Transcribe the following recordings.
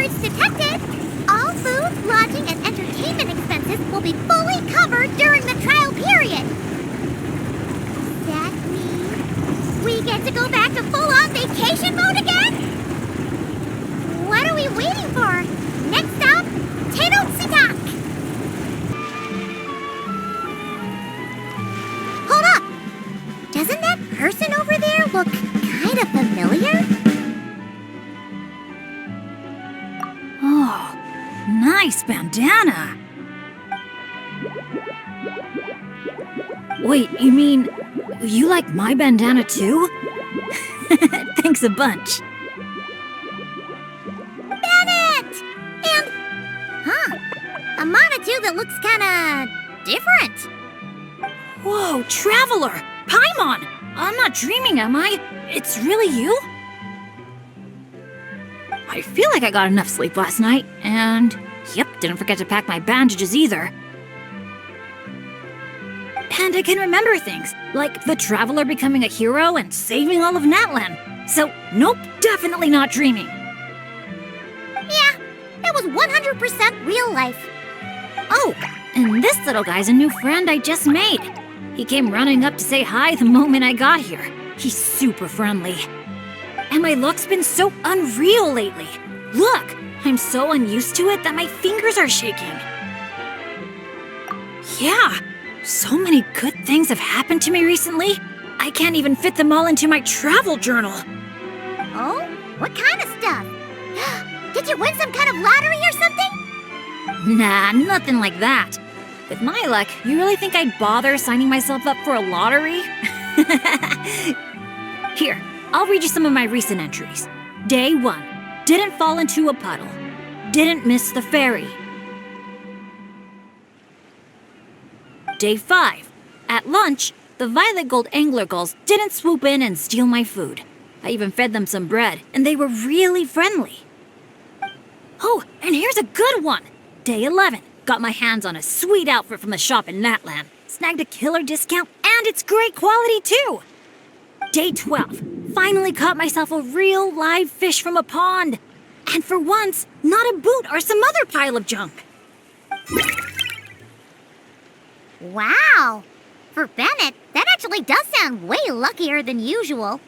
Pirates detected! All food, lodging, and entertainment expenses will be fully covered during the trial period. Does that mean we get to go back to full-on vacation mode again? What are we waiting for? Next stop, Tenochtitlan! Hold up! Doesn't that person over there look kind of familiar? Oh, nice bandana. Wait, you mean you like my bandana too? Thanks a bunch. Bennett! And... a Monotoo that looks kinda... different. Whoa, Traveler! Paimon! I'm not dreaming, am I? It's really you? I feel like I got enough sleep last night, and... yep, didn't forget to pack my bandages either. And I can remember things, like the Traveler becoming a hero and saving all of Natlan. So, nope, definitely not dreaming. Yeah, that was 100% real life. Oh, and this little guy's a new friend I just made. He came running up to say hi the moment I got here. He's super friendly. And my luck's been so unreal lately. Look, I'm so unused to it that my fingers are shaking. Yeah, so many good things have happened to me recently. I can't even fit them all into my travel journal. Oh? What kind of stuff? Did you win some kind of lottery or something? Nah, nothing like that. With my luck, you really think I'd bother signing myself up for a lottery? Here, I'll read you some of my recent entries. Day 1. Didn't fall into a puddle. Didn't miss the ferry. Day 5. At lunch, the violet gold angler gulls didn't swoop in and steal my food. I even fed them some bread, and they were really friendly. Oh, and here's a good one! Day 11. Got my hands on a sweet outfit from the shop in Natlan. Snagged a killer discount, and it's great quality too! Day 12. Finally caught myself a real live fish from a pond. And for once, not a boot or some other pile of junk. Wow! For Bennett, that actually does sound way luckier than usual.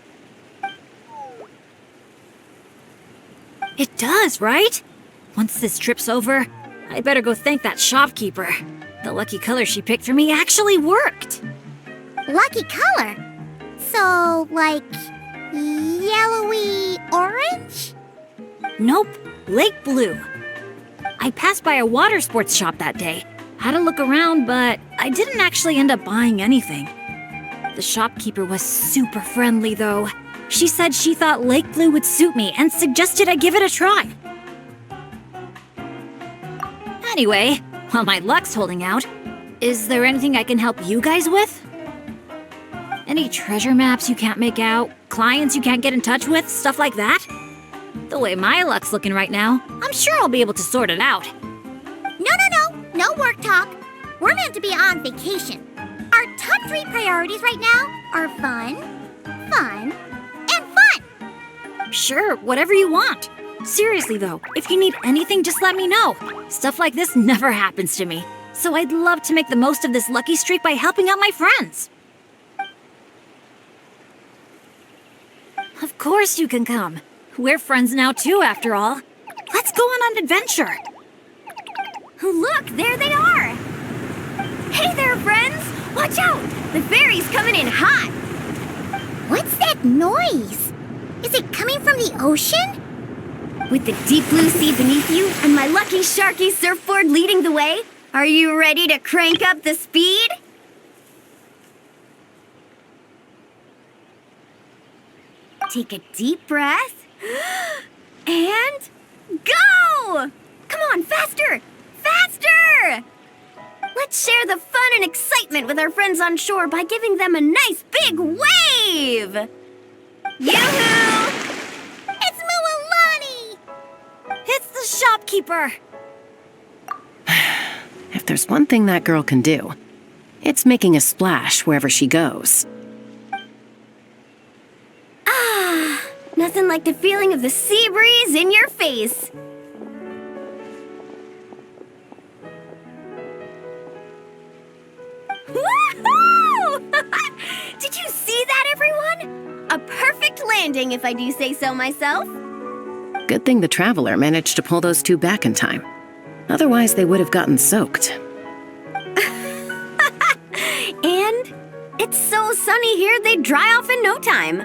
It does, right? Once this trip's over, I better go thank that shopkeeper. The lucky color she picked for me actually worked. Lucky color? So, like, yellowy orange? Nope, lake blue. I passed by a water sports shop that day. Had a look around, but I didn't actually end up buying anything. The shopkeeper was super friendly, though. She said she thought lake blue would suit me and suggested I give it a try. Anyway, while my luck's holding out, is there anything I can help you guys with? Any treasure maps you can't make out? Clients you can't get in touch with? Stuff like that? The way my luck's looking right now, I'm sure I'll be able to sort it out. No work talk. We're meant to be on vacation. Our top 3 priorities right now are fun, fun, and fun! Sure, whatever you want. Seriously though, if you need anything, just let me know. Stuff like this never happens to me, so I'd love to make the most of this lucky streak by helping out my friends. Of course you can come. We're friends now too, after all. Let's go on an adventure. Look, there they are! Hey there, friends! Watch out! The ferry's coming in hot! What's that noise? Is it coming from the ocean? With the deep blue sea beneath you and my lucky sharky surfboard leading the way, are you ready to crank up the speed? Take a deep breath. And go! Come on, faster! Faster! Let's share the fun and excitement with our friends on shore by giving them a nice big wave! Yoo-hoo! It's Mualani! It's the shopkeeper! If there's one thing that girl can do, it's making a splash wherever she goes. Ah, nothing like the feeling of the sea breeze in your face. landing, if I do say so myself. Good thing the Traveler managed to pull those two back in time. Otherwise, they would have gotten soaked. And it's so sunny here, they'd dry off in no time.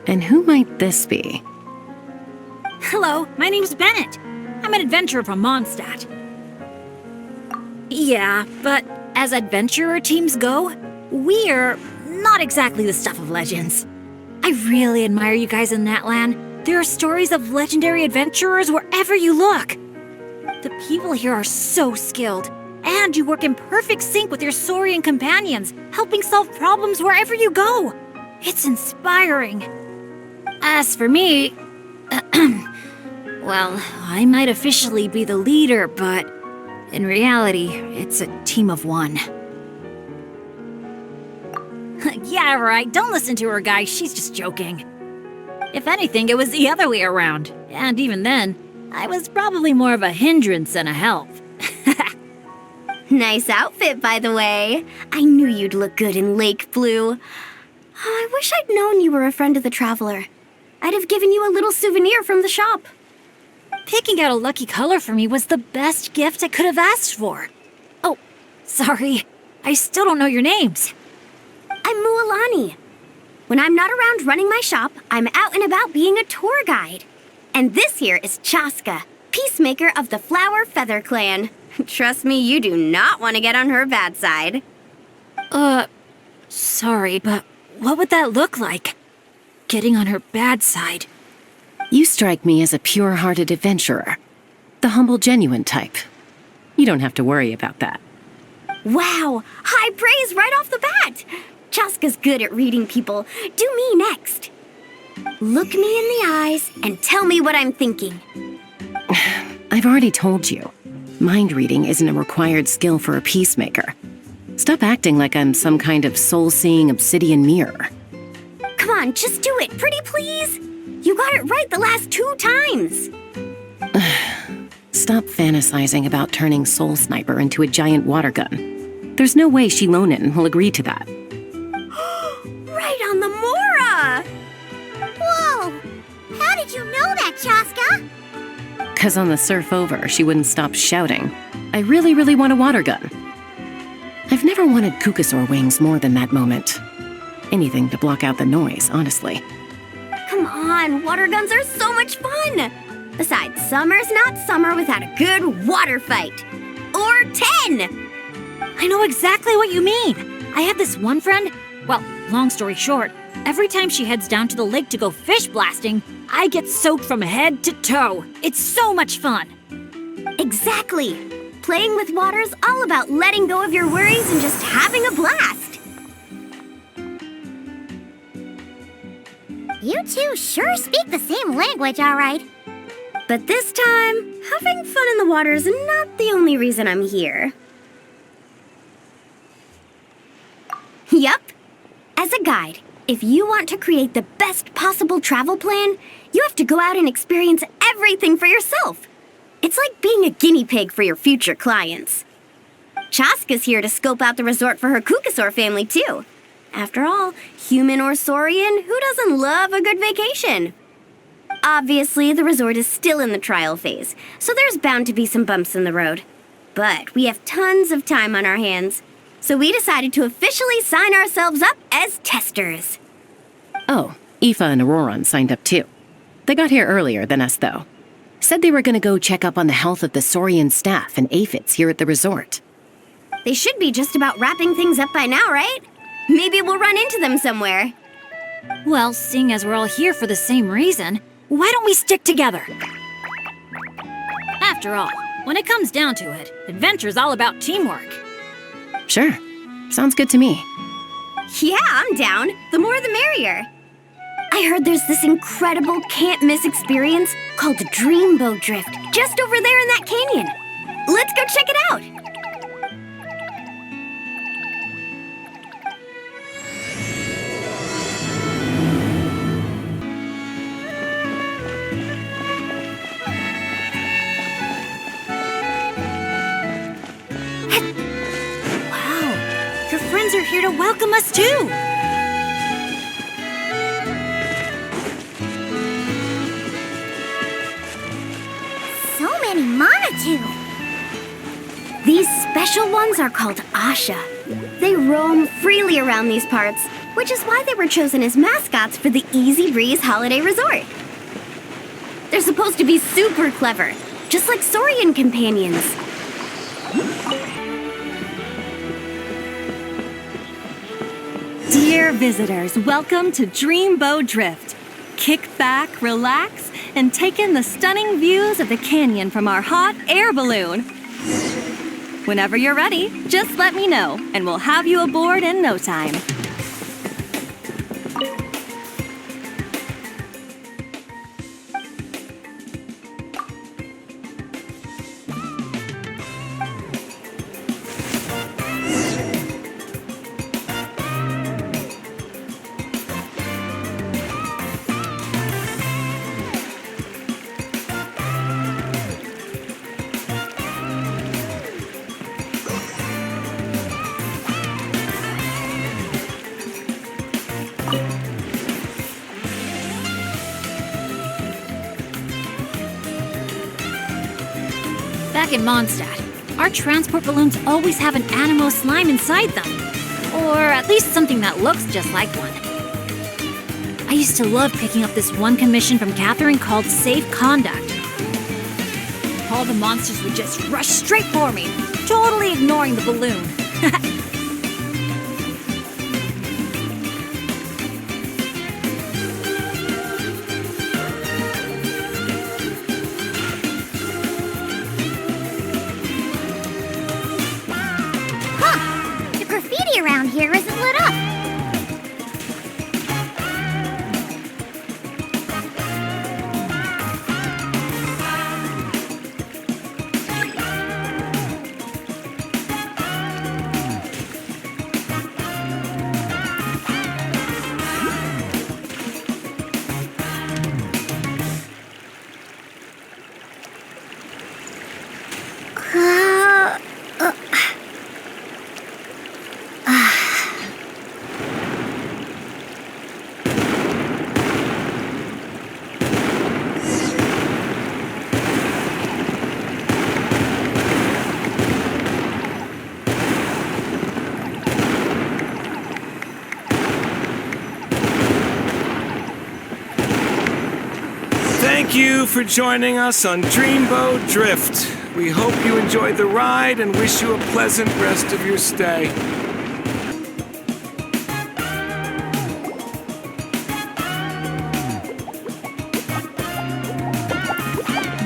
And who might this be? Hello, my name's Bennett. I'm an adventurer from Mondstadt. Yeah, but as adventurer teams go, we're not exactly the stuff of legends. I really admire you guys in that land. There are stories of legendary adventurers wherever you look. The people here are so skilled, and you work in perfect sync with your Saurian companions, helping solve problems wherever you go. It's inspiring. As for me, well, I might officially be the leader, but in reality, it's a team of one. Yeah, right, don't listen to her, guys. She's just joking. If anything, it was the other way around. And even then, I was probably more of a hindrance than a help. Nice outfit, by the way. I knew you'd look good in lake blue. Oh, I wish I'd known you were a friend of the Traveler. I'd have given you a little souvenir from the shop. Picking out a lucky color for me was the best gift I could have asked for. Oh, sorry. I still don't know your names. I'm Mualani. When I'm not around running my shop, I'm out and about being a tour guide. And this here is Chaska, peacemaker of the Flower Feather Clan. Trust me, you do not want to get on her bad side. Sorry, but what would that look like? Getting on her bad side. You strike me as a pure-hearted adventurer. The humble, genuine type. You don't have to worry about that. Wow, high praise right off the bat. Chaska's good at reading people. Do me next. Look me in the eyes and tell me what I'm thinking. I've already told you. Mind reading isn't a required skill for a peacemaker. Stop acting like I'm some kind of soul-seeing obsidian mirror. Come on, just do it, pretty please. You got it right the last 2 times. Stop fantasizing about turning Soul Sniper into a giant water gun. There's no way Shilonin will agree to that. Right on the Mora! Whoa! How did you know that, Chaska? 'Cause on the surf over, she wouldn't stop shouting, "I really, really want a water gun." I've never wanted Kukasaur wings more than that moment. Anything to block out the noise, honestly. Come on, water guns are so much fun! Besides, summer's not summer without a good water fight. Or 10! I know exactly what you mean. I have this one friend. Well, long story short, every time she heads down to the lake to go fish blasting, I get soaked from head to toe. It's so much fun. Exactly. Playing with water's all about letting go of your worries and just having a blast. You two sure speak the same language, all right. But this time, having fun in the water is not the only reason I'm here. Yup. As a guide, if you want to create the best possible travel plan, you have to go out and experience everything for yourself. It's like being a guinea pig for your future clients. Chaska's here to scope out the resort for her Kukasaur family, too. After all, human or Saurian, who doesn't love a good vacation? Obviously, the resort is still in the trial phase, so there's bound to be some bumps in the road. But we have tons of time on our hands, so we decided to officially sign ourselves up as testers. Oh, Aoife and Auroran signed up too. They got here earlier than us, though. Said they were gonna go check up on the health of the Saurian staff and aphids here at the resort. They should be just about wrapping things up by now, right? Maybe we'll run into them somewhere. Well, seeing as we're all here for the same reason, why don't we stick together? After all, when it comes down to it, adventure's all about teamwork. Sure. Sounds good to me. Yeah, I'm down. The more the merrier. I heard there's this incredible can't-miss experience called Dreamboat Drift just over there in that canyon. Let's go check it out. Wow, your friends are here to welcome us too. So many Monatu. These special ones are called Asha. They roam freely around these parts, which is why they were chosen as mascots for the Easy Breeze Holiday Resort. They're supposed to be super clever, just like Saurian companions. Dear visitors, welcome to Dreamboat Drift. Kick back, relax, and take in the stunning views of the canyon from our hot air balloon. Whenever you're ready, just let me know, and we'll have you aboard in no time. Back in Mondstadt, our transport balloons always have an Animo slime inside them. Or at least something that looks just like one. I used to love picking up this one commission from Catherine called Safe Conduct. All the monsters would just rush straight for me, totally ignoring the balloon. The graffiti around here isn't lit up. Thank you for joining us on Dreamboat Drift. We hope you enjoyed the ride and wish you a pleasant rest of your stay.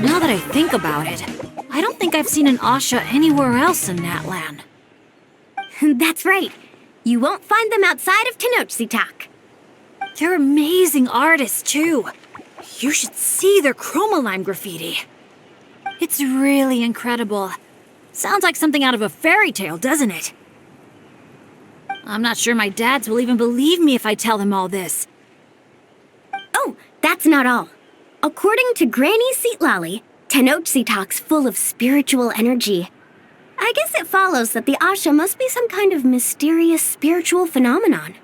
Now that I think about it, I don't think I've seen an Asha anywhere else in Natlan. That's right. You won't find them outside of Tenochtitlan. They're amazing artists, too. You should see their chroma-lime graffiti. It's really incredible. Sounds like something out of a fairy tale, doesn't it? I'm not sure my dads will even believe me if I tell them all this. Oh, that's not all. According to Granny Seatlolly, Tenochtitlan's full of spiritual energy. I guess it follows that the Asha must be some kind of mysterious spiritual phenomenon.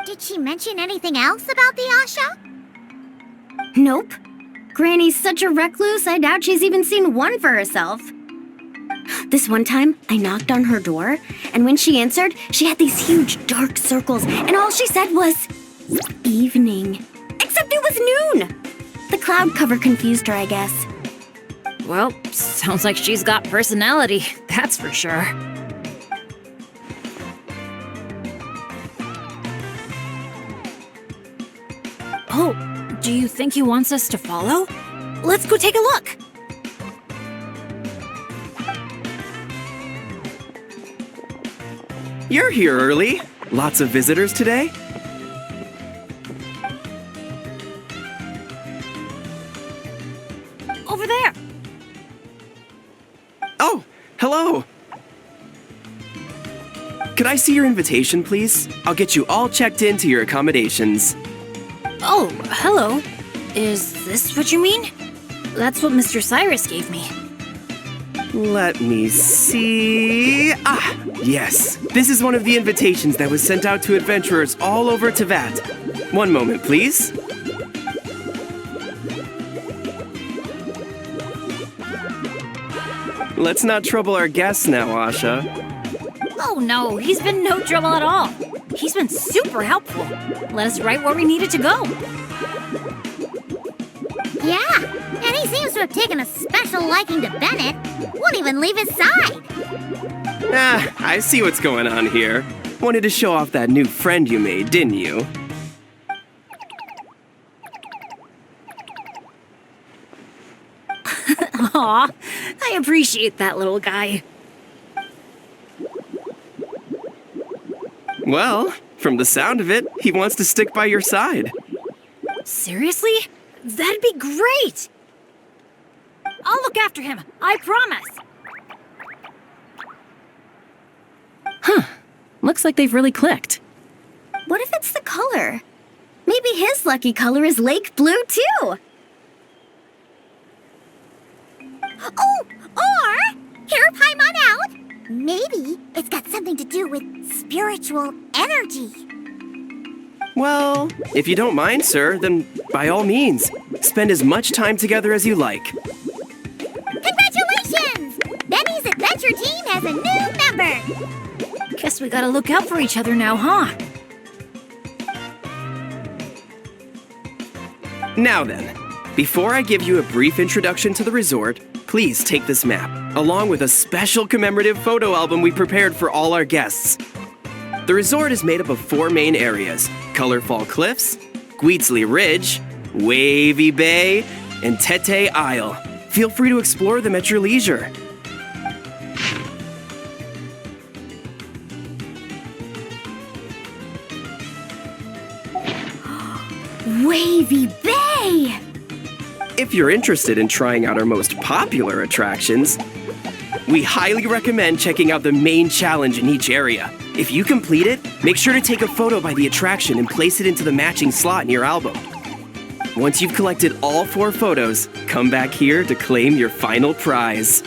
Did she mention anything else about the Asha? Nope. Granny's such a recluse, I doubt she's even seen one for herself. This one time, I knocked on her door, and when she answered, she had these huge dark circles, and all she said was, evening. Except it was noon! The cloud cover confused her, I guess. Well, sounds like she's got personality, that's for sure. Oh, do you think he wants us to follow? Let's go take a look! You're here early. Lots of visitors today? Over there! Oh, hello. Could I see your invitation, please? I'll get you all checked into your accommodations. Oh, hello. Is this what you mean? That's what Mr. Cyrus gave me. Let me see. Yes. This is one of the invitations that was sent out to adventurers all over Tevat. One moment, please. Let's not trouble our guests now, Asha. Oh no, he's been no trouble at all. He's been super helpful. Let us right where we needed to go. Yeah, and he seems to have taken a special liking to Bennett. Won't even leave his side. I see what's going on here. Wanted to show off that new friend you made, didn't you? Aw, I appreciate that little guy. Well, from the sound of it, he wants to stick by your side. Seriously? That'd be great! I'll look after him, I promise. Looks like they've really clicked. What if it's the color? Maybe his lucky color is lake blue, too. Oh, or hear Paimon out. Maybe it's got something to do with spiritual energy. Well, if you don't mind, sir, then by all means, spend as much time together as you like. Congratulations! Benny's adventure team has a new member. Guess we gotta look out for each other now, huh? Now then, before I give you a brief introduction to the resort, please take this map, along with a special commemorative photo album we prepared for all our guests. The resort is made up of 4 main areas: Colorful Cliffs, Gweetsley Ridge, Wavy Bay, and Tete Isle. Feel free to explore them at your leisure. Wavy Bay! If you're interested in trying out our most popular attractions, we highly recommend checking out the main challenge in each area. If you complete it, make sure to take a photo by the attraction and place it into the matching slot in your album. Once you've collected all 4 photos, come back here to claim your final prize.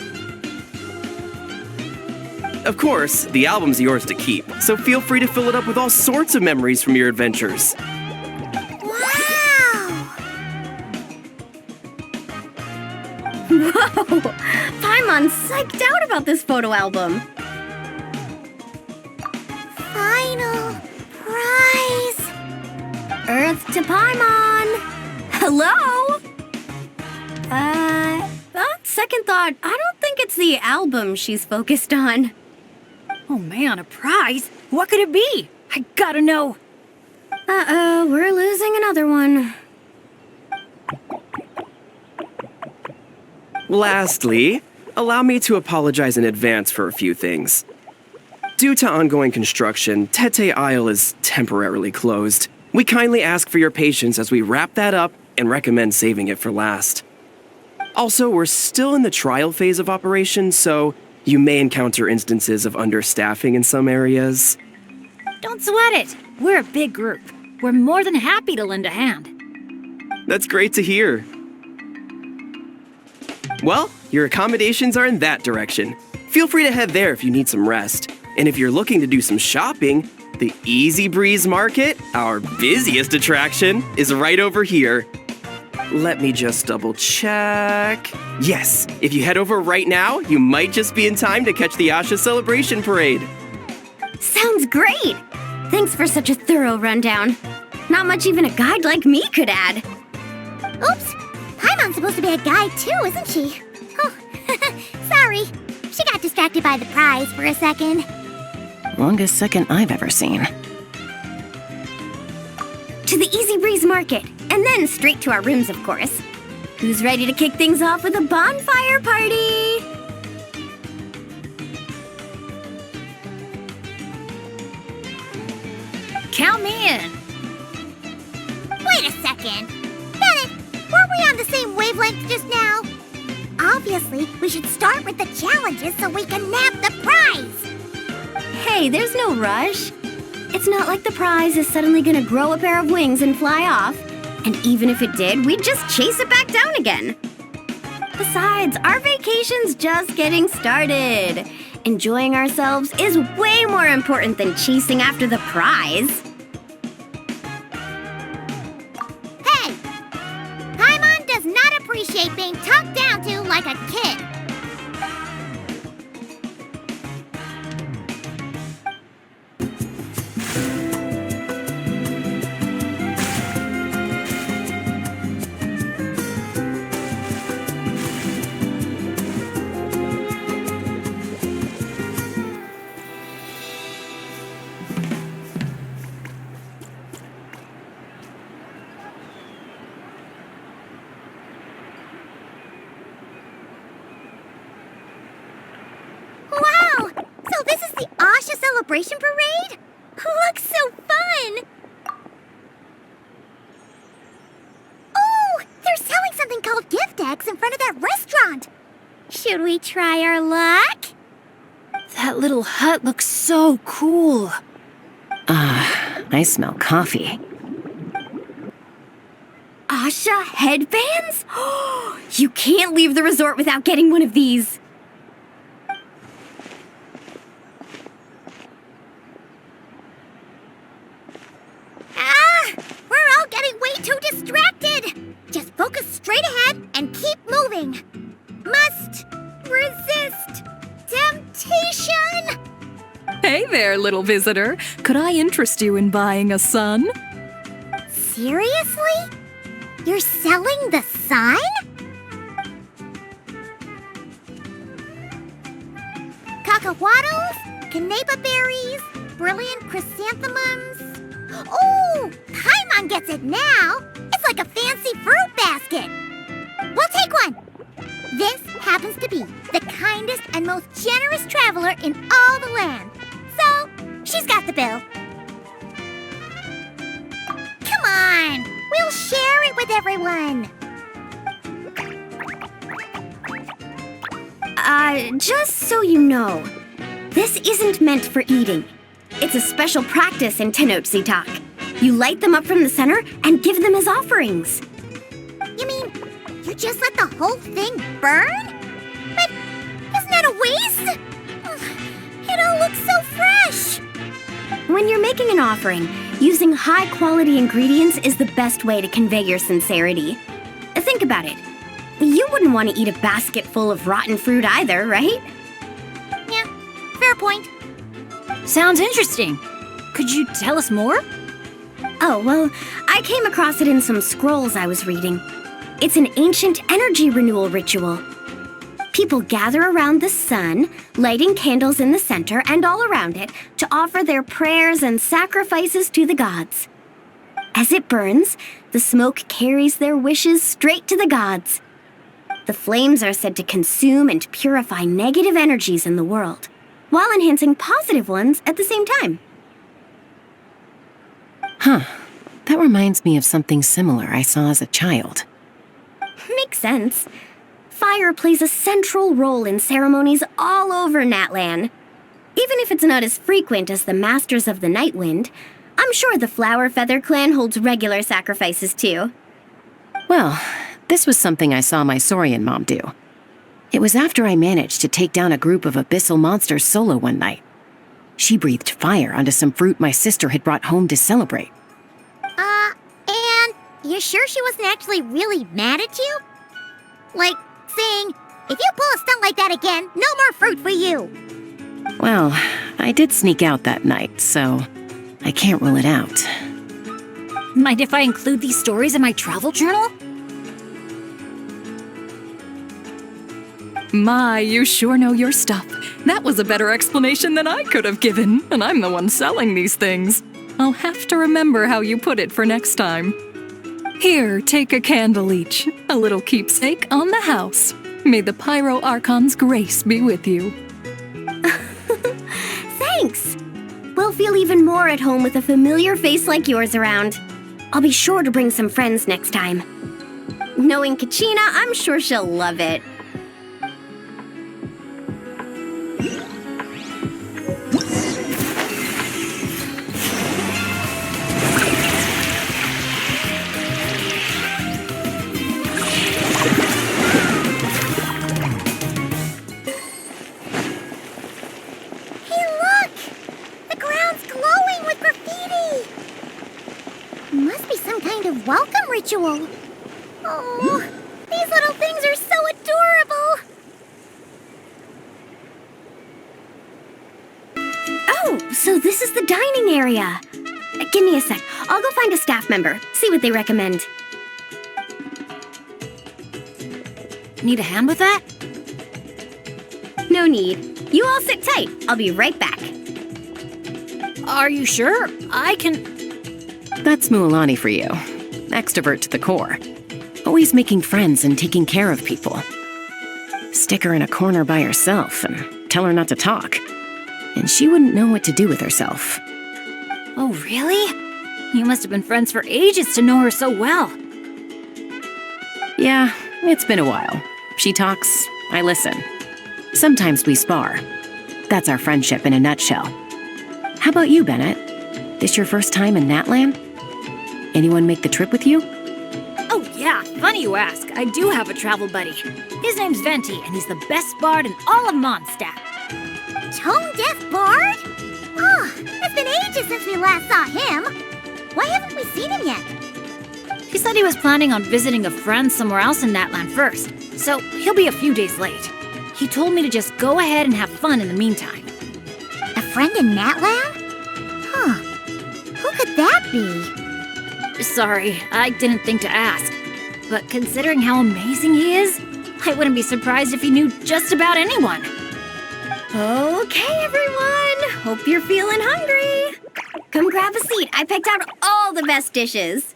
Of course, the album's yours to keep, so feel free to fill it up with all sorts of memories from your adventures. Whoa! Paimon's psyched out about this photo album. Final prize. Earth to Paimon! Hello? On second thought, I don't think it's the album she's focused on. Oh man, a prize? What could it be? I gotta know. Uh-oh, we're losing another one. Lastly, allow me to apologize in advance for a few things. Due to ongoing construction, Tete Isle is temporarily closed. We kindly ask for your patience as we wrap that up and recommend saving it for last. Also, we're still in the trial phase of operation, so you may encounter instances of understaffing in some areas. Don't sweat it. We're a big group. We're more than happy to lend a hand. That's great to hear. Well, your accommodations are in that direction. Feel free to head there if you need some rest. And if you're looking to do some shopping, the Easy Breeze Market, our busiest attraction, is right over here. Let me just double check. Yes, if you head over right now, you might just be in time to catch the Asha Celebration Parade. Sounds great! Thanks for such a thorough rundown. Not much even a guide like me could add. Oops. Paimon's supposed to be a guide too, isn't she? Oh, sorry. She got distracted by the prize for a second. Longest second I've ever seen. To the Easy Breeze Market, and then straight to our rooms, of course. Who's ready to kick things off with a bonfire party? Count me in. Wait a second. Bennett, weren't we on the same wavelength just now? Obviously, we should start with the challenges so we can nab the prize. Hey, there's no rush. It's not like the prize is suddenly gonna grow a pair of wings and fly off. And even if it did, we'd just chase it back down again. Besides, our vacation's just getting started. Enjoying ourselves is way more important than chasing after the prize. Hey! Paimon does not appreciate being talked down to like a kid. Wow! So this is the Asha celebration parade? Looks so fun! Oh! They're selling something called gift eggs in front of that restaurant! Should we try our luck? That little hut looks so cool. I smell coffee. Asha headbands? You can't leave the resort without getting one of these. We're all getting way too distracted! Just focus straight ahead and keep moving. Must resist temptation! Hey there, little visitor. Could I interest you in buying a sun? Seriously? You're selling the sun? Cacahuatos, canepa berries, brilliant chrysanthemums. Oh, Paimon gets it now. It's like a fancy fruit basket. We'll take one. This happens to be the kindest and most generous traveler in all the land. So, she's got the bill. Come on, we'll share it with everyone. Just so you know, this isn't meant for eating. It's a special practice in Tenochtitlan. You light them up from the center and give them as offerings. You mean, you just let the whole thing burn? But isn't that a waste? It all looks so fresh. When you're making an offering, using high-quality ingredients is the best way to convey your sincerity. Think about it. You wouldn't want to eat a basket full of rotten fruit either, right? Yeah, fair point. Sounds interesting. Could you tell us more? Oh, well, I came across it in some scrolls I was reading. It's an ancient energy renewal ritual. People gather around the sun, lighting candles in the center and all around it to offer their prayers and sacrifices to the gods. As it burns, the smoke carries their wishes straight to the gods. The flames are said to consume and purify negative energies in the world, while enhancing positive ones at the same time. That reminds me of something similar I saw as a child. Makes sense. Fire plays a central role in ceremonies all over Natlan. Even if it's not as frequent as the Masters of the Night Wind, I'm sure the Flower Feather clan holds regular sacrifices too. Well, this was something I saw my Saurian mom do. It was after I managed to take down a group of abyssal monsters solo one night. She breathed fire onto some fruit my sister had brought home to celebrate. And you sure she wasn't actually really mad at you? Like, saying, if you pull a stunt like that again, no more fruit for you. Well, I did sneak out that night, so I can't rule it out. Mind if I include these stories in my travel journal? My, you sure know your stuff. That was a better explanation than I could have given, and I'm the one selling these things. I'll have to remember how you put it for next time. Here, take a candle each, a little keepsake on the house. May the Pyro Archon's grace be with you. Thanks! We'll feel even more at home with a familiar face like yours around. I'll be sure to bring some friends next time. Knowing Kachina, I'm sure she'll love it. pretty. Must be some kind of welcome ritual. Oh, these little things are so adorable. Oh, so this is the dining area. Give me a sec. I'll go find a staff member, see what they recommend. Need a hand with that? No need. You all sit tight. I'll be right back. Are you sure? I can... That's Mualani for you. Extrovert to the core. Always making friends and taking care of people. Stick her in a corner by herself and tell her not to talk. And she wouldn't know what to do with herself. Oh, really? You must have been friends for ages to know her so well. Yeah, it's been a while. She talks, I listen. Sometimes we spar. That's our friendship in a nutshell. How about you, Bennett? This your first time in Natlan? Anyone make the trip with you? Oh, yeah, funny you ask. I do have a travel buddy. His name's Venti, and he's the best bard in all of Mondstadt. Tone-deaf bard? Oh, it's been ages since we last saw him. Why haven't we seen him yet? He said he was planning on visiting a friend somewhere else in Natlan first, so he'll be a few days late. He told me to just go ahead and have fun in the meantime. A friend in Natlan? Huh. Who could that be? Sorry, I didn't think to ask. But considering how amazing he is, I wouldn't be surprised if he knew just about anyone. Okay, everyone. Hope you're feeling hungry. Come grab a seat. I picked out all the best dishes.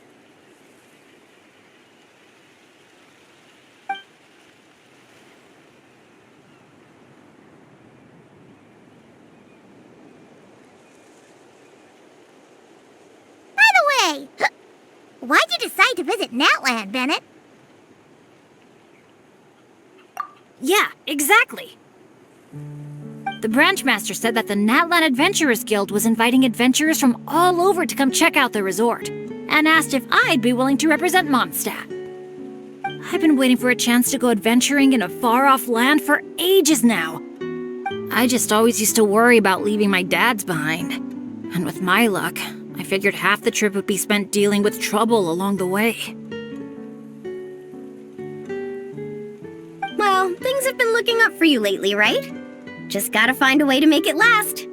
By the way, why'd you decide to visit Natlan, Bennett? Yeah, exactly. The branch master said that the Natlan Adventurers Guild was inviting adventurers from all over to come check out the resort, and asked if I'd be willing to represent Mondstadt. I've been waiting for a chance to go adventuring in a far-off land for ages now. I just always used to worry about leaving my dad's behind. And with my luck, I figured half the trip would be spent dealing with trouble along the way. Well, things have been looking up for you lately, right? Just gotta find a way to make it last.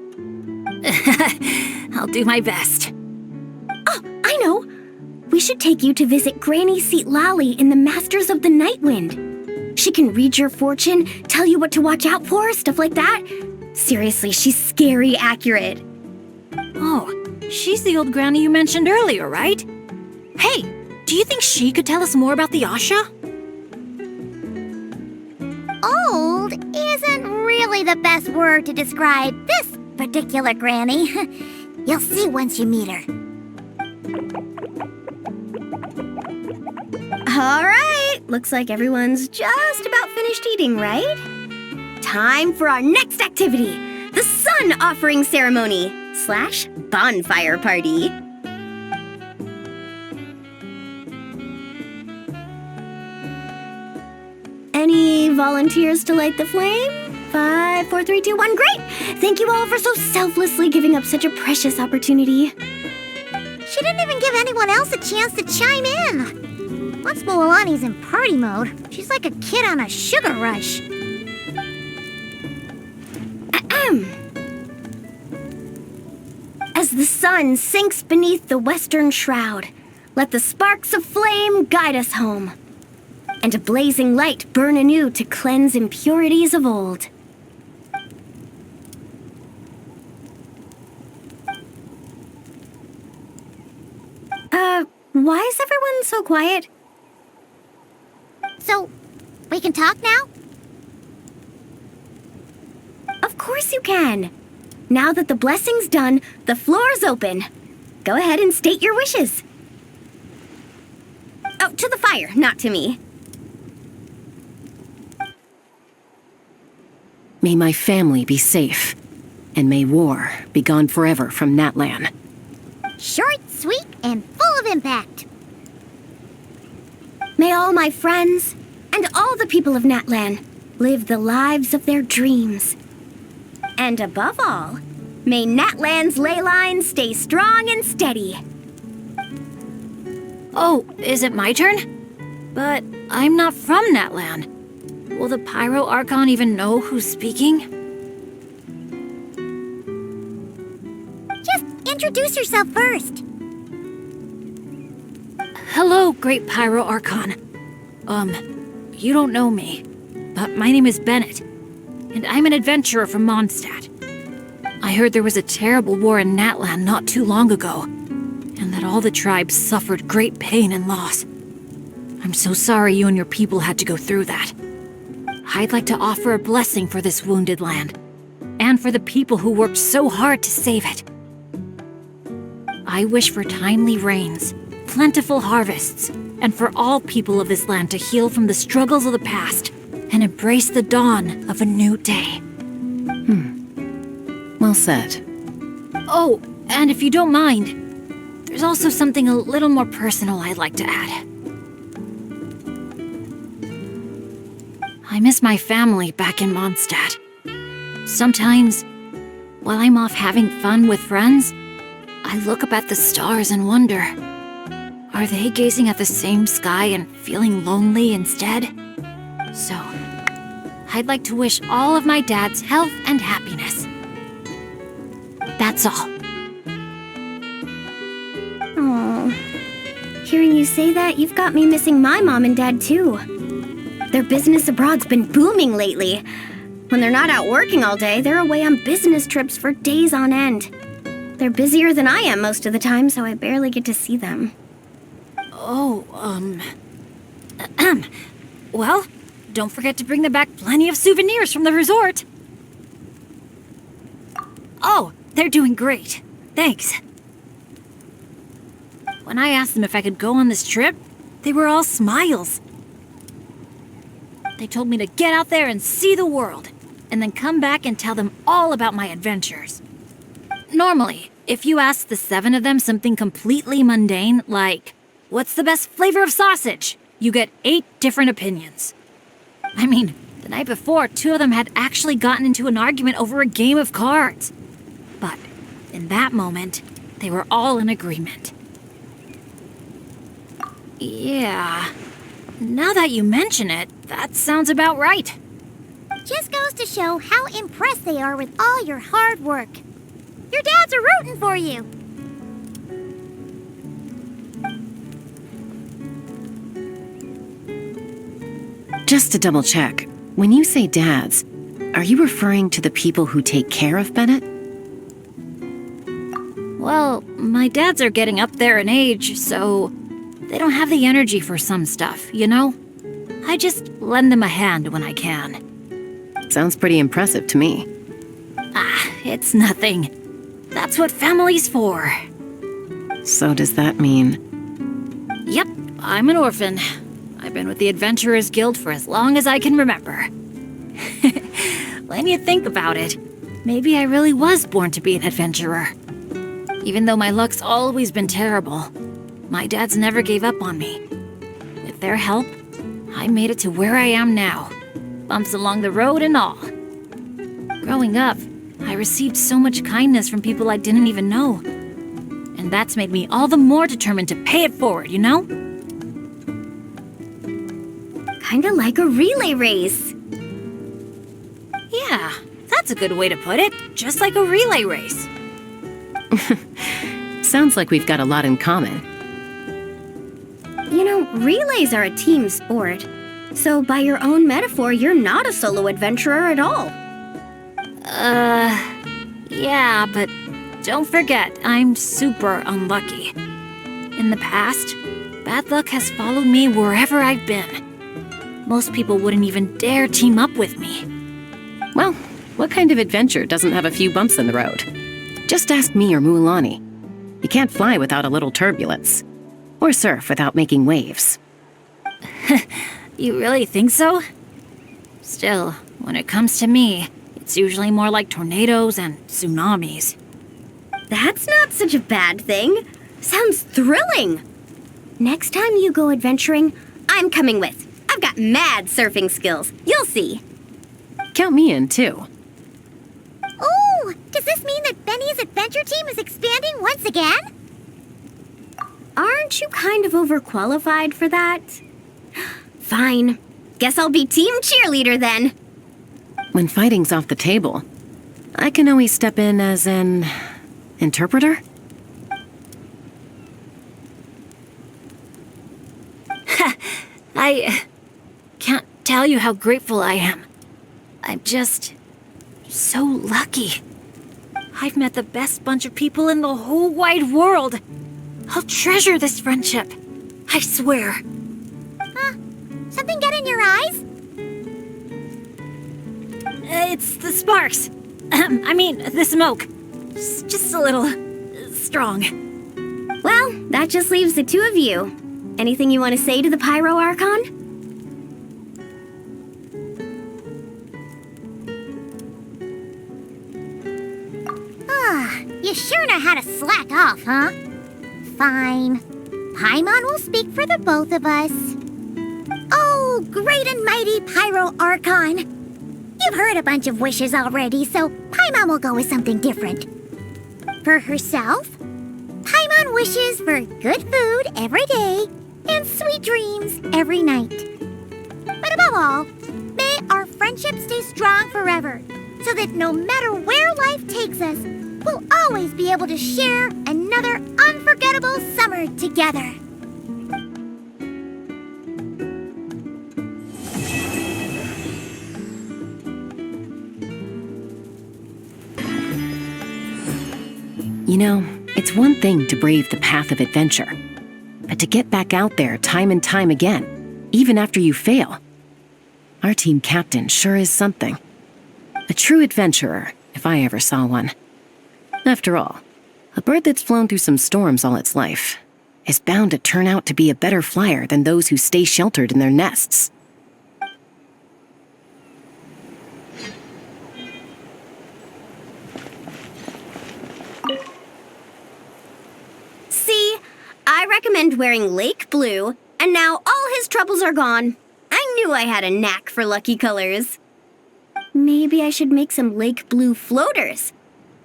I'll do my best. Oh, I know! We should take you to visit Granny Seat Lally in the Masters of the Nightwind. She can read your fortune, tell you what to watch out for, stuff like that. Seriously, she's scary accurate. Oh, she's the old granny you mentioned earlier, right? Hey, do you think she could tell us more about the Asha? Old isn't really the best word to describe this particular granny. You'll see once you meet her. All right, looks like everyone's just about finished eating, right? Time for our next activity, the Sun Offering Ceremony / Bonfire Party. Any volunteers to light the flame? 5, 4, 3, 2, 1, great! Thank you all for so selflessly giving up such a precious opportunity. She didn't even give anyone else a chance to chime in. Once Mualani's in party mode, she's like a kid on a sugar rush. Ahem. As the sun sinks beneath the western shroud, let the sparks of flame guide us home, and a blazing light burn anew to cleanse impurities of old. Why is everyone so quiet? So, we can talk now? Of course you can. Now that the blessing's done, the floor's open. Go ahead and state your wishes. Oh, to the fire, not to me. May my family be safe, and may war be gone forever from Natlan. Short, sweet, and full of impact. May all my friends and all the people of Natlan live the lives of their dreams. And above all, May Natlan's ley lines stay strong and steady. Oh, is it my turn? But I'm not from Natlan. Will the Pyro Archon even know who's speaking? Just introduce yourself first. Hello, Great Pyro Archon. You don't know me, but my name is Bennett, and I'm an adventurer from Mondstadt. I heard there was a terrible war in Natlan not too long ago, and that all the tribes suffered great pain and loss. I'm so sorry you and your people had to go through that. I'd like to offer a blessing for this wounded land, and for the people who worked so hard to save it. I wish for timely rains, plentiful harvests, and for all people of this land to heal from the struggles of the past and embrace the dawn of a new day. Well said. Oh, and if you don't mind, there's also something a little more personal I'd like to add. I miss my family back in Mondstadt. Sometimes, while I'm off having fun with friends, I look up at the stars and wonder, are they gazing at the same sky and feeling lonely instead? So, I'd like to wish all of my dad's health and happiness. That's all. Aww. Hearing you say that, you've got me missing my mom and dad too. Their business abroad's been booming lately. When they're not out working all day, they're away on business trips for days on end. They're busier than I am most of the time, so I barely get to see them. Oh, well, don't forget to bring them back plenty of souvenirs from the resort. Oh, they're doing great. Thanks. When I asked them if I could go on this trip, they were all smiles. They told me to get out there and see the world, and then come back and tell them all about my adventures. Normally, if you ask the 7 of them something completely mundane, like, what's the best flavor of sausage? You get 8 different opinions. I mean, the night before, 2 of them had actually gotten into an argument over a game of cards. But in that moment, they were all in agreement. Yeah, now that you mention it, that sounds about right. Just goes to show how impressed they are with all your hard work. Your dads are rooting for you. Just to double check, when you say dads, are you referring to the people who take care of Bennett? Well, my dads are getting up there in age, so they don't have the energy for some stuff, you know? I just lend them a hand when I can. Sounds pretty impressive to me. Ah, it's nothing. That's what family's for. So does that mean... Yep, I'm an orphan. I've been with the Adventurers Guild for as long as I can remember. When you think about it, maybe I really was born to be an adventurer. Even though my luck's always been terrible, my dads never gave up on me. With their help, I made it to where I am now. Bumps along the road and all. Growing up, I received so much kindness from people I didn't even know. And that's made me all the more determined to pay it forward, you know? Kinda like a relay race. Yeah, that's a good way to put it. Just like a relay race. Sounds like we've got a lot in common. You know, relays are a team sport. So by your own metaphor, you're not a solo adventurer at all. Yeah, but don't forget, I'm super unlucky. In the past, bad luck has followed me wherever I've been. Most people wouldn't even dare team up with me. Well, what kind of adventure doesn't have a few bumps in the road? Just ask me or Mualani. You can't fly without a little turbulence. Or surf without making waves. You really think so? Still, when it comes to me, it's usually more like tornadoes and tsunamis. That's not such a bad thing. Sounds thrilling. Next time you go adventuring, I'm coming with. I've got mad surfing skills. You'll see. Count me in, too. Ooh, Oh, does this mean that Benny's adventure team is expanding once again? Aren't you kind of overqualified for that? Fine. Guess I'll be team cheerleader then. When fighting's off the table, I can always step in as an interpreter? I can't tell you how grateful I am. I'm just so lucky. I've met the best bunch of people in the whole wide world. I'll treasure this friendship. I swear. Something get in your eyes? It's the sparks. I mean, the smoke. It's just a little strong. Well, that just leaves the two of you. Anything you want to say to the Pyro Archon? You sure know how to slack off, huh? Fine. Paimon will speak for the both of us. Oh, great and mighty Pyro Archon. You've heard a bunch of wishes already, so Paimon will go with something different. For herself, Paimon wishes for good food every day and sweet dreams every night. But above all, may our friendship stay strong forever, so that no matter where life takes us, we'll always be able to share another unforgettable summer together. You know, it's one thing to brave the path of adventure, but to get back out there time and time again, even after you fail. Our team captain sure is something. A true adventurer, if I ever saw one. After all, a bird that's flown through some storms all its life is bound to turn out to be a better flyer than those who stay sheltered in their nests. See, I recommend wearing lake blue, and now all his troubles are gone. I knew I had a knack for lucky colors. Maybe I should make some lake blue floaters.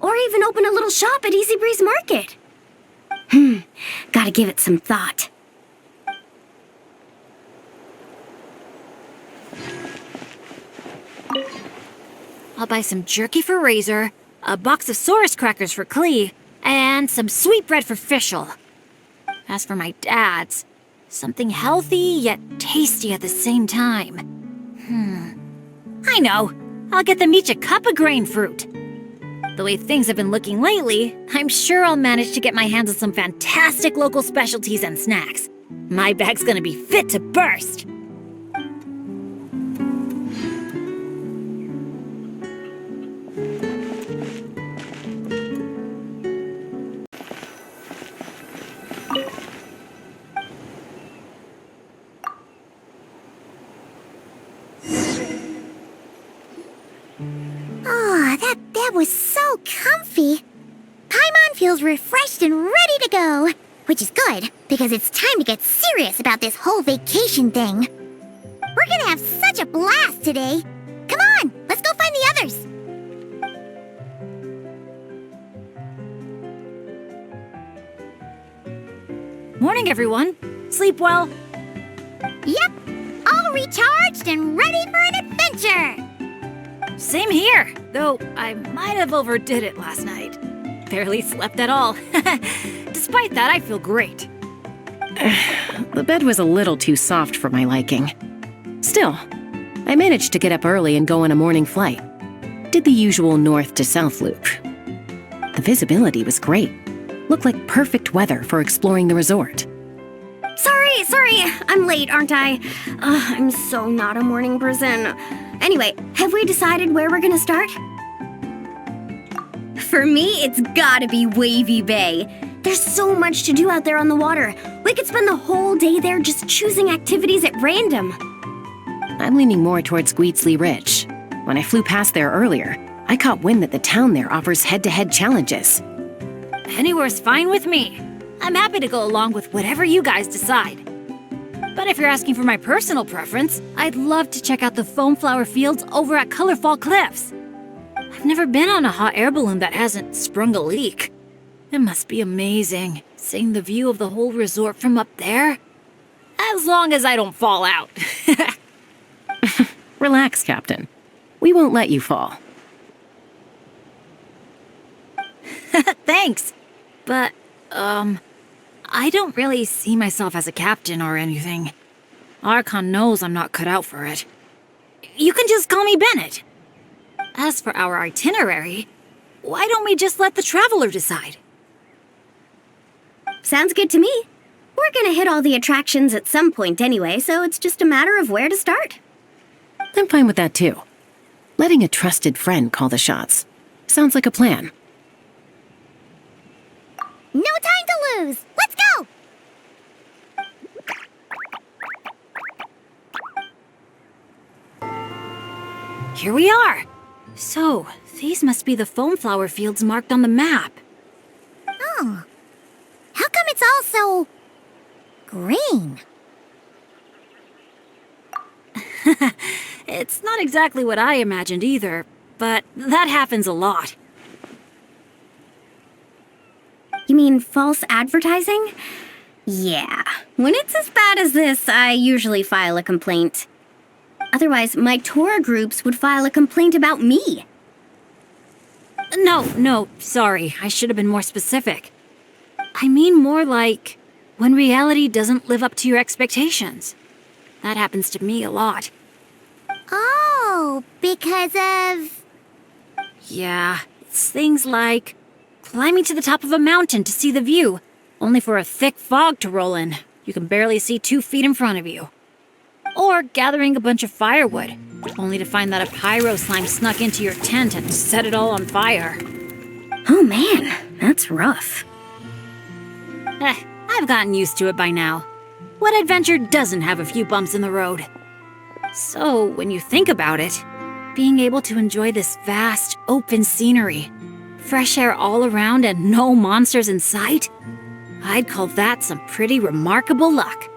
Or even open a little shop at Easy Breeze Market. Gotta give it some thought. I'll buy some jerky for Razor, a box of Saurus crackers for Klee, and some sweetbread for Fischl. As for my dad's, something healthy yet tasty at the same time. I know. I'll get them each a cup of grain fruit. The way things have been looking lately, I'm sure I'll manage to get my hands on some fantastic local specialties and snacks. My bag's gonna be fit to burst. That was so comfy. Paimon feels refreshed and ready to go. Which is good, because it's time to get serious about this whole vacation thing. We're gonna have such a blast today. Come on, let's go find the others. Morning, everyone. Sleep well. Yep, all recharged and ready for an adventure. Same here, though I might have overdid it last night. Barely slept at all. Despite that, I feel great. The bed was a little too soft for my liking. Still, I managed to get up early and go on a morning flight. Did the usual north to south loop. The visibility was great. Looked like perfect weather for exploring the resort. Sorry, I'm late, aren't I? I'm so not a morning person. Anyway, have we decided where we're gonna start? For me, it's gotta be Wavy Bay. There's so much to do out there on the water. We could spend the whole day there just choosing activities at random. I'm leaning more towards Gweedsley Ridge. When I flew past there earlier, I caught wind that the town there offers head-to-head challenges. Anywhere's fine with me. I'm happy to go along with whatever you guys decide. But if you're asking for my personal preference, I'd love to check out the foam flower fields over at Colorfall Cliffs. I've never been on a hot air balloon that hasn't sprung a leak. It must be amazing, seeing the view of the whole resort from up there. As long as I don't fall out. Relax, Captain. We won't let you fall. Thanks. But, I don't really see myself as a captain or anything. Archon knows I'm not cut out for it. You can just call me Bennett. As for our itinerary, why don't we just let the traveler decide? Sounds good to me. We're gonna hit all the attractions at some point anyway, so it's just a matter of where to start. I'm fine with that too. Letting a trusted friend call the shots. Sounds like a plan. No time to lose. Let's go! Here we are. So, these must be the foam flower fields marked on the map. Oh. How come it's all so... green? It's not exactly what I imagined either, but that happens a lot. You mean false advertising? Yeah. When it's as bad as this, I usually file a complaint. Otherwise, my tour groups would file a complaint about me. No, sorry. I should have been more specific. I mean more like when reality doesn't live up to your expectations. That happens to me a lot. Oh, because of... Yeah, it's things like climbing to the top of a mountain to see the view, only for a thick fog to roll in. You can barely see 2 feet in front of you. Or gathering a bunch of firewood, only to find that a pyro slime snuck into your tent and set it all on fire. Oh man, that's rough. I've gotten used to it by now. What adventure doesn't have a few bumps in the road? So, when you think about it, being able to enjoy this vast, open scenery, fresh air all around and no monsters in sight, I'd call that some pretty remarkable luck.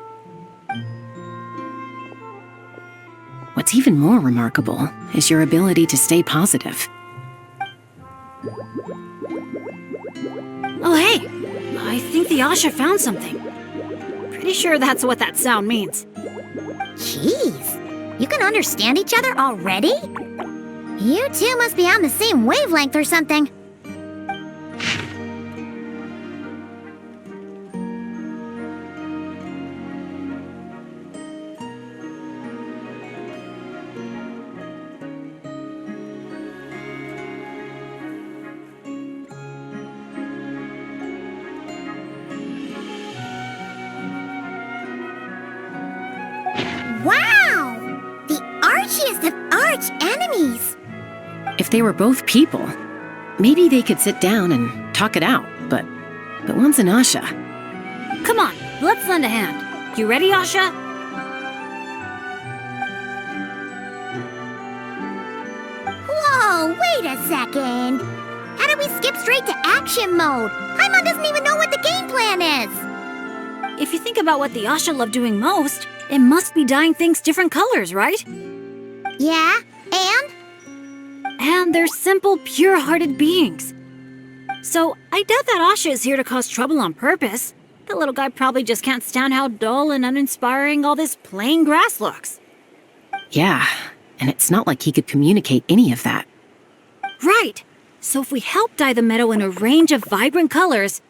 What's even more remarkable is your ability to stay positive. Oh hey, I think the Asha found something. Pretty sure that's what that sound means. Jeez, you can understand each other already? You two must be on the same wavelength or something. Wow! The archiest of arch enemies! If they were both people, maybe they could sit down and talk it out, but one's an Asha. Come on, let's lend a hand. You ready, Asha? Whoa, wait a second! How did we skip straight to action mode? Paimon doesn't even know what the game plan is! If you think about what the Asha love doing most, it must be dyeing things different colors, right? Yeah, and? And they're simple, pure-hearted beings. So I doubt that Asha is here to cause trouble on purpose. The little guy probably just can't stand how dull and uninspiring all this plain grass looks. Yeah, and it's not like he could communicate any of that. Right. So if we help dye the meadow in a range of vibrant colors,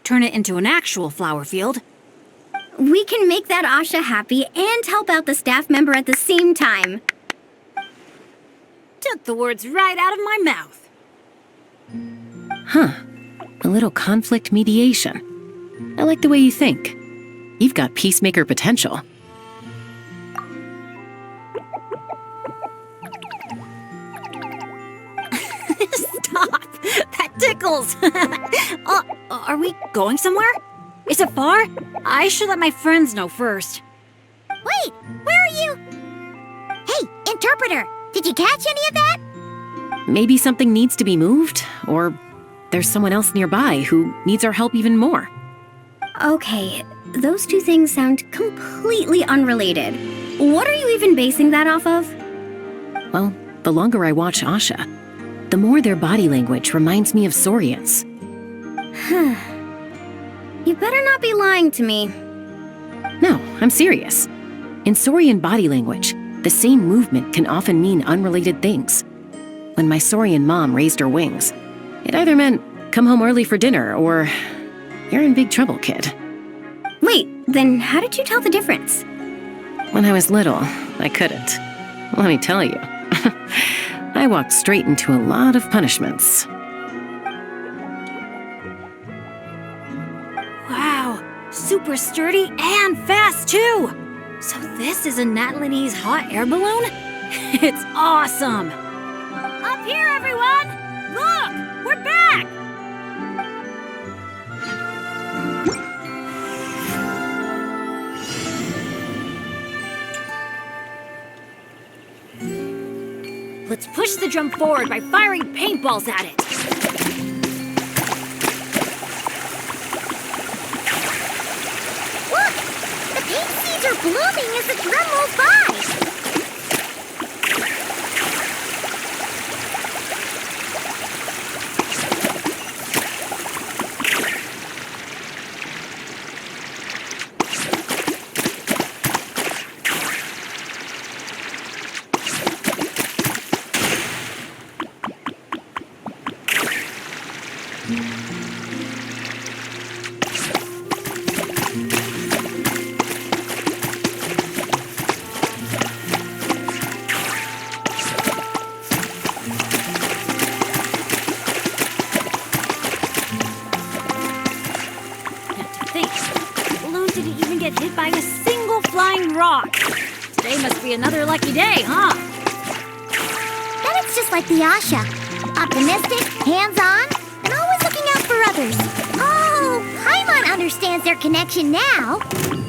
turn it into an actual flower field, We can make that Asha happy and help out the staff member at the same time. took the words right out of my mouth. Huh. A little conflict mediation. I like the way you think. You've got peacemaker potential. Stop! That tickles! Are we going somewhere? Is it far? I should let my friends know first. Wait, where are you? Hey, interpreter, did you catch any of that? Maybe something needs to be moved, or there's someone else nearby who needs our help even more. Okay, those two things sound completely unrelated. What are you even basing that off of? Well, the longer I watch Asha, the more their body language reminds me of Saurians. You better not be lying to me. No, I'm serious. In Saurian body language, the same movement can often mean unrelated things. When my Saurian mom raised her wings, it either meant, come home early for dinner, or, you're in big trouble, kid. Wait, then how did you tell the difference? When I was little, I couldn't. Let me tell you, I walked straight into a lot of punishments. Wow, super sturdy and fast too! So this is a Natlanese hot air balloon? It's awesome! Up here, everyone! Look! We're back! Let's push the drum forward by firing paintballs at it. Look! The pink seeds are blooming as the drum rolls by! Get hit by a single flying rock. Today must be another lucky day, huh? Then it's just like the Asha. Optimistic, hands-on, and always looking out for others. Oh, Paimon understands their connection now.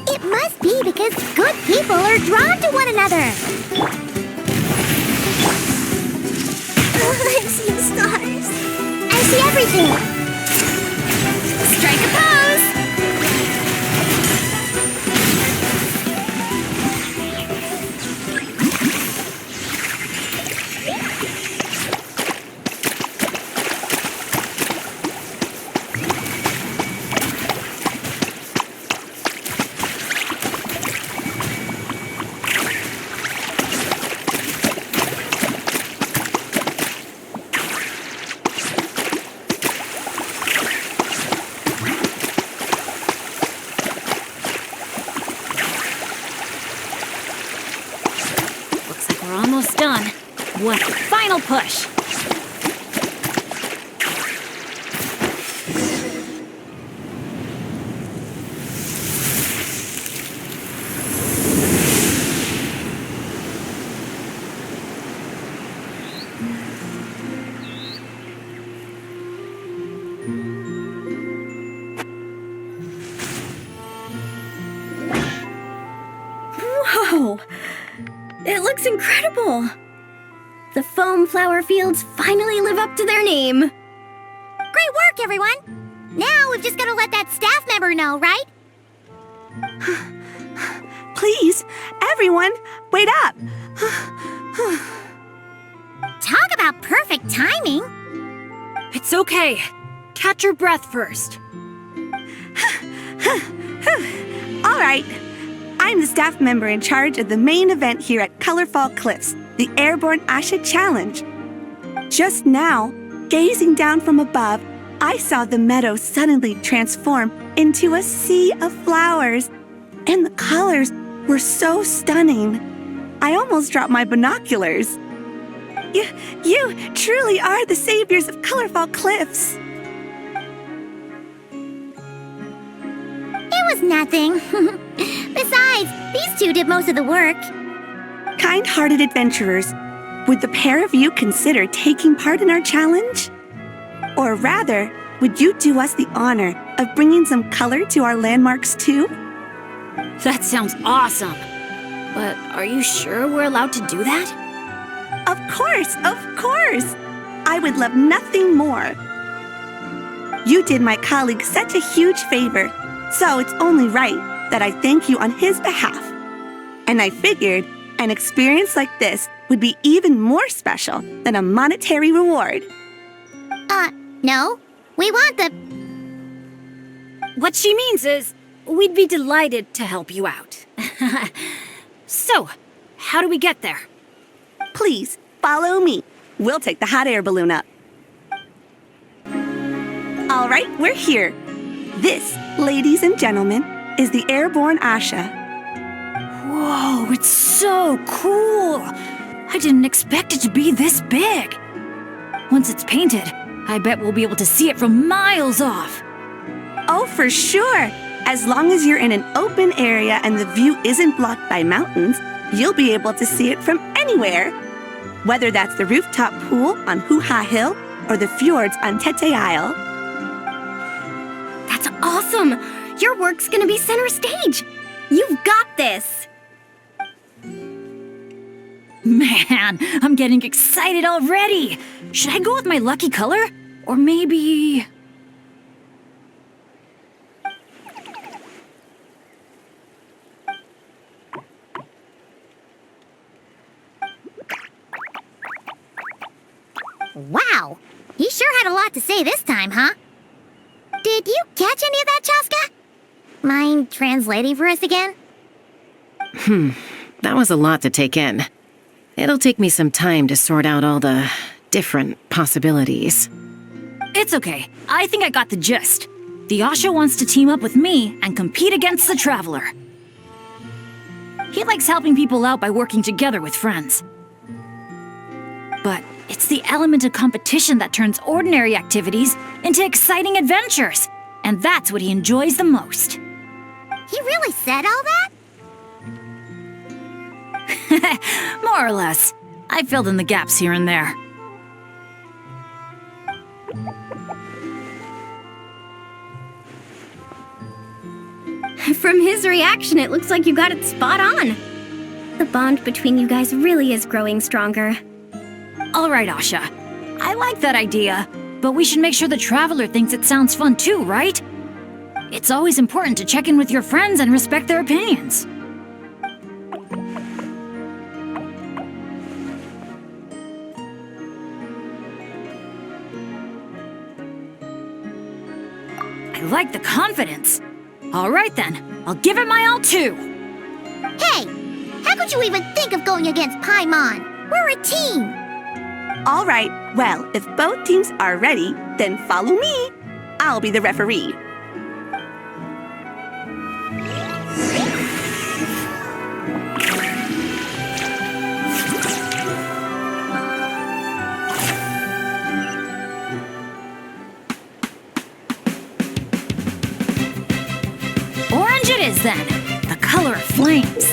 It must be because good people are drawn to one another. I see stars. I see everything. Strike a pose. We're almost done. One final push. Whoa! It looks incredible! The foam flower fields finally live up to their name. Great work, everyone! Now we've just got to let that staff member know, right? Please, everyone, wait up! Talk about perfect timing! It's okay. Catch your breath first. All right, I'm the staff member in charge of the main event here at Colorful Cliffs, the Airborne Asha Challenge. Just now, gazing down from above, I saw the meadow suddenly transform into a sea of flowers, and the colors were so stunning. I almost dropped my binoculars. You truly are the saviors of Colorful Cliffs. It was nothing. Besides, these two did most of the work. Kind-hearted adventurers, would the pair of you consider taking part in our challenge? Or rather, would you do us the honor of bringing some color to our landmarks too? That sounds awesome. But are you sure we're allowed to do that? Of course, of course! I would love nothing more. You did my colleague such a huge favor, so it's only right that I thank you on his behalf. And I figured an experience like this would be even more special than a monetary reward. No. We want the... What she means is, we'd be delighted to help you out. So, how do we get there? Please, follow me. We'll take the hot air balloon up. All right, we're here. This, ladies and gentlemen, is the airborne Asha. Whoa, it's so cool! I didn't expect it to be this big. Once it's painted, I bet we'll be able to see it from miles off. Oh, for sure. As long as you're in an open area and the view isn't blocked by mountains, you'll be able to see it from anywhere. Whether that's the rooftop pool on Hoo-Ha Hill or the fjords on Tete Isle. That's awesome! Your work's gonna be center stage! You've got this! Man, I'm getting excited already. Should I go with my lucky color? Or maybe... Wow! He sure had a lot to say this time, huh? Did you catch any of that, Chaska? Mind translating for us again? That was a lot to take in. It'll take me some time to sort out all the different possibilities. It's okay. I think I got the gist. The Asha wants to team up with me and compete against the Traveler. He likes helping people out by working together with friends. But it's the element of competition that turns ordinary activities into exciting adventures. And that's what he enjoys the most. He really said all that? More or less. I filled in the gaps here and there. From his reaction, it looks like you got it spot on. The bond between you guys really is growing stronger. All right, Asha. I like that idea, but we should make sure the Traveler thinks it sounds fun too, right? It's always important to check in with your friends and respect their opinions. I like the confidence. All right then, I'll give it my all too. Hey! How could you even think of going against Paimon? We're a team! All right, well, if both teams are ready, then follow me. I'll be the referee. Orange it is then, the color of flames.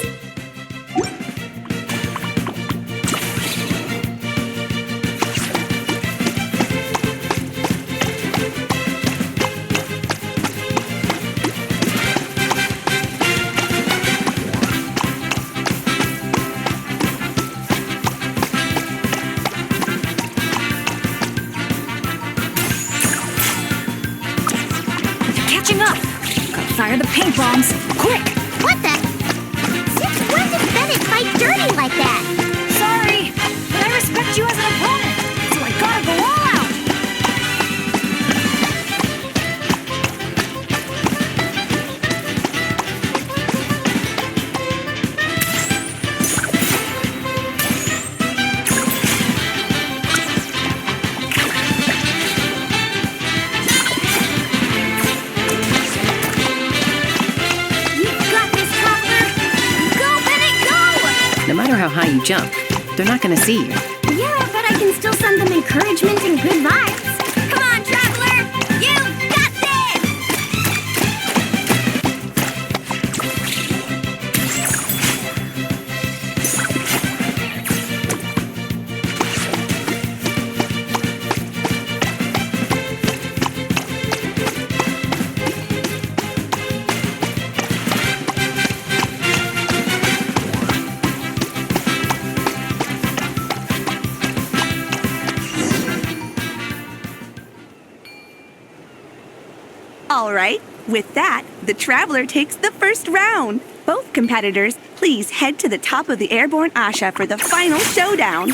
Catching up! Gotta fire the paint bombs, quick! What the? Since when did Bennett fight dirty like that? Sorry, but I respect you as an opponent, so I gotta go all out! No matter how high you jump, they're not gonna see you. Yeah, but I can still send them encouragement and good vibes. Come on, Traveler! You got this! All right, with that, the Traveler takes the first round. both competitors please head to the top of the airborne Asha for the final showdown?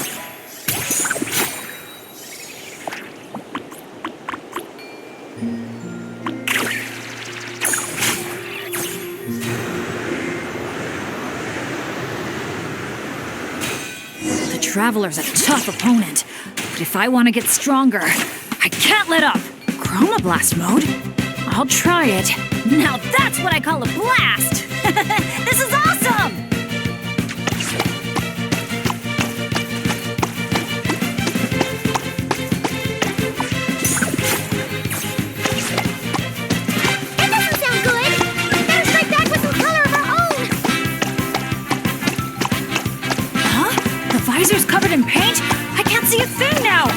The Traveler's a tough opponent, but if I want to get stronger, I can't let up. Chroma Blast mode? I'll try it. Now that's what I call a blast! This is awesome! That doesn't sound good. Better strike back with some color of our own. Huh? The visor's covered in paint? I can't see a thing now!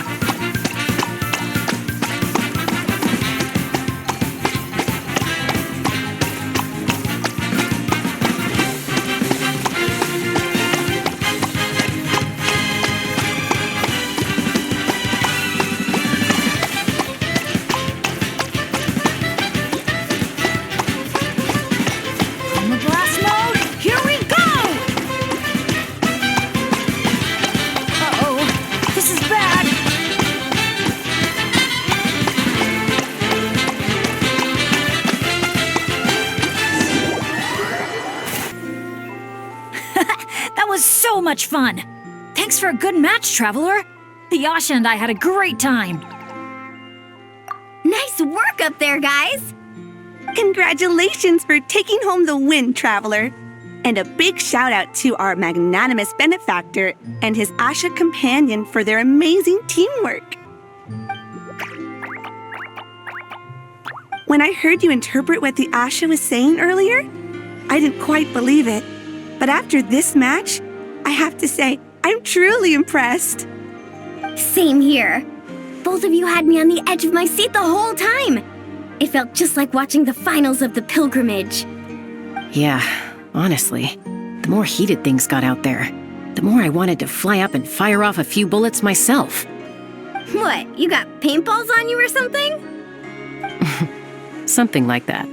So much fun! Thanks for a good match, Traveler. The Asha and I had a great time. Nice work up there, guys! Congratulations for taking home the win, Traveler. And a big shout out to our magnanimous benefactor and his Asha companion for their amazing teamwork. When I heard you interpret what the Asha was saying earlier, I didn't quite believe it. But after this match, I have to say, I'm truly impressed. Same here. Both of you had me on the edge of my seat the whole time. It felt just like watching the finals of the pilgrimage. Yeah, honestly, the more heated things got out there, the more I wanted to fly up and fire off a few bullets myself. What, you got paintballs on you or something? Something like that.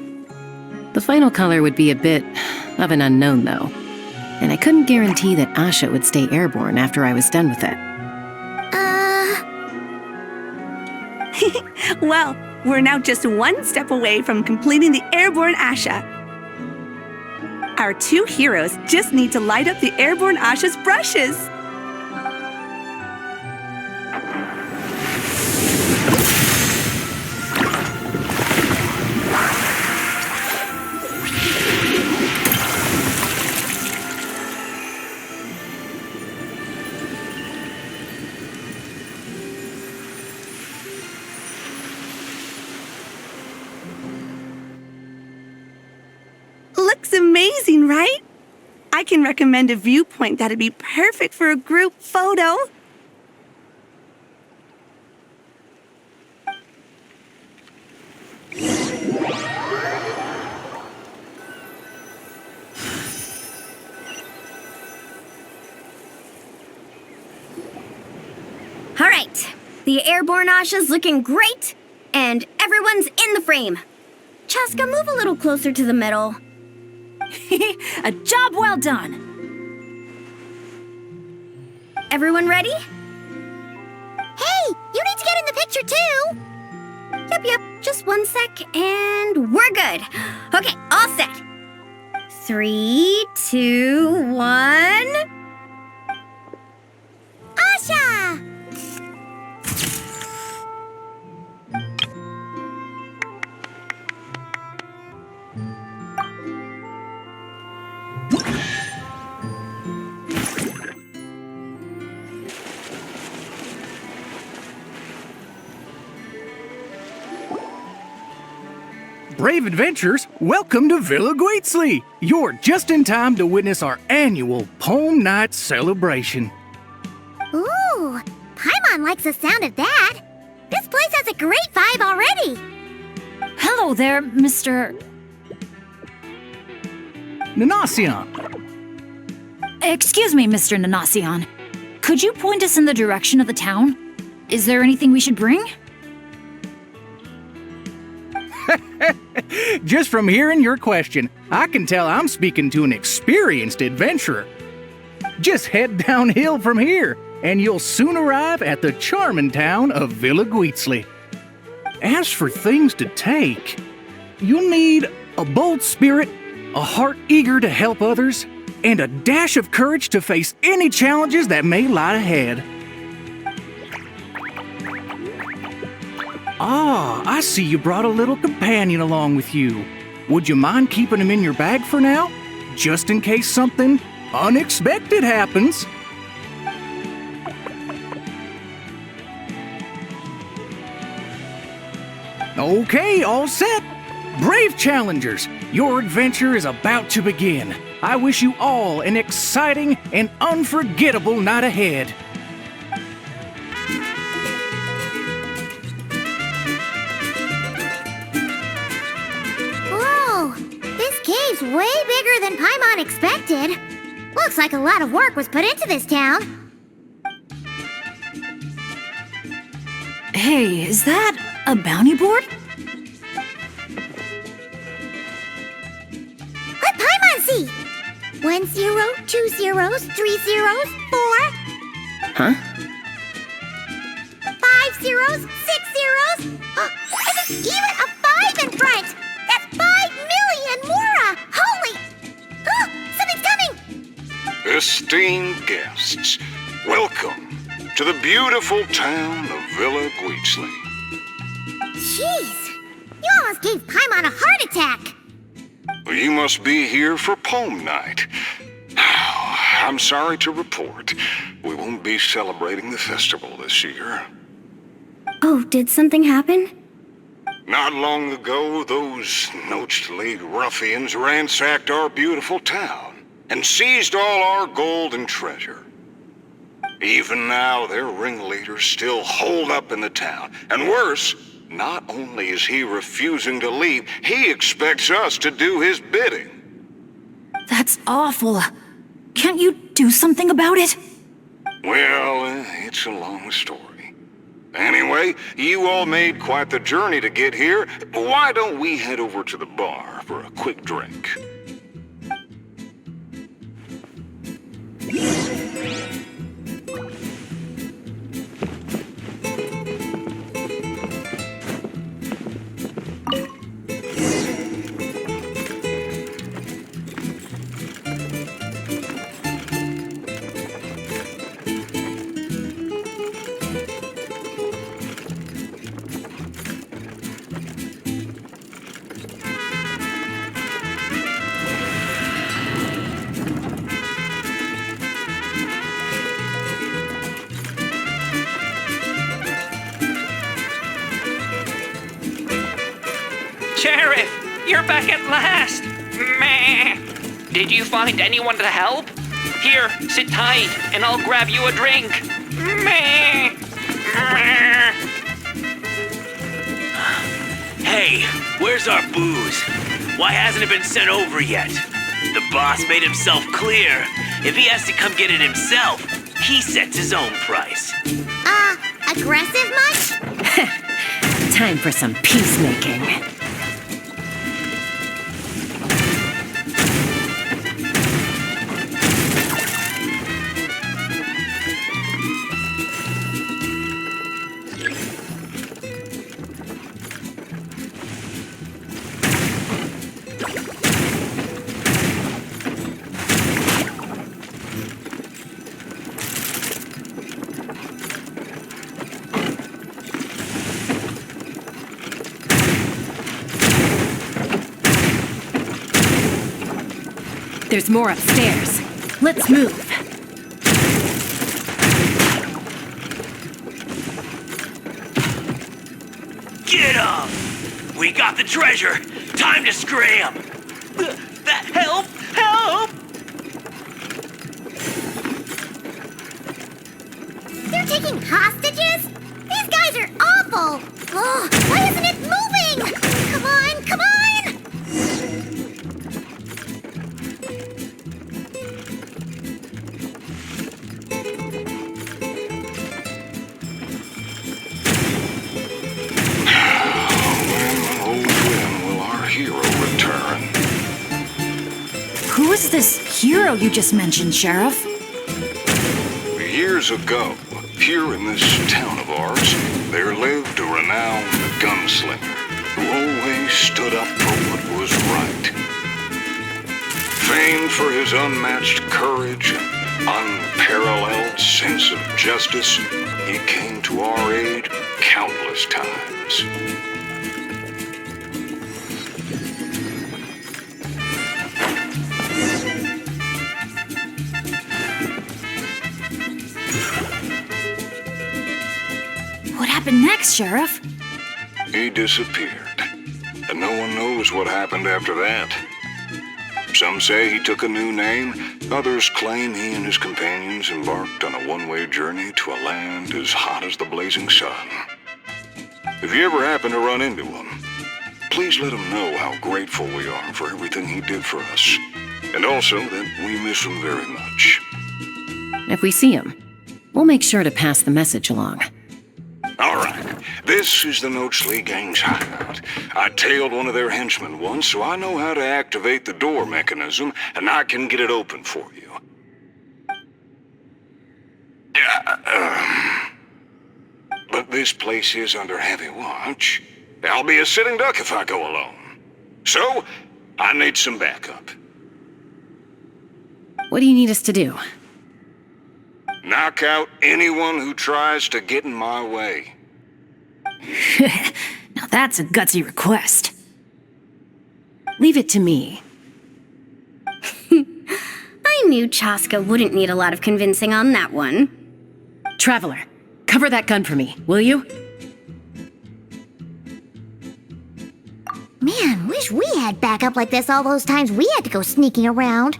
The final color would be a bit of an unknown, though. And I couldn't guarantee that Asha would stay airborne after I was done with it. Well, we're now just one step away from completing the airborne Asha. Our two heroes just need to light up the airborne Asha's brushes. Looks amazing, right? I can recommend a viewpoint that'd be perfect for a group photo. All right, the airborne Asha's looking great, and everyone's in the frame. Chaska, move a little closer to the middle. A job well done! Everyone ready? Hey, you need to get in the picture too. Yep, just 1 sec, and we're good. Okay, all set. 3, 2, 1... Asha! Brave adventurers, welcome to Villa Guitzley. You're just in time to witness our annual Poem Night celebration. Ooh, Paimon likes the sound of that. This place has a great vibe already. Hello there, Mr. Nanacion. Excuse me, Mr. Nanacion. Could you point us in the direction of the town? Is there anything we should bring? Just from hearing your question, I can tell I'm speaking to an experienced adventurer. Just head downhill from here, and you'll soon arrive at the charming town of Villaguitzli. As for things to take, you'll need a bold spirit, a heart eager to help others, and a dash of courage to face any challenges that may lie ahead. Ah, I see you brought a little companion along with you. Would you mind keeping him in your bag for now? Just in case something unexpected happens. Okay, all set. Brave challengers, your adventure is about to begin. I wish you all an exciting and unforgettable night ahead. Whoa! This cave's way bigger than Paimon expected. Looks like a lot of work was put into this town. Hey, is that a bounty board? Let Paimon see! 1 0, 2 zeros, 3 zeros, 4. Huh? 5 zeros, 6 zeros. Oh, there's even a 5 in front. That's 5 million Mora. Holy! Oh, something's coming. Esteemed guests, welcome to the beautiful town of Villaguitzli. Jeez, you almost gave Paimon a heart attack. You must be here for Poem Night. I'm sorry to report, we won't be celebrating the festival this year. Oh, did something happen? Not long ago, those Noche ruffians ransacked our beautiful town and seized all our gold and treasure. Even now, their ringleader's still holed up in the town. And worse, not only is he refusing to leave, he expects us to do his bidding. That's awful. Can't you do something about it? Well, it's a long story. Anyway, you all made quite the journey to get here. Why don't we head over to the bar for a quick drink? Sheriff, you're back at last! Meh. Did you find anyone to help? Here, sit tight, and I'll grab you a drink. Meh. Meh. Hey, where's our booze? Why hasn't it been sent over yet? The boss made himself clear. If he has to come get it himself, he sets his own price. Aggressive much? Time for some peacemaking. There's more upstairs. Let's move. Get up! We got the treasure. Time to scram. Help! Help! They're taking hostages? These guys are awful! Oh, why isn't it moving? Come on, come on! Oh, was this hero you just mentioned, Sheriff? Years ago, here in this town of ours, there lived a renowned gunslinger who always stood up for what was right. Famed for his unmatched courage and unparalleled sense of justice, he came to our aid countless times. What happened next, Sheriff? He disappeared, and no one knows what happened after that. Some say he took a new name, others claim he and his companions embarked on a one-way journey to a land as hot as the blazing sun. If you ever happen to run into him, please let him know how grateful we are for everything he did for us, and also that we miss him very much. If we see him, we'll make sure to pass the message along. All right, this is the Noachly Gang's hideout. I tailed one of their henchmen once, so I know how to activate the door mechanism, and I can get it open for you. But this place is under heavy watch. I'll be a sitting duck if I go alone. So, I need some backup. What do you need us to do? Knock out anyone who tries to get in my way. Now that's a gutsy request. Leave it to me. I knew Chaska wouldn't need a lot of convincing on that one. Traveler, cover that gun for me, will you? Man, wish we had backup like this all those times we had to go sneaking around.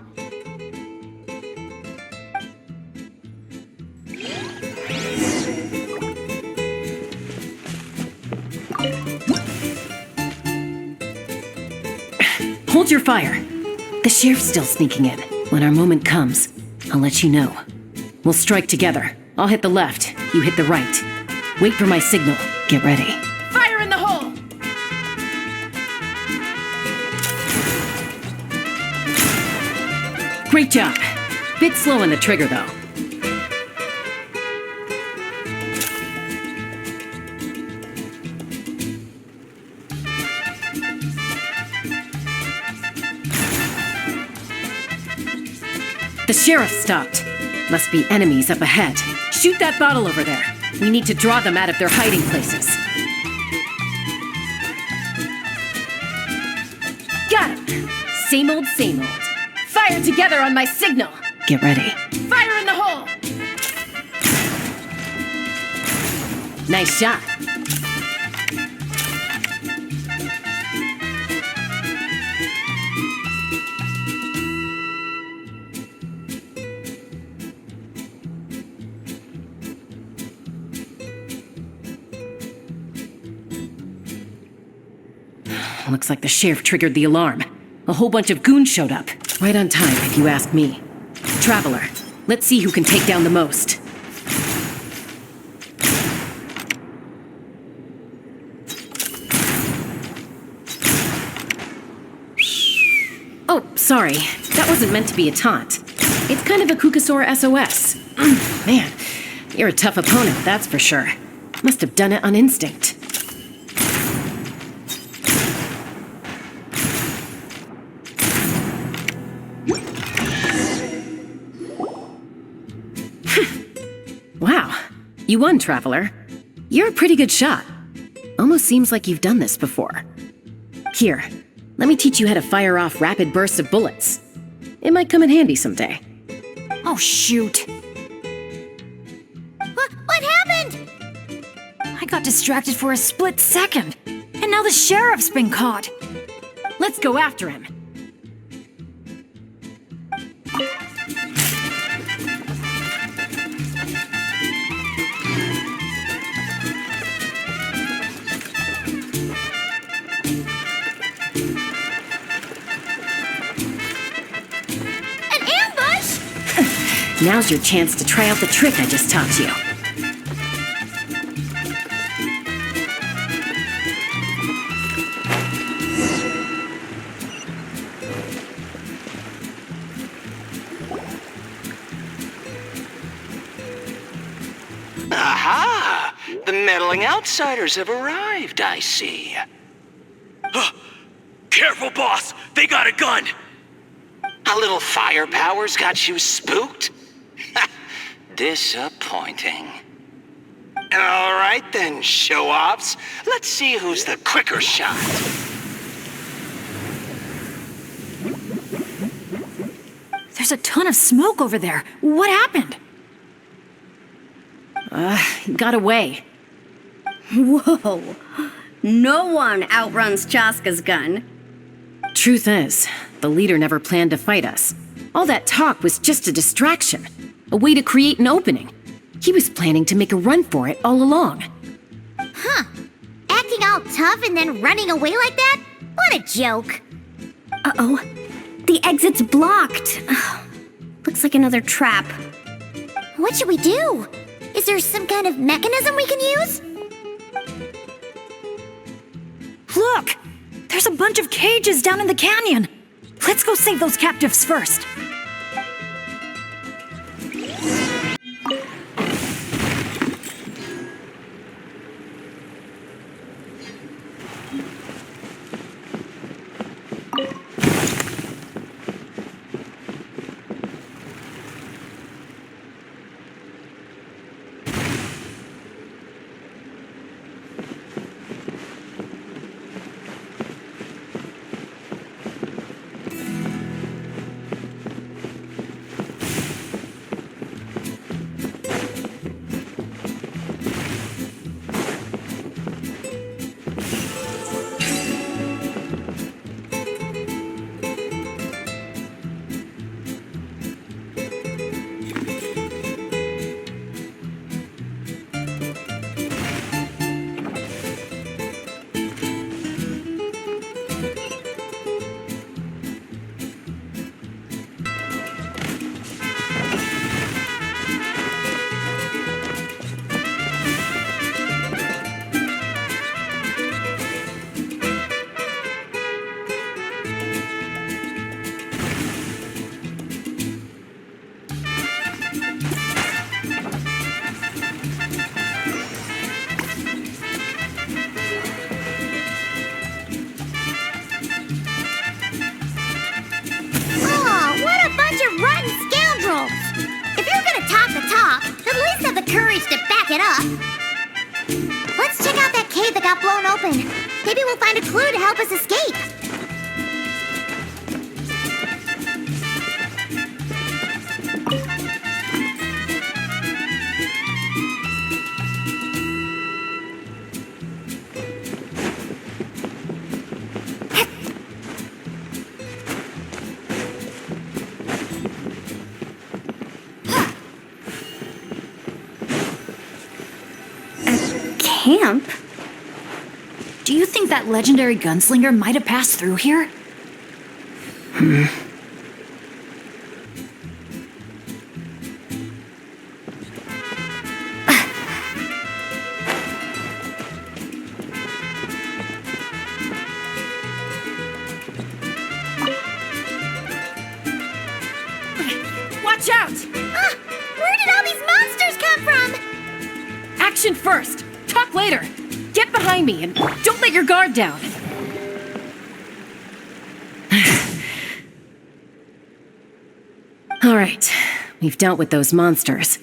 Hold your fire. The sheriff's still sneaking in. When our moment comes, I'll let you know. We'll strike together. I'll hit the left, you hit the right. Wait for my signal. Get ready. Fire in the hole! Great job. Bit slow on the trigger, though. The sheriff stopped. Must be enemies up ahead. Shoot that bottle over there. We need to draw them out of their hiding places. Got it. Same old, same old. Fire together on my signal. Get ready. Fire in the hole! Nice shot. Looks like the sheriff triggered the alarm. A whole bunch of goons showed up. Right on time, if you ask me. Traveler, let's see who can take down the most. Oh, sorry. That wasn't meant to be a taunt. It's kind of a Kukasaur SOS. Man, you're a tough opponent, that's for sure. Must have done it on instinct. Wow, you won, Traveler. You're a pretty good shot. Almost seems like you've done this before. Here, let me teach you how to fire off rapid bursts of bullets. It might come in handy someday. Oh, shoot. What happened? I got distracted for a split second, and now the sheriff's been caught. Let's go after him. Now's your chance to try out the trick I just taught you. meddling outsiders have arrived, I see. Careful, boss! They got a gun! A little firepower's got you spooked? Disappointing. All right then, show-offs. Let's see who's the quicker shot. There's a ton of smoke over there. What happened? He got away. Whoa. No one outruns Chaska's gun. Truth is, the leader never planned to fight us. All that talk was just a distraction, a way to create an opening. He was planning to make a run for it all along. Huh. Acting all tough and then running away like that? What a joke. Uh-oh. The exit's blocked. Looks like another trap. What should we do? Is there some kind of mechanism we can use? Look! There's a bunch of cages down in the canyon. Let's go save those captives first. courage to back it up. Let's check out that cave that got blown open. Maybe we'll find a clue to help us escape. Camp? Do you think that legendary gunslinger might have passed through here? Watch out! Where did all these monsters come from? Action first! Talk later! Get behind me and don't let your guard down! Alright, we've dealt with those monsters,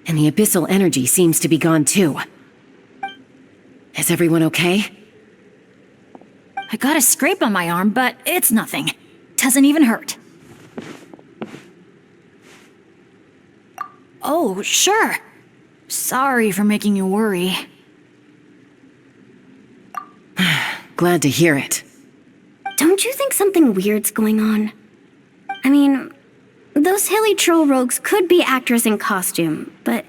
and the abyssal energy seems to be gone too. Is everyone okay? I got a scrape on my arm, but it's nothing. Doesn't even hurt. Oh, sure. Sorry for making you worry. Glad to hear it. Don't you think something weird's going on? I mean, those hilly troll rogues could be actors in costume, but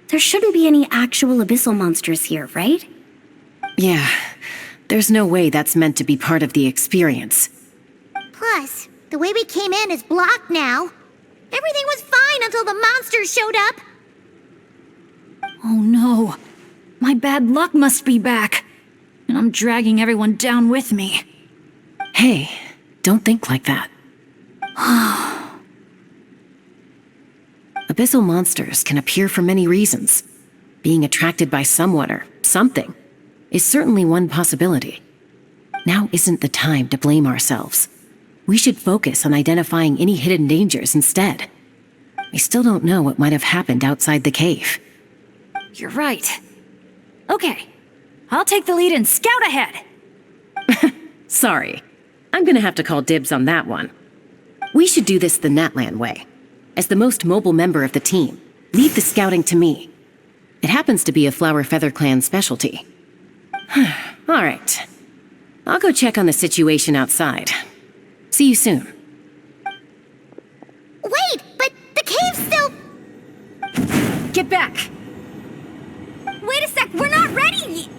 there shouldn't be any actual abyssal monsters here, right? Yeah, there's no way that's meant to be part of the experience. Plus, the way we came in is blocked now. Everything was fine until the monsters showed up. Oh no. My bad luck must be back. And I'm dragging everyone down with me. Hey, don't think like that. Abyssal monsters can appear for many reasons. Being attracted by someone or something is certainly one possibility. Now isn't the time to blame ourselves. We should focus on identifying any hidden dangers instead. We still don't know what might have happened outside the cave. You're right. Okay, I'll take the lead and scout ahead. Sorry. I'm gonna have to call dibs on that one. We should do this the Natlan way. As the most mobile member of the team, leave the scouting to me. It happens to be a Flower Feather Clan specialty. All right. I'll go check on the situation outside. See you soon. Wait, but the cave's still... Get back! Wait a sec, we're not ready!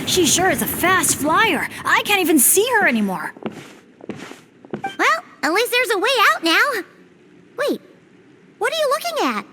She sure is a fast flyer. I can't even see her anymore. Well, at least there's a way out now. Wait, what are you looking at?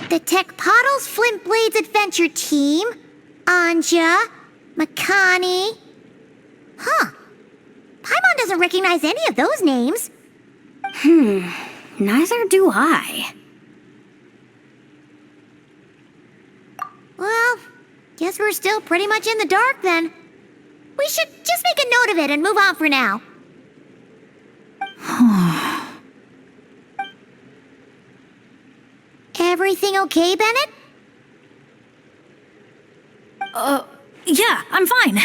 The Tech Pottles Flint Blades Adventure Team, Anja, Makani. Huh. Paimon doesn't recognize any of those names. Neither do I. Well, guess we're still pretty much in the dark then. We should just make a note of it and move on for now. Everything okay, Bennett? Yeah, I'm fine.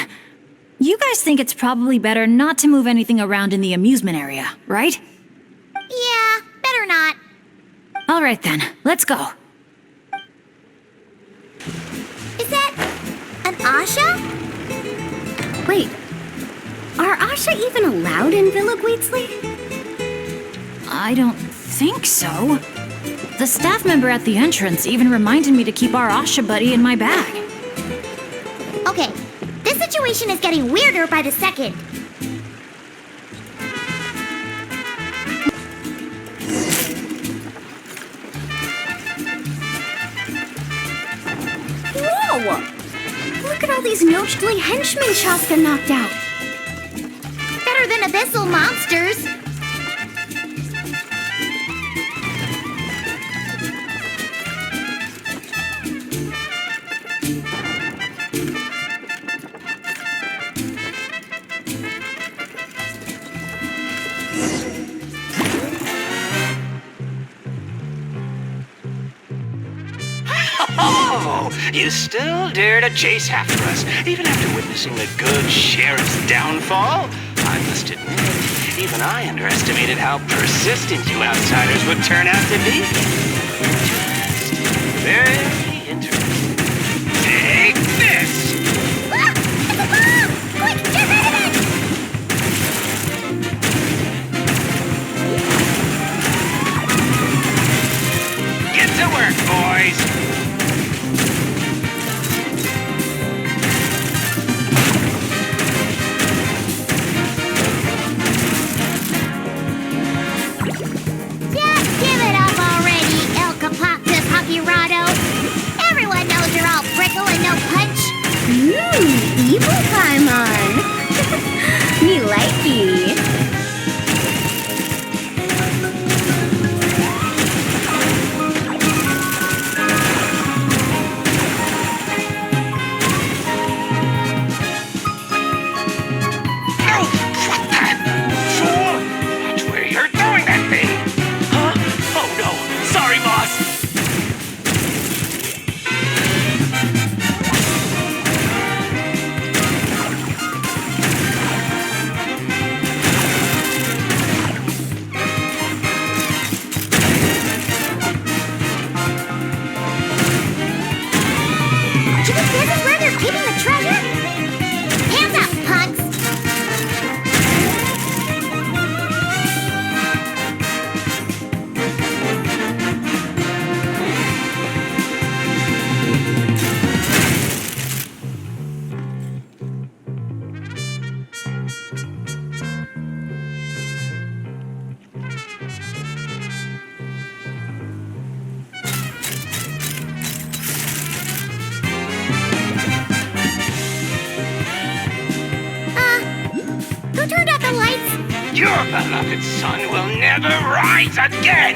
You guys think it's probably better not to move anything around in the amusement area, right? Yeah, better not. All right then, let's go. Is that an Asha? Wait, are Asha even allowed in Villa Guitzley? I don't think so. The staff member at the entrance even reminded me to keep our Asha buddy in my bag. Okay, this situation is getting weirder by the second. Whoa! Look at all these Nochtly henchmen Shaska knocked out. Better than abyssal monsters. Oh, you still dare to chase after us, even after witnessing the good sheriff's downfall? I must admit, even I underestimated how persistent you outsiders would turn out to be. Interesting. Very interesting. Take this! Ah! It's a bomb! Quick, get rid of it! Get to work, boys! Just give it up already! Evil Paimon. Me likey. Your beloved sun will never rise again!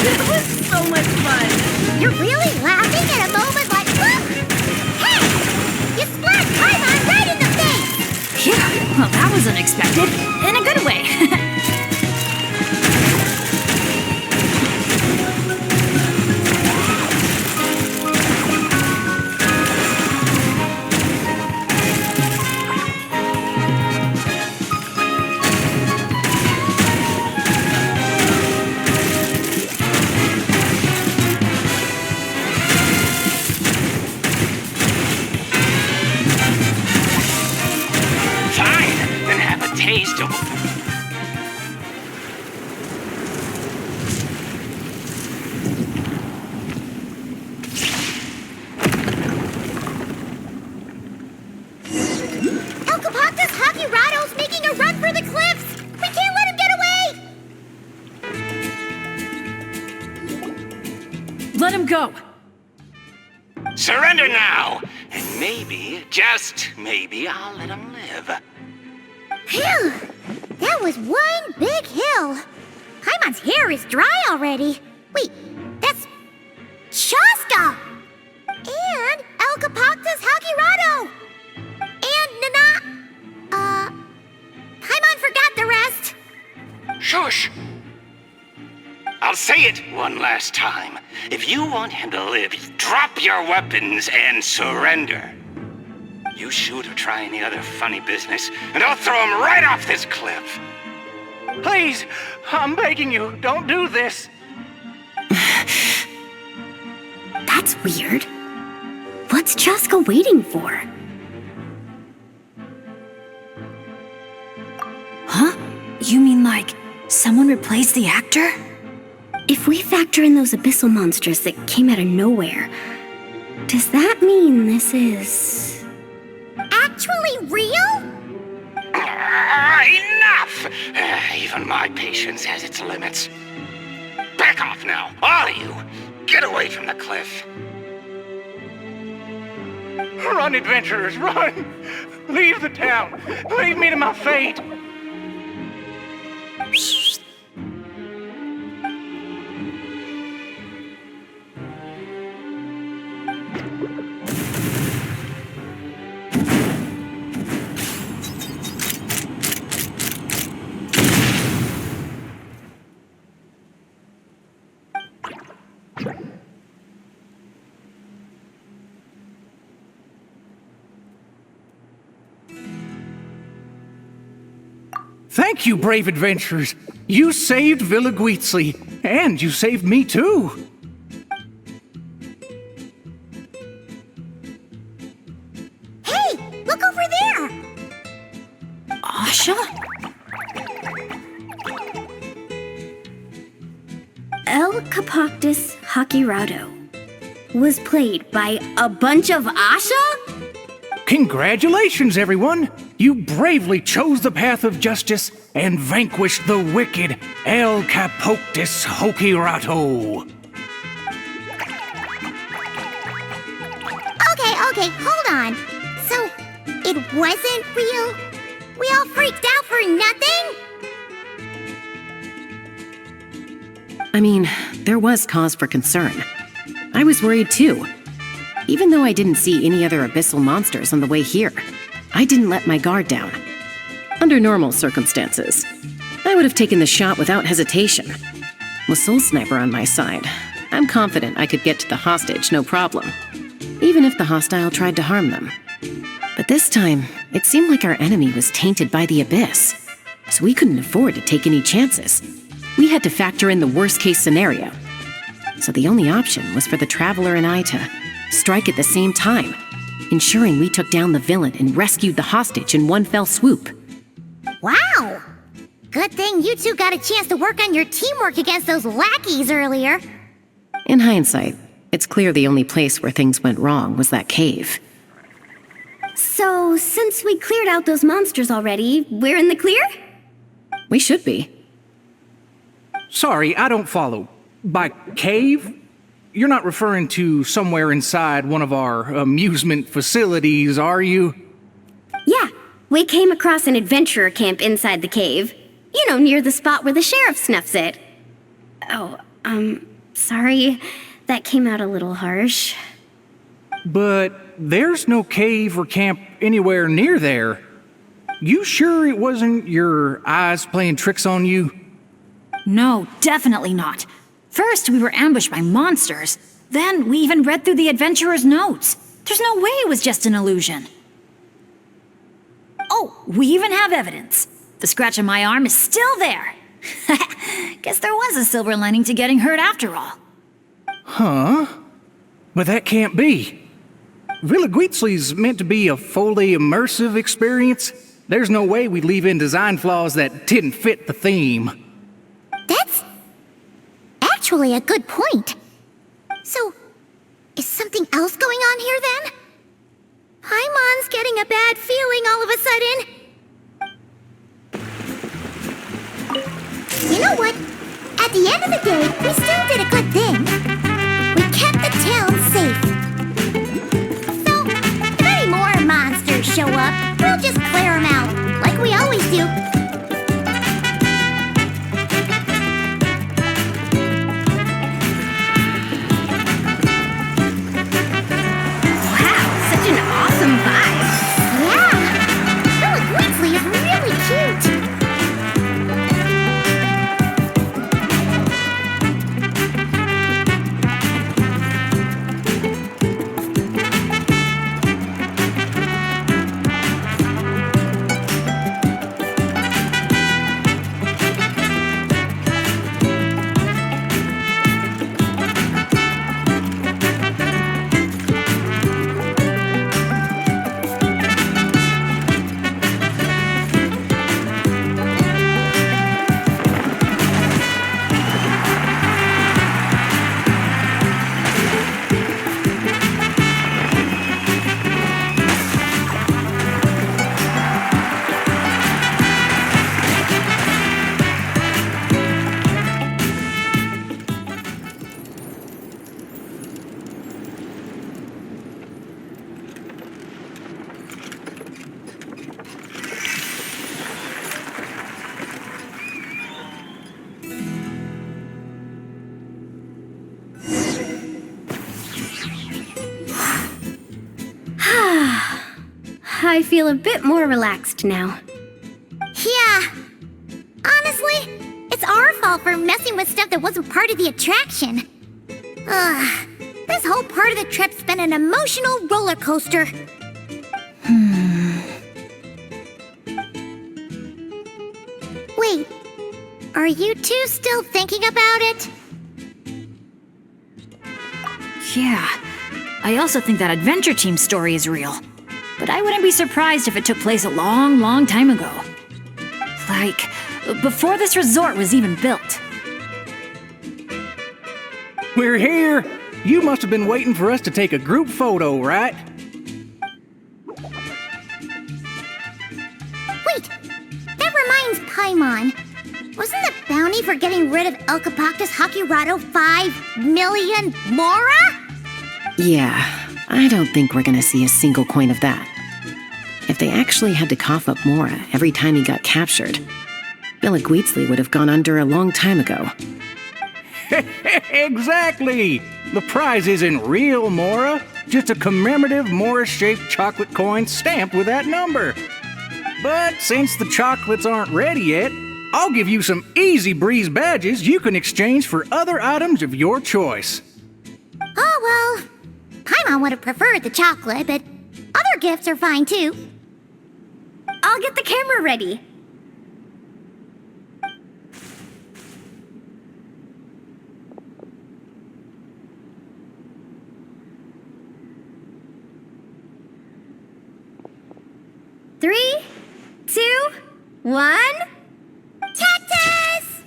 That was so much fun. You're really laughing at a moment like, look! Hey! You splashed Paimon right in the face! Phew, well, that was unexpected. In a good way. Taste of Hakirado's making a run for the cliffs! We can't let him get away! Let him go. Surrender now, and maybe, just maybe, I'll let him live. Phew! That was one big hill. Paimon's hair is dry already. Wait, that's Shaska! And Elkapoctus Hakirado! And Paimon forgot the rest. Shush! I'll say it one last time. If you want him to live, drop your weapons and surrender. You shoot or try any other funny business, and I'll throw him right off this cliff. Please, I'm begging you, don't do this. That's weird. What's Chaska waiting for? Huh? You mean like someone replaced the actor? If we factor in those abyssal monsters that came out of nowhere, does that mean this is... actually real? Enough! Even my patience has its limits. Back off now, all of you! Get away from the cliff. Run, adventurers, run! Leave the town! Leave me to my fate! Thank you, brave adventurers. You saved Villaguizzi, and you saved me too. Hey, look over there! Asha? Elkapoctus Hakirado. was played by a bunch of Asha? Congratulations, everyone! You bravely chose the path of justice and vanquished the wicked El Capoctus Hokirato. Okay, hold on. So, it wasn't real? We all freaked out for nothing? I mean, there was cause for concern. I was worried too. Even though I didn't see any other abyssal monsters on the way here, I didn't let my guard down. Under normal circumstances, I would have taken the shot without hesitation. With Soul Sniper on my side, I'm confident I could get to the hostage no problem, even if the hostile tried to harm them. But this time, it seemed like our enemy was tainted by the abyss, so we couldn't afford to take any chances. We had to factor in the worst-case scenario. So the only option was for the Traveler and I to strike at the same time, ensuring we took down the villain and rescued the hostage in one fell swoop. Wow! Good thing you two got a chance to work on your teamwork against those lackeys earlier. In hindsight, it's clear the only place where things went wrong was that cave. So, since we cleared out those monsters already, we're in the clear? We should be. Sorry, I don't follow. By cave? You're not referring to somewhere inside one of our amusement facilities, are you? Yeah, we came across an adventurer camp inside the cave. You know, near the spot where the sheriff snuffs it. Oh, sorry. That came out a little harsh. But there's no cave or camp anywhere near there. You sure it wasn't your eyes playing tricks on you? No, definitely not. First, we were ambushed by monsters. Then, we even read through the adventurer's notes. There's no way it was just an illusion. Oh, we even have evidence. The scratch on my arm is still there. Guess there was a silver lining to getting hurt after all. Huh? But that can't be. Villa Guitzli's meant to be a fully immersive experience. There's no way we'd leave in design flaws that didn't fit the theme. That's actually a good point. So, is something else going on here then? Paimon's getting a bad feeling all of a sudden. You know what? At the end of the day, we still did a good thing. We kept the town safe. So, if any more monsters show up, we'll just clear them out, like we always do. Wow, such an awesome vibe. Yeah! Villa Guitzli is really cute. I feel a bit more relaxed now. Yeah. Honestly, it's our fault for messing with stuff that wasn't part of the attraction. Ugh. This whole part of the trip's been an emotional roller coaster. Wait, are you two still thinking about it? Yeah. I also think that Adventure Team story is real. But I wouldn't be surprised if it took place a long, long time ago. Like, before this resort was even built. We're here! you must have been waiting for us to take a group photo, right? Wait, that reminds Paimon. Wasn't the bounty for getting rid of El Capactus Hakirado 5 million Mora? Yeah, I don't think we're gonna see a single coin of that. If they actually had to cough up Mora every time he got captured, Villaguizli would have gone under a long time ago. Exactly! The prize isn't real Mora, just a commemorative Mora-shaped chocolate coin stamped with that number. But since the chocolates aren't ready yet, I'll give you some easy breeze badges you can exchange for other items of your choice. Oh, well, Paimon would have preferred the chocolate, but other gifts are fine too. I'll get the camera ready. Three, 2, 1. Cactus!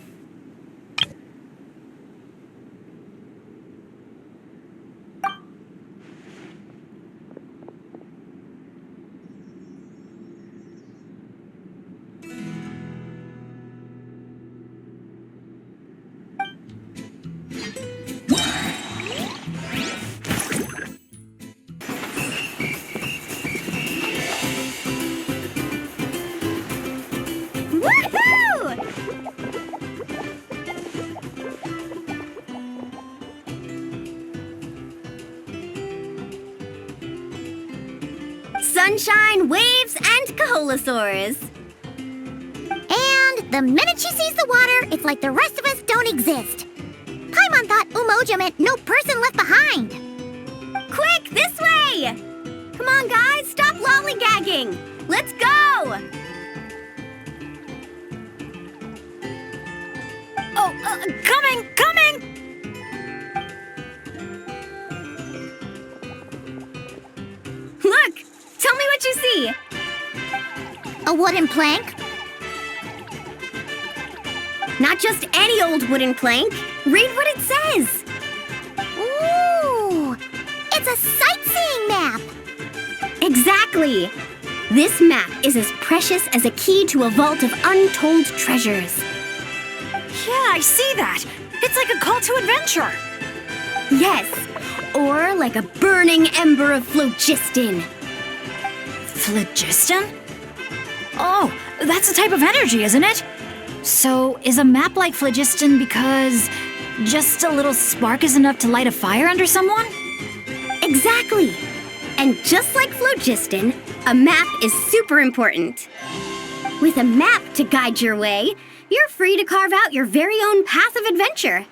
Sunshine, waves, and Kaholasaurs. And the minute she sees the water, it's like the rest of us don't exist. Paimon thought Umoja meant no person left behind. Quick, this way! Come on, guys, stop lollygagging. Let's go! Oh, coming! Look! Tell me what you see. A wooden plank? Not just any old wooden plank. Read what it says. Ooh! It's a sightseeing map! Exactly. This map is as precious as a key to a vault of untold treasures. Yeah, I see that. It's like a call to adventure. Yes, or like a burning ember of phlogiston. Phlogiston? Oh, that's a type of energy, isn't it? So, is a map like phlogiston because just a little spark is enough to light a fire under someone? Exactly. And just like phlogiston, a map is super important. With a map to guide your way, you're free to carve out your very own path of adventure.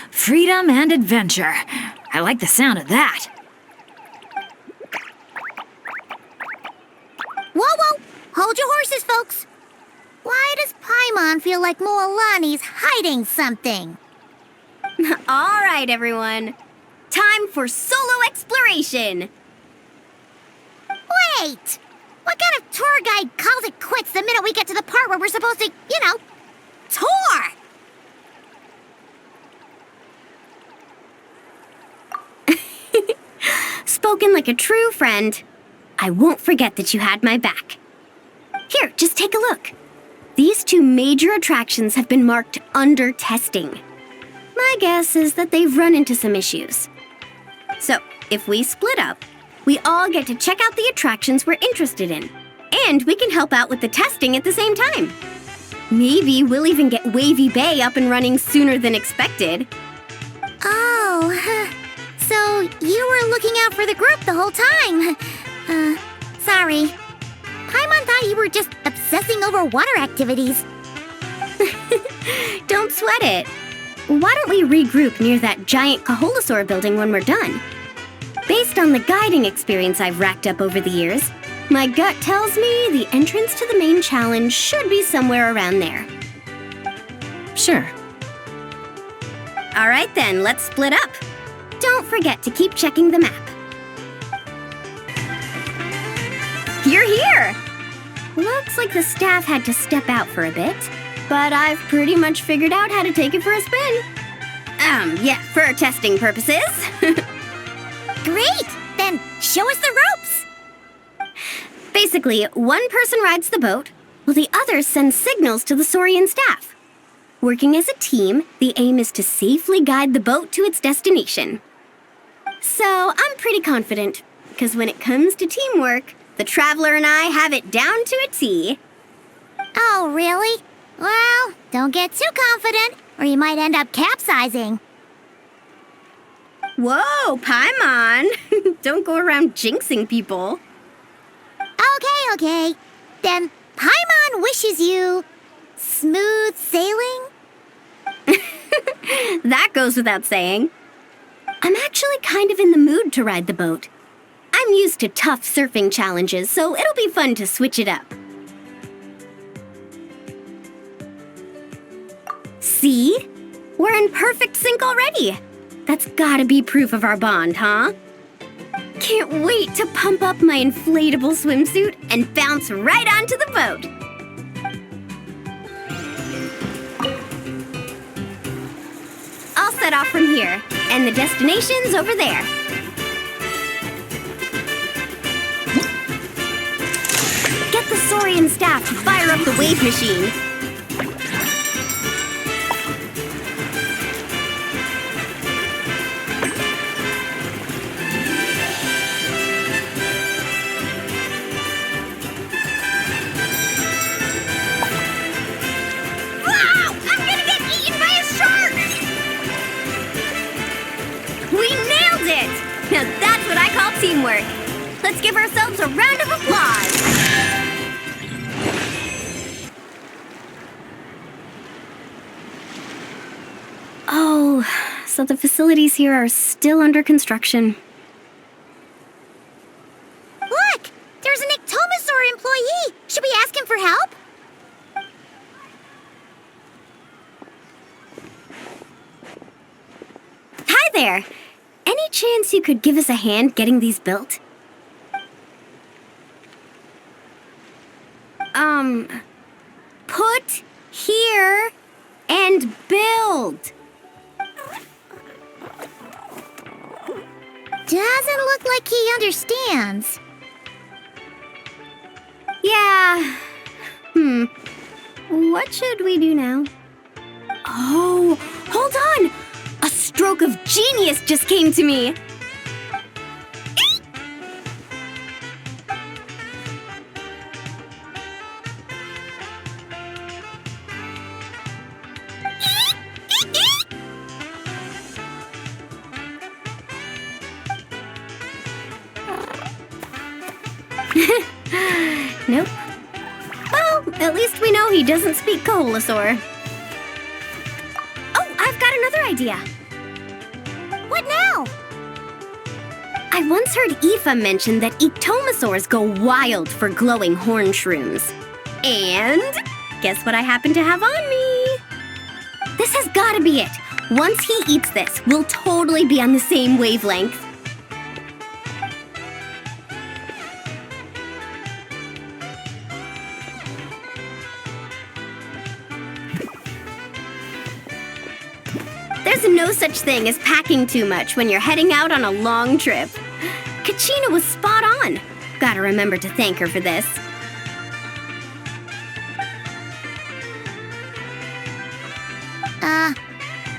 Freedom and adventure. I like the sound of that. Whoa! Hold your horses, folks. Why does Paimon feel like Moalani's hiding something? All right, everyone. Time for solo exploration. Wait! What kind of tour guide calls it quits the minute we get to the part where we're supposed to, tour? Spoken like a true friend. I won't forget that you had my back. Here, just take a look. These two major attractions have been marked under testing. My guess is that they've run into some issues. So, if we split up, we all get to check out the attractions we're interested in. And we can help out with the testing at the same time. Maybe we'll even get Wavy Bay up and running sooner than expected. Oh, so you were looking out for the group the whole time. Sorry. Paimon thought you were just obsessing over water activities. Don't sweat it. Why don't we regroup near that giant Kaholasaur building when we're done? Based on the guiding experience I've racked up over the years, my gut tells me the entrance to the main challenge should be somewhere around there. Sure. All right then, let's split up. Don't forget to keep checking the map. You're here! Looks like the staff had to step out for a bit. but I've pretty much figured out how to take it for a spin. Yeah, for testing purposes. Great! Then show us the ropes! Basically, one person rides the boat, while the others send signals to the Saurian staff. Working as a team, the aim is to safely guide the boat to its destination. So, I'm pretty confident, because when it comes to teamwork, the Traveler and I have it down to a T. Oh, really? Well, don't get too confident, or you might end up capsizing. Whoa, Paimon! Don't go around jinxing people. Okay. Then Paimon wishes you smooth sailing? That goes without saying. I'm actually kind of in the mood to ride the boat. I'm used to tough surfing challenges, so it'll be fun to switch it up. See? We're in perfect sync already. That's gotta be proof of our bond, huh? Can't wait to pump up my inflatable swimsuit and bounce right onto the boat. I'll set off from here, and the destination's over there. Get the Saurian staff to fire up the wave machine. Wow! I'm gonna get eaten by a shark! We nailed it! Now that's what I call teamwork. Let's give ourselves a round of applause. Oh, so the facilities here are still under construction. Look! There's an Ictomosaur employee! Should we ask him for help? Hi there! Any chance you could give us a hand getting these built? Put here and build. Doesn't look like he understands. Yeah. What should we do now? Oh, hold on! A stroke of genius just came to me. Nope. Well, at least we know he doesn't speak Koholosaur. Oh, I've got another idea. What now? I once heard Aoife mention that Ictomosaurs go wild for glowing horn shrooms. And guess what I happen to have on me? This has gotta be it. Once he eats this, we'll totally be on the same wavelength. There's no such thing as packing too much when you're heading out on a long trip. Kachina was spot on. Gotta remember to thank her for this.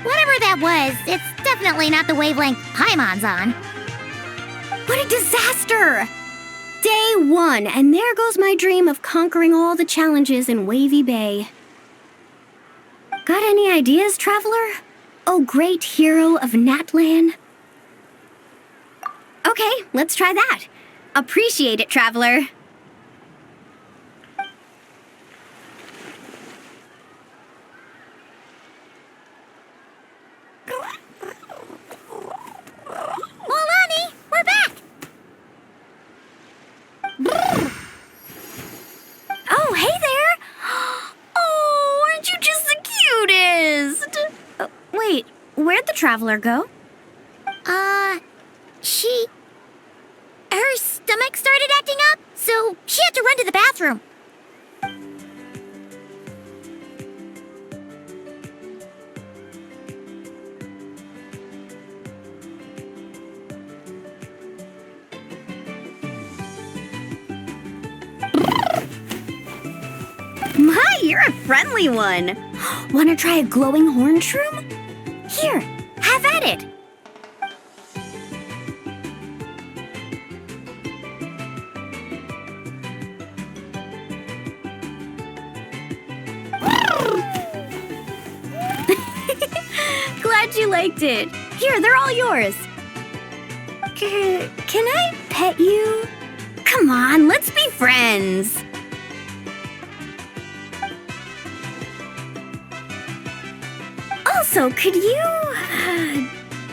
Whatever that was, it's definitely not the wavelength Paimon's on. What a disaster! Day 1, and there goes my dream of conquering all the challenges in Wavy Bay. Got any ideas, Traveler? Oh, great hero of Natlan? Okay, let's try that. Appreciate it, Traveler. Molani, we're back! Oh, hey there! Oh, aren't you just the cutest? Wait, where'd the Traveler go? Her stomach started acting up, so she had to run to the bathroom. You're a friendly one. Want to try a glowing horn shroom? Here, have at it. Glad you liked it. Here, they're all yours. Can I pet you? Come on, let's be friends. Also, could you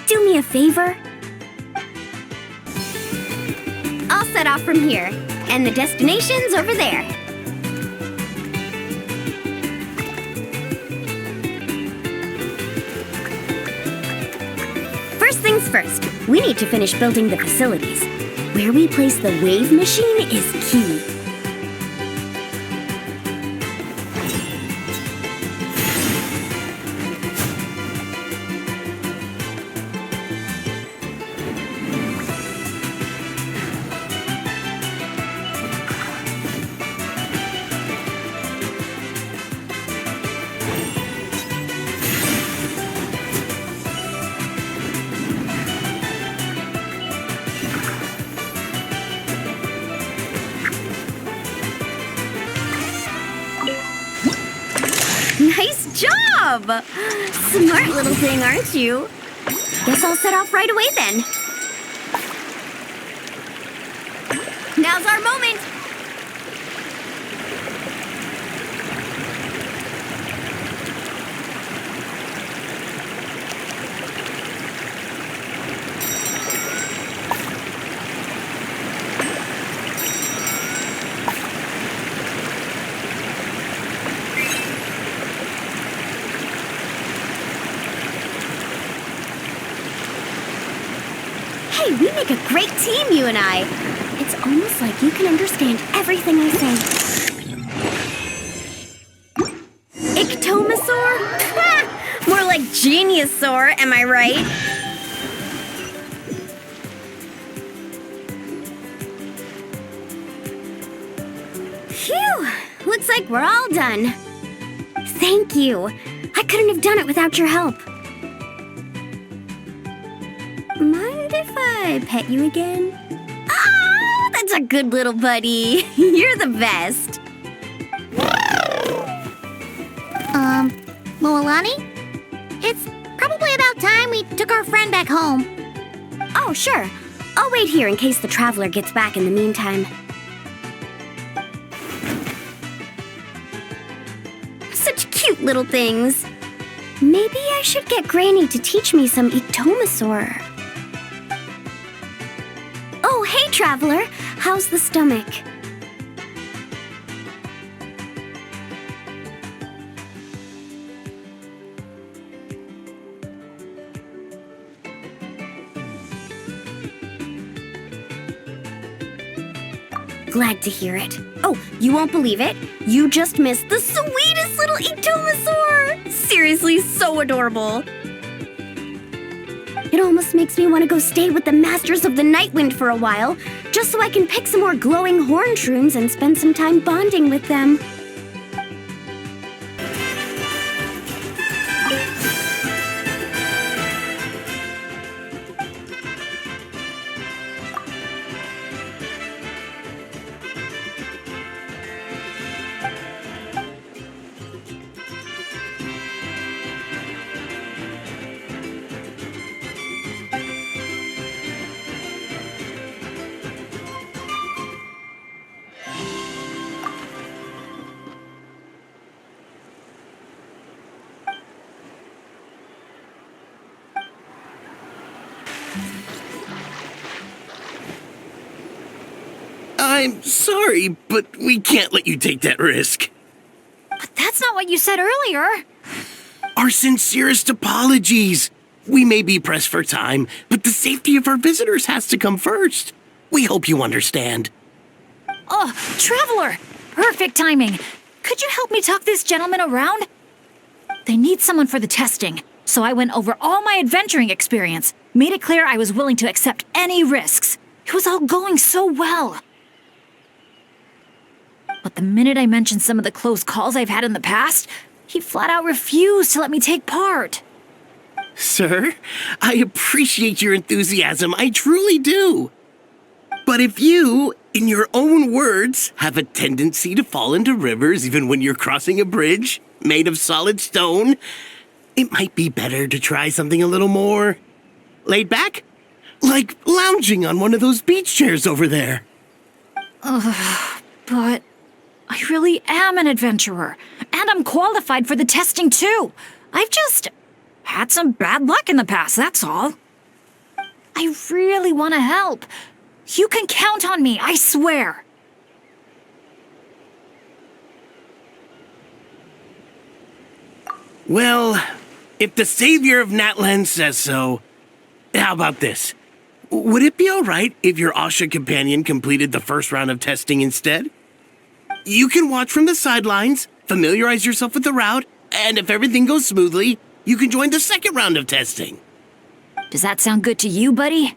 do me a favor? I'll set off from here, and the destination's over there. First things first, we need to finish building the facilities. Where we place the wave machine is key. Nice job! Smart little thing, aren't you? Guess I'll set off right away then. Now's our moment! Hey, we make a great team, you and I. It's almost like you can understand everything I say. Ictomasaur? More like Geniusaur, am I right? Phew! Looks like we're all done. Thank you. I couldn't have done it without your help. Mind if I pet you again? Oh, that's a good little buddy. You're the best. Moalani? It's probably about time we took our friend back home. Oh, sure. I'll wait here in case the traveler gets back in the meantime. Such cute little things. Maybe I should get Granny to teach me some Ictomasaur. Oh, hey, traveler. How's the stomach? Glad to hear it. Oh, you won't believe it. You just missed the sweetest little Ictomasaur! Seriously, so adorable. It almost makes me want to go stay with the Masters of the Nightwind for a while, just so I can pick some more glowing horn shrooms and spend some time bonding with them. I'm sorry, but we can't let you take that risk. But that's not what you said earlier. Our sincerest apologies. We may be pressed for time, but the safety of our visitors has to come first. We hope you understand. Oh, Traveler! Perfect timing. Could you help me talk this gentleman around? They need someone for the testing, so I went over all my adventuring experience, made it clear I was willing to accept any risks. It was all going so well. But the minute I mentioned some of the close calls I've had in the past, he flat out refused to let me take part. Sir, I appreciate your enthusiasm, I truly do. But if you, in your own words, have a tendency to fall into rivers even when you're crossing a bridge made of solid stone, it might be better to try something a little more laid back? Like lounging on one of those beach chairs over there. But I really am an adventurer, and I'm qualified for the testing too. I've just had some bad luck in the past, that's all. I really want to help. You can count on me, I swear. Well, if the savior of Natlan says so, how about this? Would it be alright if your Asha companion completed the first round of testing instead? You can watch from the sidelines, familiarize yourself with the route, and if everything goes smoothly, you can join the second round of testing. Does that sound good to you, buddy?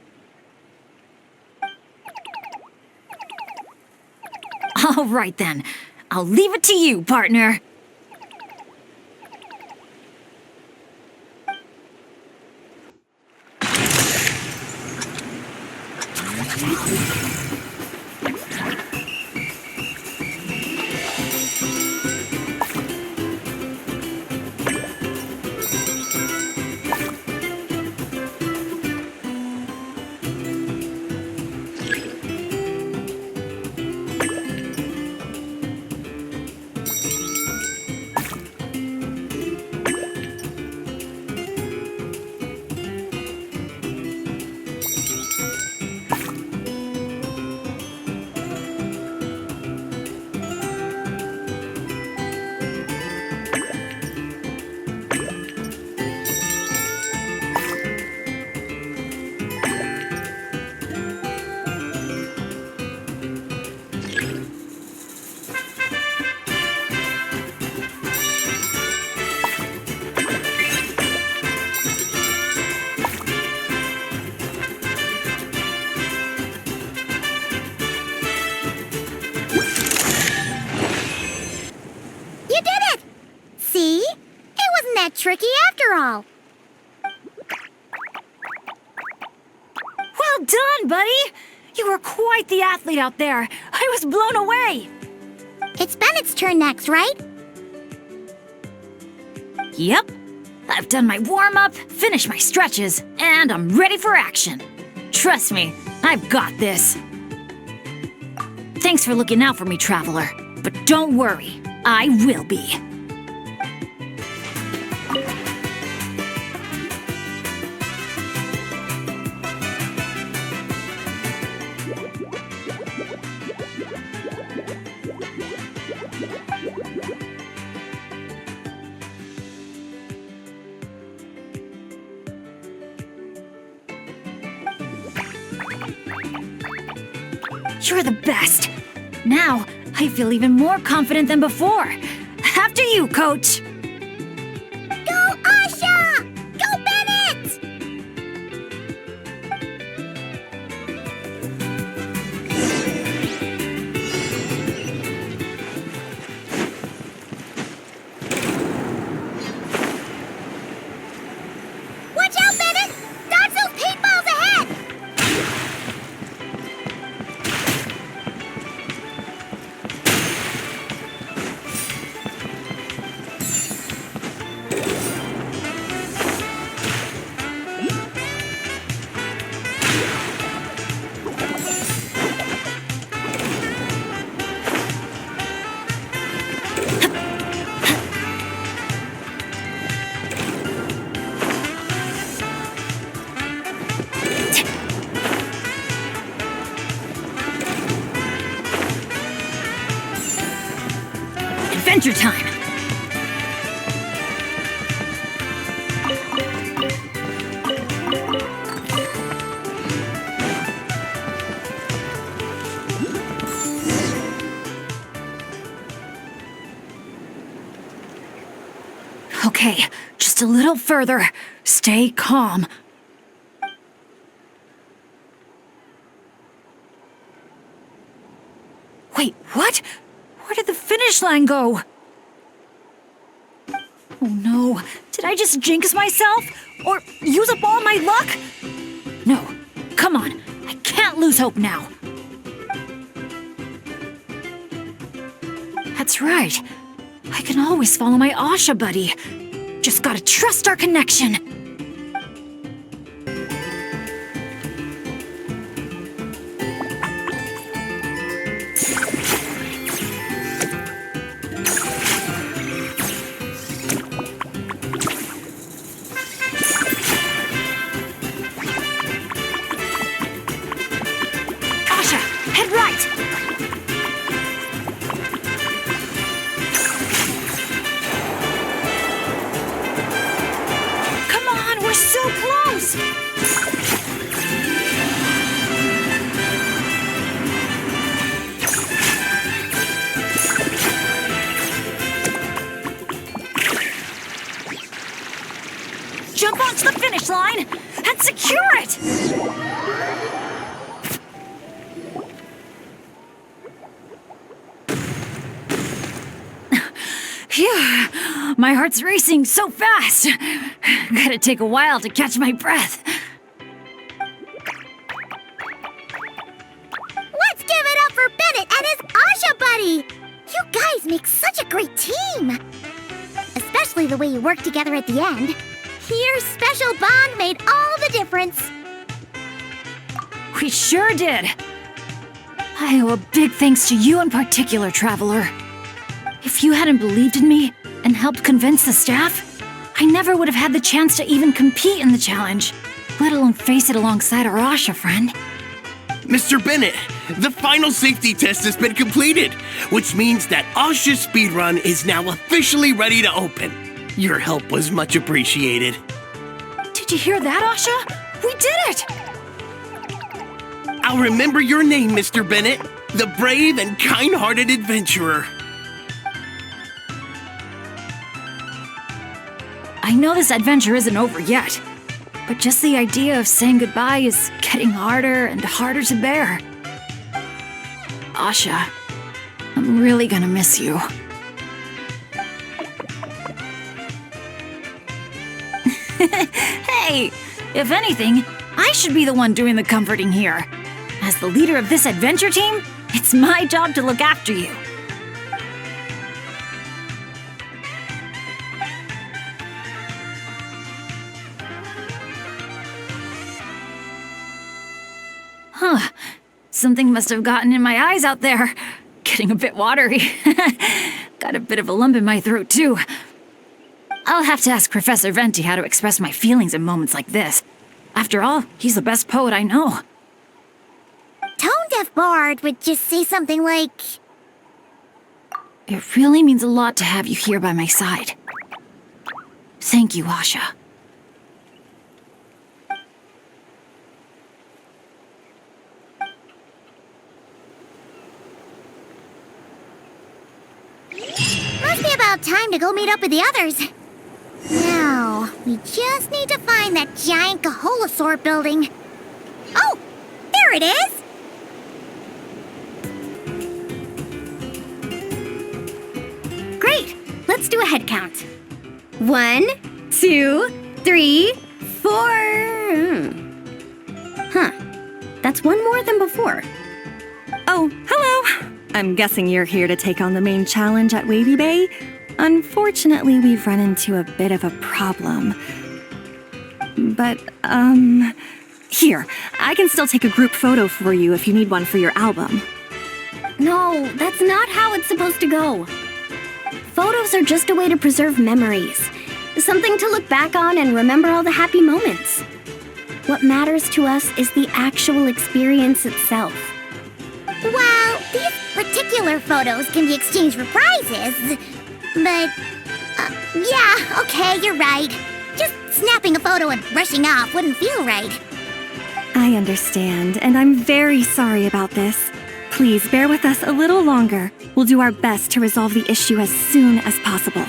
All right then. I'll leave it to you, partner. Tricky after all. Well done, buddy! You were quite the athlete out there. I was blown away. It's Bennett's turn next, right? Yep. I've done my warm-up, finished my stretches, and I'm ready for action. Trust me, I've got this. Thanks for looking out for me, Traveler. But don't worry, I will be. You're the best. Now, I feel even more confident than before. After you, Coach. Go, Asha! Go, Bennett! Watch out, Bennett! Dodge those paintballs ahead! Adventure time! Okay, just a little further. Stay calm. Wait, what? Where did the finish line go? Oh no, did I just jinx myself? Or use up all my luck? No, come on, I can't lose hope now. That's right, I can always follow my Asha buddy. Just gotta trust our connection. Jump onto the finish line and secure it! Phew, my heart's racing so fast. Gotta take a while to catch my breath. Let's give it up for Bennett and his Asha buddy! You guys make such a great team! Especially the way you work together at the end. Your special bond made all the difference. We sure did. I owe a big thanks to you in particular, Traveler. If you hadn't believed in me and helped convince the staff, I never would have had the chance to even compete in the challenge, let alone face it alongside our Asha friend. Mr. Bennett, the final safety test has been completed, which means that Asha's speedrun is now officially ready to open. Your help was much appreciated. Did you hear that, Asha? We did it! I'll remember your name, Mr. Bennett, the brave and kind-hearted adventurer. I know this adventure isn't over yet, but just the idea of saying goodbye is getting harder and harder to bear. Asha, I'm really gonna miss you. Hey, if anything, I should be the one doing the comforting here. As the leader of this adventure team, it's my job to look after you. Huh, something must have gotten in my eyes out there. Getting a bit watery. Got a bit of a lump in my throat, too. I'll have to ask Professor Venti how to express my feelings in moments like this. After all, he's the best poet I know. Tone-deaf Bard would just say something like... It really means a lot to have you here by my side. Thank you, Asha. Must be about time to go meet up with the others. Now, we just need to find that giant Kaholosaur building. Oh, there it is! Great! Let's do a head count. 1, 2, 3, 4... Huh. That's one more than before. Oh, hello! I'm guessing you're here to take on the main challenge at Wavy Bay. Unfortunately, we've run into a bit of a problem. But, here, I can still take a group photo for you if you need one for your album. No, that's not how it's supposed to go. Photos are just a way to preserve memories. Something to look back on and remember all the happy moments. What matters to us is the actual experience itself. Well, these particular photos can be exchanged for prizes. But, yeah, okay, you're right. Just snapping a photo and rushing off wouldn't feel right. I understand, and I'm very sorry about this. Please bear with us a little longer. We'll do our best to resolve the issue as soon as possible.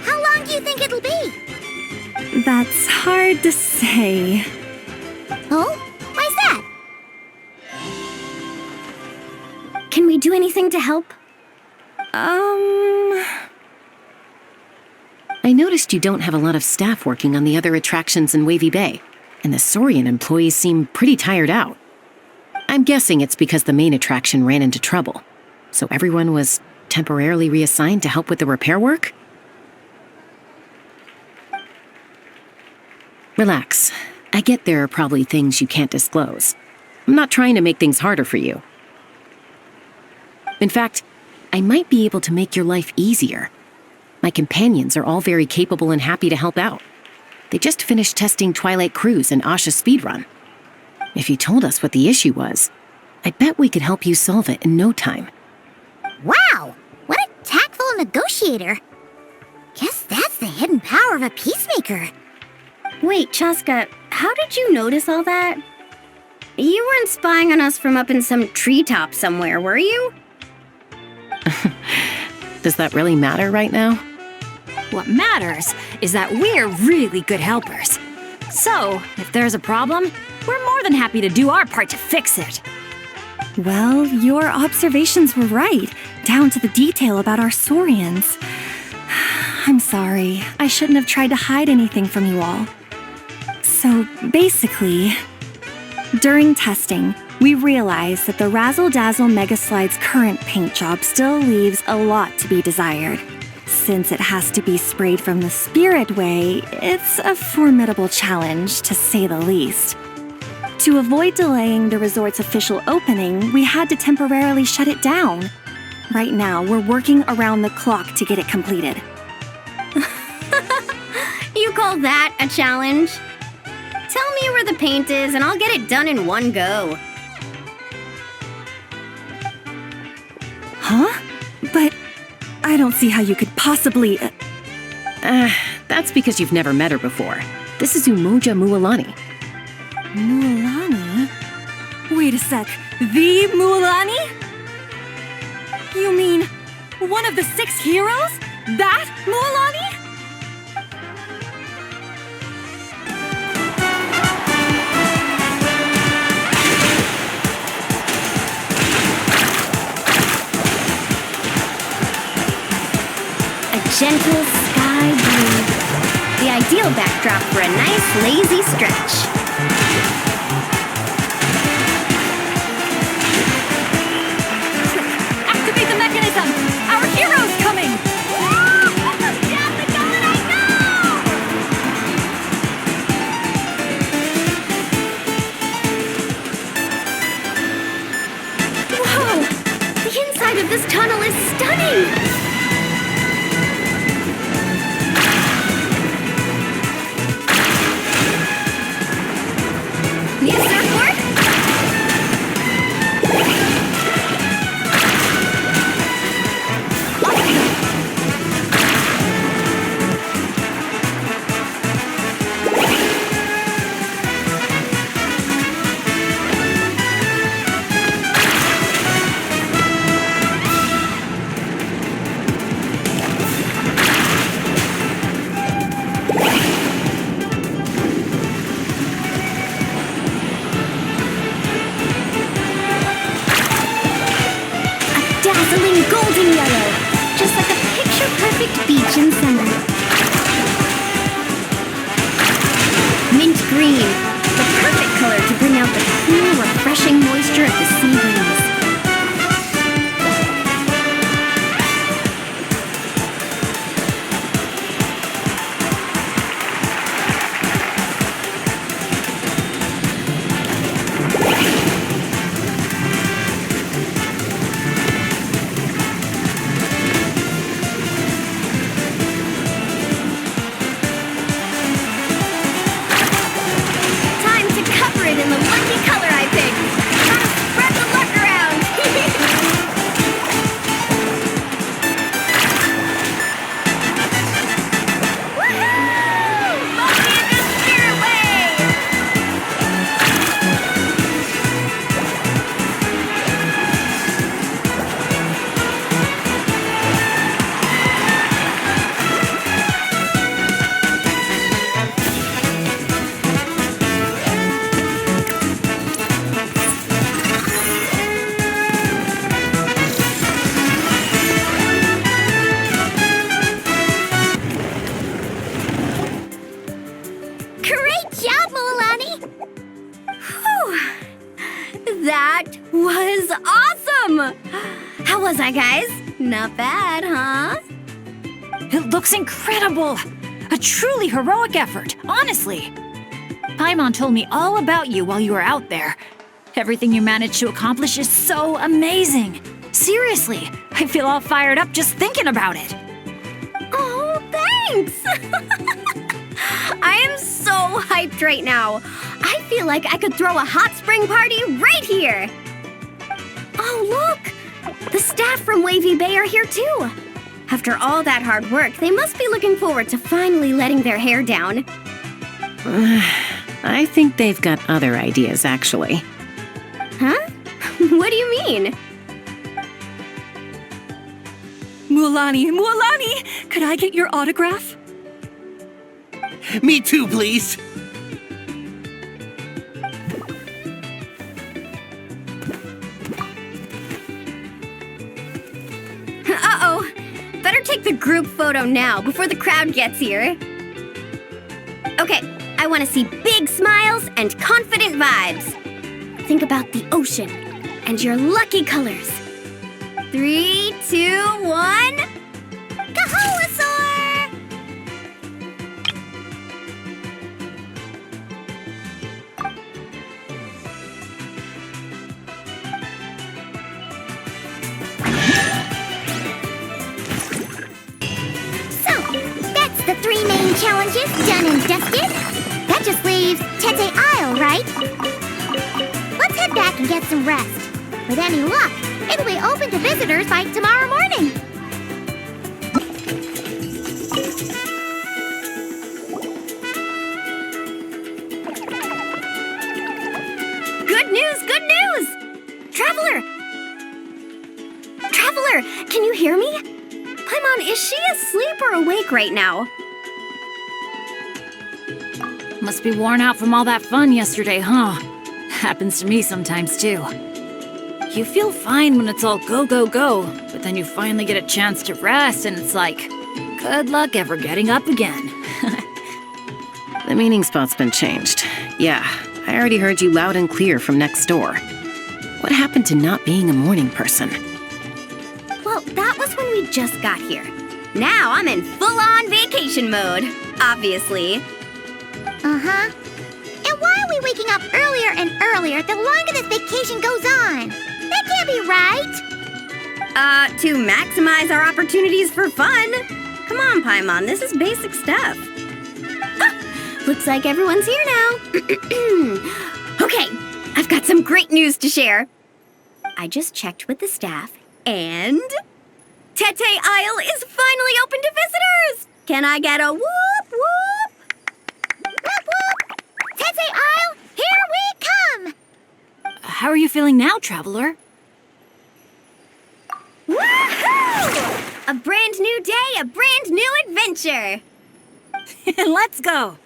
How long do you think it'll be? That's hard to say. Oh? Why's that? Can we do anything to help? I noticed you don't have a lot of staff working on the other attractions in Wavy Bay, and the Saurian employees seem pretty tired out. I'm guessing it's because the main attraction ran into trouble, so everyone was temporarily reassigned to help with the repair work? Relax. I get there are probably things you can't disclose. I'm not trying to make things harder for you. In fact, I might be able to make your life easier. My companions are all very capable and happy to help out. They just finished testing Twilight Cruise and Asha Speedrun. If you told us what the issue was, I bet we could help you solve it in no time. Wow! What a tactful negotiator. Guess that's the hidden power of a peacemaker. Wait, Chaska, how did you notice all that? You weren't spying on us from up in some treetop somewhere, were you? Does that really matter right now? What matters is that we're really good helpers. So, if there's a problem, we're more than happy to do our part to fix it. Well, your observations were right, down to the detail about our Saurians. I'm sorry. I shouldn't have tried to hide anything from you all. So, basically, during testing, we realized that the Razzle Dazzle Mega Slide's current paint job still leaves a lot to be desired. Since it has to be sprayed from the Spirit Way, it's a formidable challenge, to say the least. To avoid delaying the resort's official opening, we had to temporarily shut it down. Right now, we're working around the clock to get it completed. You call that a challenge? Tell me where the paint is and I'll get it done in one go. Huh? But I don't see how you could possibly... That's because you've never met her before. This is Umoja Mualani. Mualani? Wait a sec. The Mualani? You mean one of the 6 heroes? That Mualani? Gentle sky blue. The ideal backdrop for a nice, lazy stretch. Activate the mechanism! Our hero's coming! Whoa! The inside of this tunnel is stunning! Need a surfboard? Dazzling golden yellow, just like a picture-perfect beach in summer. Mint green, the perfect color to bring out the cool, refreshing moisture of the sea breeze. That was awesome! How was I, guys? Not bad, huh? It looks incredible! A truly heroic effort, honestly. Paimon told me all about you while you were out there. Everything you managed to accomplish is so amazing. Seriously, I feel all fired up just thinking about it. Oh, thanks! I am so hyped right now. I feel like I could throw a hot spring party right here. Oh, look! The staff from Wavy Bay are here too. After all that hard work, they must be looking forward to finally letting their hair down. I think they've got other ideas, actually. Huh? What do you mean? Mualani, could I get your autograph? Me too, please. Uh-oh. Better take the group photo now before the crowd gets here. Okay, I want to see big smiles and confident vibes. Think about the ocean and your lucky colors. 3, 2, 1... Kaholasaur! So, that's the 3 main challenges done and dusted. That just leaves Tete Isle, right? Let's head back and get some rest. With any luck, it'll be open to visitors by tomorrow morning. Good news, good news! Traveler! Traveler, can you hear me? Paimon, is she asleep or awake right now? Must be worn out from all that fun yesterday, huh? Happens to me sometimes, too. You feel fine when it's all go, go, go, but then you finally get a chance to rest and it's like, good luck ever getting up again. The meeting spot's been changed. Yeah, I already heard you loud and clear from next door. What happened to not being a morning person? Well, that was when we just got here. Now I'm in full-on vacation mode, obviously. Uh-huh. And why are we waking up earlier and earlier the longer this vacation goes on? That can't be right. To maximize our opportunities for fun. Come on, Paimon, this is basic stuff. Looks like everyone's here now. Okay, I've got some great news to share. I just checked with the staff, and... Tete Isle is finally open to visitors! Can I get a whoop, whoop? Whoop, whoop! Tete Isle, here we come! How are you feeling now, Traveler? Woohoo! A brand new day, a brand new adventure! Let's go!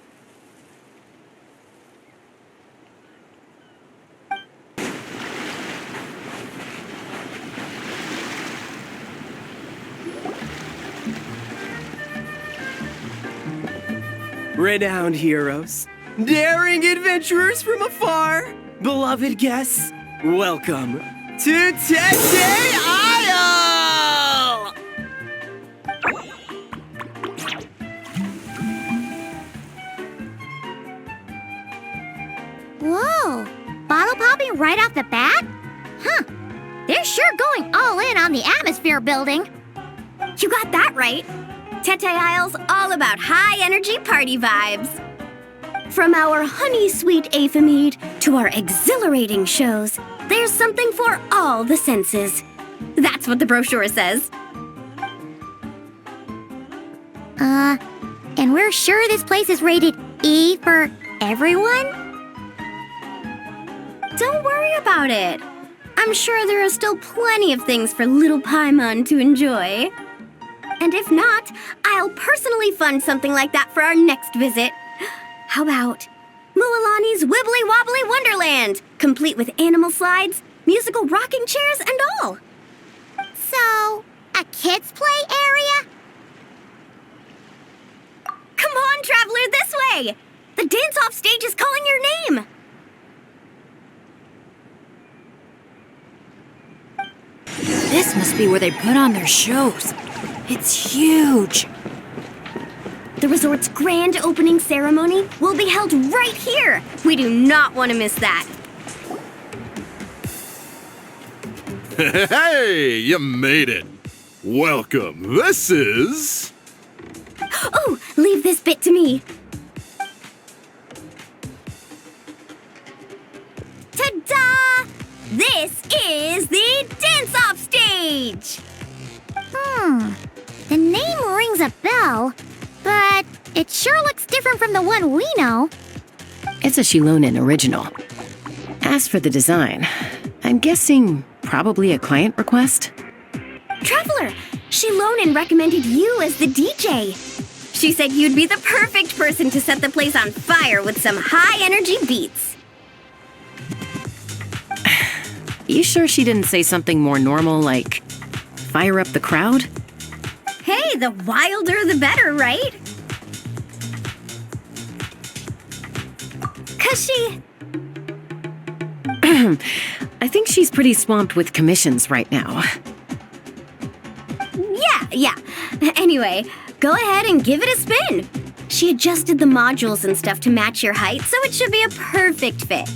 Renowned heroes, daring adventurers from afar, beloved guests, welcome to Tete Isle! Whoa, bottle popping right off the bat? Huh, they're sure going all in on the atmosphere building. You got that right. Tete Isle's all about high-energy party vibes. From our honey-sweet aphemide to our exhilarating shows, there's something for all the senses. That's what the brochure says. And we're sure this place is rated E for everyone? Don't worry about it. I'm sure there are still plenty of things for little Paimon to enjoy. And if not, I'll personally fund something like that for our next visit. How about Mualani's Wibbly Wobbly Wonderland, complete with animal slides, musical rocking chairs, and all. So, a kids' play area? Come on, Traveler, this way! The dance-off stage is calling your name! must be where they put on their shows. It's huge. The resort's grand opening ceremony will be held right here. We do not want to miss that. Hey, you made it. Welcome. This is... Oh, leave this bit to me. Ta-da! This is the dance-off stage! The name rings a bell, but it sure looks different from the one we know. It's a Shilonen original. As for the design, I'm guessing probably a client request? Traveler, Shilonen recommended you as the DJ. She said you'd be the perfect person to set the place on fire with some high-energy beats. You sure she didn't say something more normal like, fire up the crowd? Hey, the wilder the better, right? 'Cause she... I think she's pretty swamped with commissions right now. Yeah. Anyway, go ahead and give it a spin. She adjusted the modules and stuff to match your height, so it should be a perfect fit.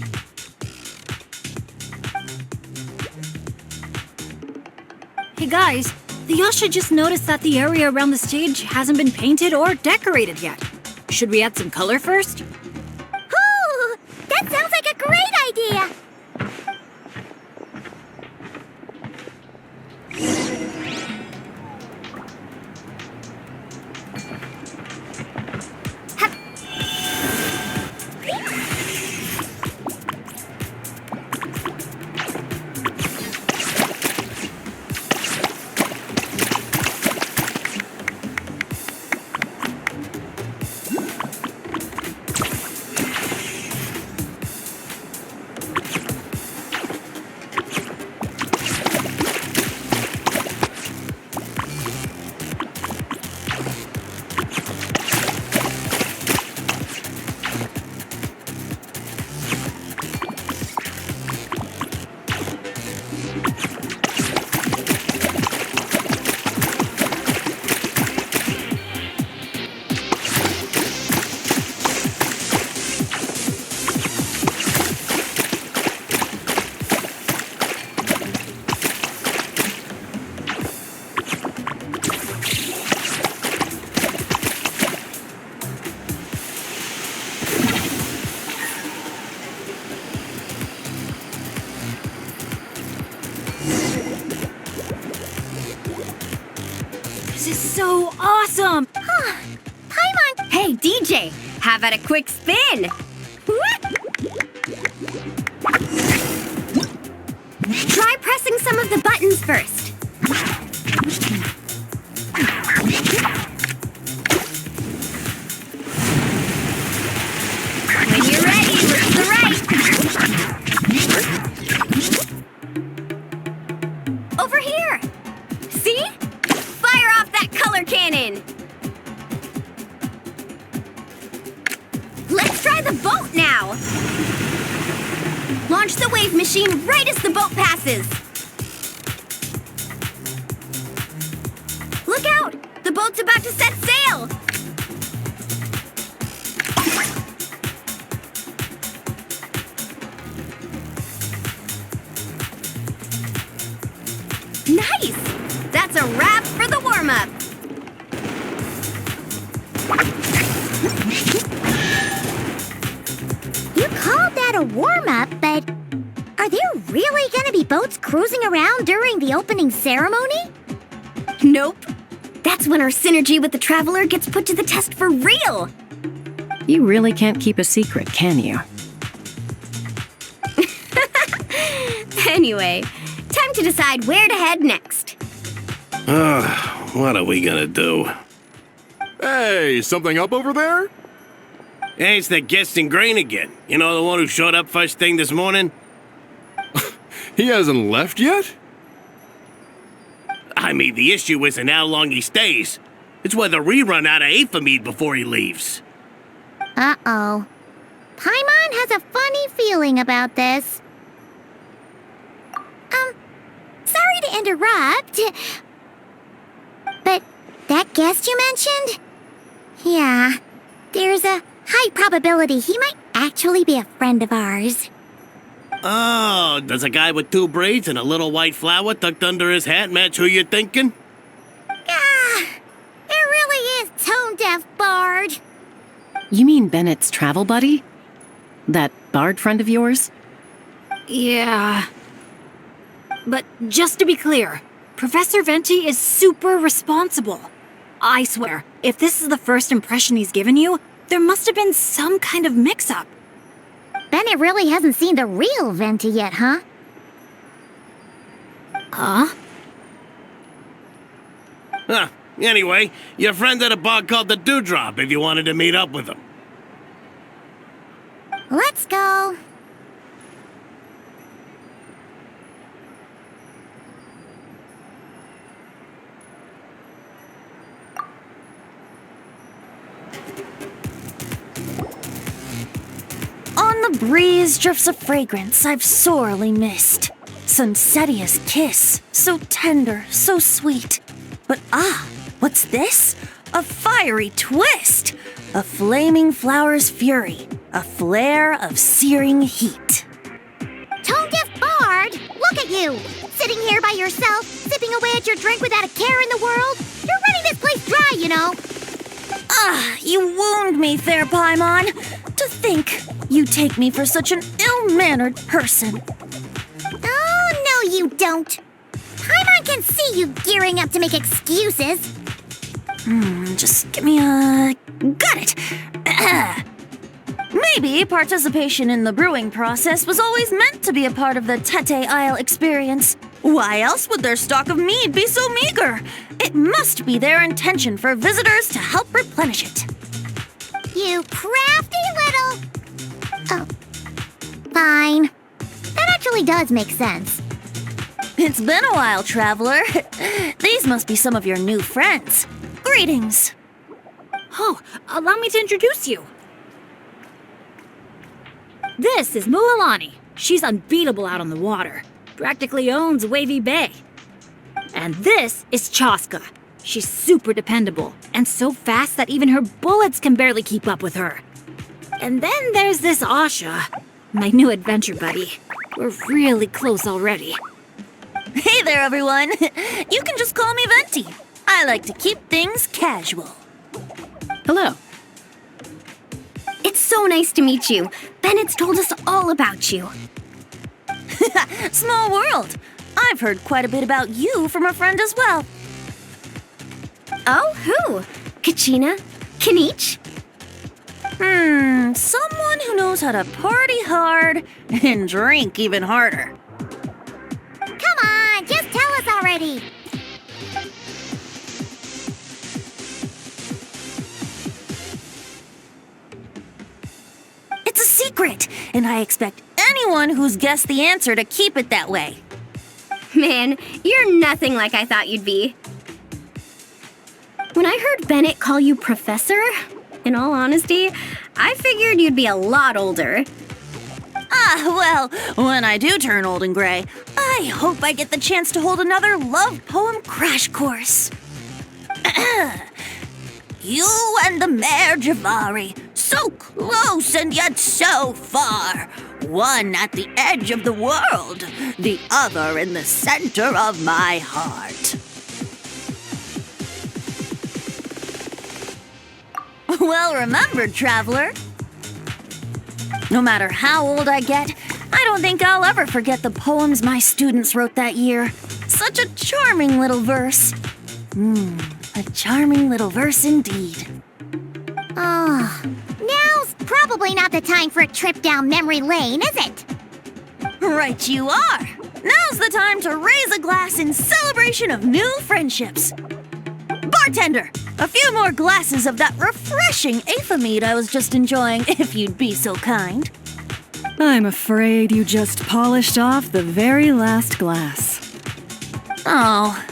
Hey guys, the usher just noticed that the area around the stage hasn't been painted or decorated yet. Should we add some color first? Ooh, that sounds like a great idea! This is so awesome! Paimon! Hey, DJ, how about a quick spin? Try pressing some of the buttons first. When you're ready, look to the right. Over here. See? Fire off that color cannon. Let's try the boat now. Launch the wave machine right as the boat passes. Look out! The boat's about to set sail! Nice! That's a wrap for the warm-up. You called that a warm-up, but are there really gonna be boats cruising around during the opening ceremony? Nope. That's when our synergy with the Traveler gets put to the test for real. You really can't keep a secret, can you? Anyway, time to decide where to head next. What are we gonna do? Hey, something up over there? Hey, it's that guest in grain again. You know, the one who showed up first thing this morning? He hasn't left yet? I mean, the issue isn't how long he stays. It's whether we run out of Aphamide before he leaves. Uh-oh. Paimon has a funny feeling about this. Sorry to to interrupt, but that guest you mentioned? Yeah, there's a high probability he might actually be a friend of ours. Oh, does a guy with 2 braids and a little white flower tucked under his hat match who you're thinking? Ah, it really is tone-deaf, Bard. You mean Bennett's travel buddy? That bard friend of yours? Yeah. But just to be clear, Professor Venti is super responsible. I swear, if this is the first impression he's given you, there must have been some kind of mix-up. Bennett really hasn't seen the real Venti yet, huh? Huh? Huh. Anyway, your friend at a bar called the Dewdrop if you wanted to meet up with him. Let's go. On the breeze drifts a fragrance I've sorely missed. Sunsetia's kiss, so tender, so sweet. But what's this? A fiery twist! A flaming flower's fury, a flare of searing heat. Tone-deaf Bard, look at you! Sitting here by yourself, sipping away at your drink without a care in the world. You're running this place dry, you know. You wound me, fair Paimon. To think you take me for such an ill-mannered person. Oh, no you don't. Paimon can see you gearing up to make excuses. Just give me a... Got it! Maybe participation in the brewing process was always meant to be a part of the Tete Isle experience. Why else would their stock of mead be so meager? It must be their intention for visitors to help replenish it. You crafty little... Oh. Fine. That actually does make sense. It's been a while, traveler. These must be some of your new friends. Greetings. Oh, allow me to introduce you. This is Mualani. She's unbeatable out on the water. Practically owns Wavy Bay. And this is Chaska. She's super dependable and so fast that even her bullets can barely keep up with her. And then there's this Asha, my new adventure buddy. We're really close already. Hey there, everyone. You can just call me Venti. I like to keep things casual. Hello. It's so nice to meet you. Bennett's told us all about you. Small world. I've heard quite a bit about you from a friend as well. Oh, who? Kachina? Kanich? Someone who knows how to party hard and drink even harder. Come on, just tell us already. It's a secret, and I expect anyone who's guessed the answer to keep it that way. Man, you're nothing like I thought you'd be. When I heard Bennett call you Professor, in all honesty, I figured you'd be a lot older. Well, when I do turn old and gray, I hope I get the chance to hold another love poem crash course. You and the Mare Javari, so close and yet so far. One at the edge of the world, the other in the center of my heart. Well remembered, traveler. No matter how old I get, I don't think I'll ever forget the poems my students wrote that year. Such a charming little verse. A charming little verse indeed. Oh, now's probably not the time for a trip down memory lane, is it? Right you are. Now's the time to raise a glass in celebration of new friendships. Bartender, a few more glasses of that refreshing Aethamide I was just enjoying, if you'd be so kind. I'm afraid you just polished off the very last glass. Oh,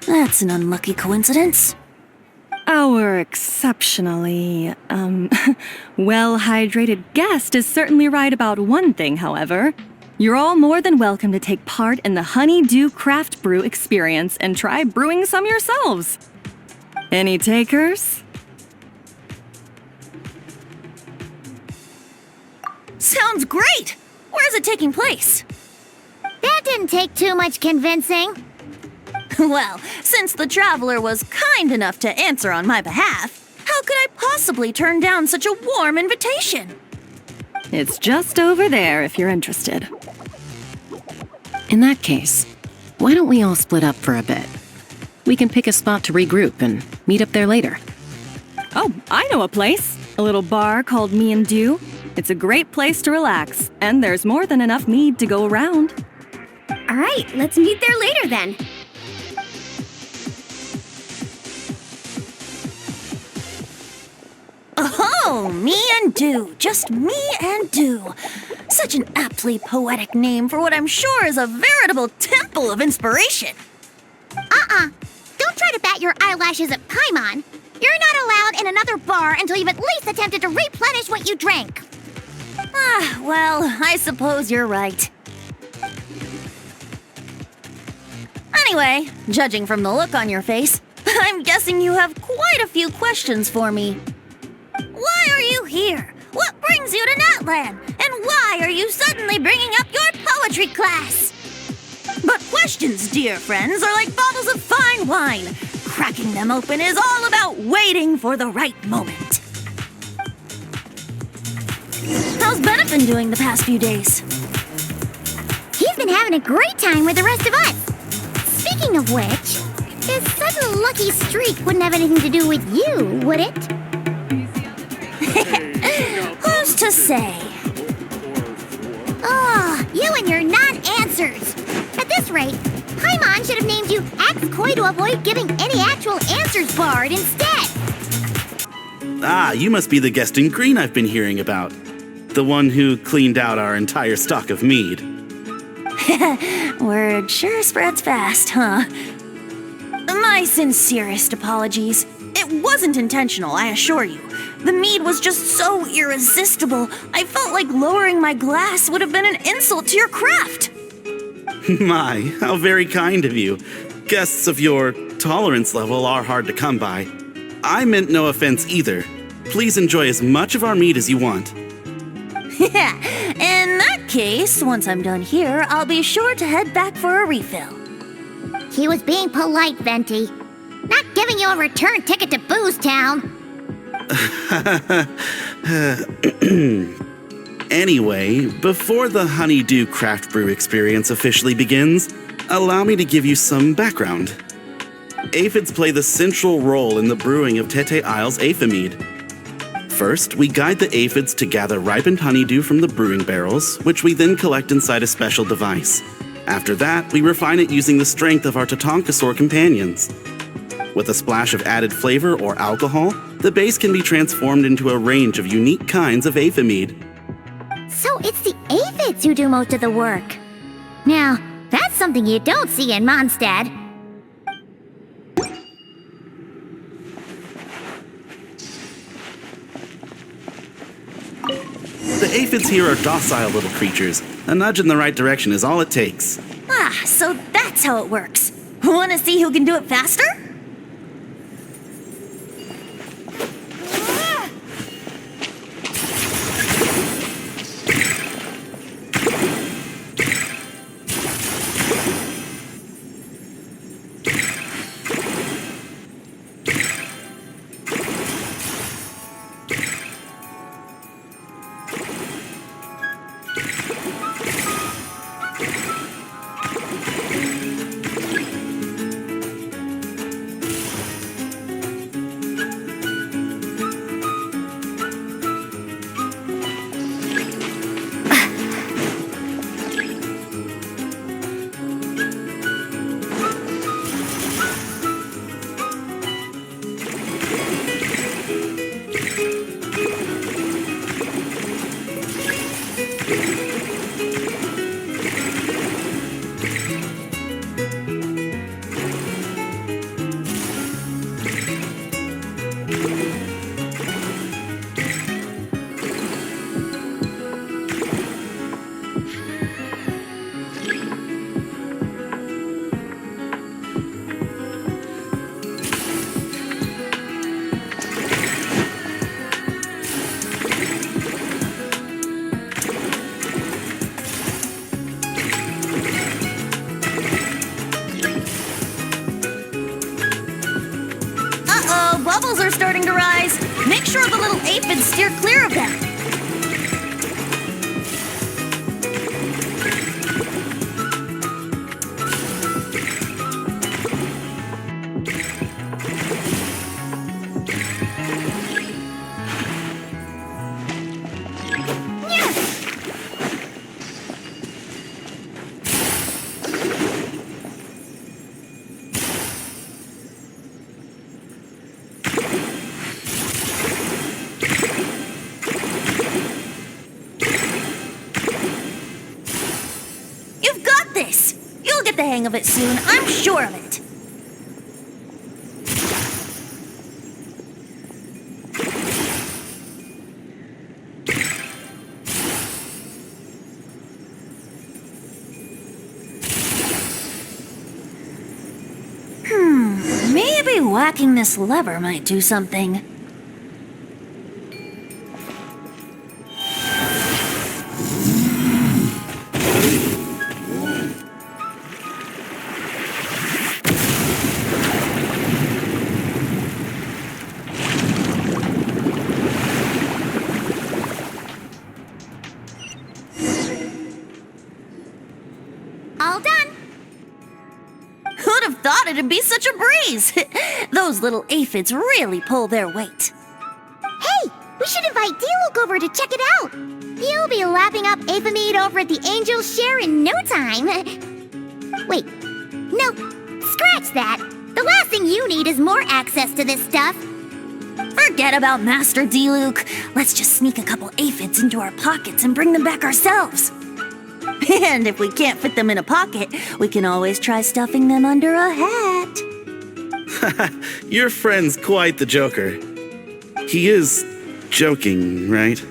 that's an unlucky coincidence. Our exceptionally, well-hydrated guest is certainly right about one thing, however. You're all more than welcome to take part in the Honeydew Craft Brew experience and try brewing some yourselves. Any takers? Sounds great! Where is it taking place? That didn't take too much convincing. Well, since the traveler was kind enough to answer on my behalf, how could I possibly turn down such a warm invitation? It's just over there if you're interested. In that case, why don't we all split up for a bit? We can pick a spot to regroup and meet up there later. Oh, I know a place. A little bar called Me and Dew. It's a great place to relax, and there's more than enough mead to go around. All right, let's meet there later then. Oh, Me and Dew. Just Me and Dew. Such an aptly poetic name for what I'm sure is a veritable temple of inspiration. Don't try to bat your eyelashes at Paimon. You're not allowed in another bar until you've at least attempted to replenish what you drank. Well, I suppose you're right. Anyway, judging from the look on your face, I'm guessing you have quite a few questions for me. Why are you here? What brings you to Natlan? And why are you suddenly bringing up your poetry class? But questions, dear friends, are like bottles of fine wine. Cracking them open is all about waiting for the right moment. How's Bennett been doing the past few days? He's been having a great time with the rest of us. Speaking of which, his sudden lucky streak wouldn't have anything to do with you, would it? Who's to say? Oh, you and your non-answers. At this rate, Paimon should have named you Axe-Koi to avoid giving any actual answers barred instead. Ah, you must be the guest in green I've been hearing about. The one who cleaned out our entire stock of mead. Word sure spreads fast, huh? My sincerest apologies. It wasn't intentional, I assure you. The mead was just so irresistible, I felt like lowering my glass would have been an insult to your craft. My, how very kind of you. Guests of your tolerance level are hard to come by. I meant no offense either. Please enjoy as much of our mead as you want. In that case, once I'm done here, I'll be sure to head back for a refill. He was being polite, Venti. Not giving you a return ticket to Booze Town. Anyway, before the Honeydew Craft Brew experience officially begins, allow me to give you some background. Aphids play the central role in the brewing of Tete Isle's Aphimead. First, we guide the aphids to gather ripened honeydew from the brewing barrels, which we then collect inside a special device. After that, we refine it using the strength of our Tatankasaur companions. With a splash of added flavor or alcohol, the base can be transformed into a range of unique kinds of Aphimead. So it's the aphids who do most of the work. Now, that's something you don't see in Mondstadt. The aphids here are docile little creatures. A nudge in the right direction is all it takes. So that's how it works. Wanna see who can do it faster? steer clear of them. You've got this! You'll get the hang of it soon, I'm sure of it. Maybe whacking this lever might do something. All done. Who'd have thought it'd be such a breeze? Those little aphids really pull their weight. Hey, we should invite D-Luke over to check it out. He'll be lapping up aphid over at the Angel's Share in no time. Wait, no, scratch that. The last thing you need is more access to this stuff. Forget about Master D-Luke. Let's just sneak a couple aphids into our pockets and bring them back ourselves. And if we can't fit them in a pocket, we can always try stuffing them under a hat. Your friend's quite the joker. He is joking, right?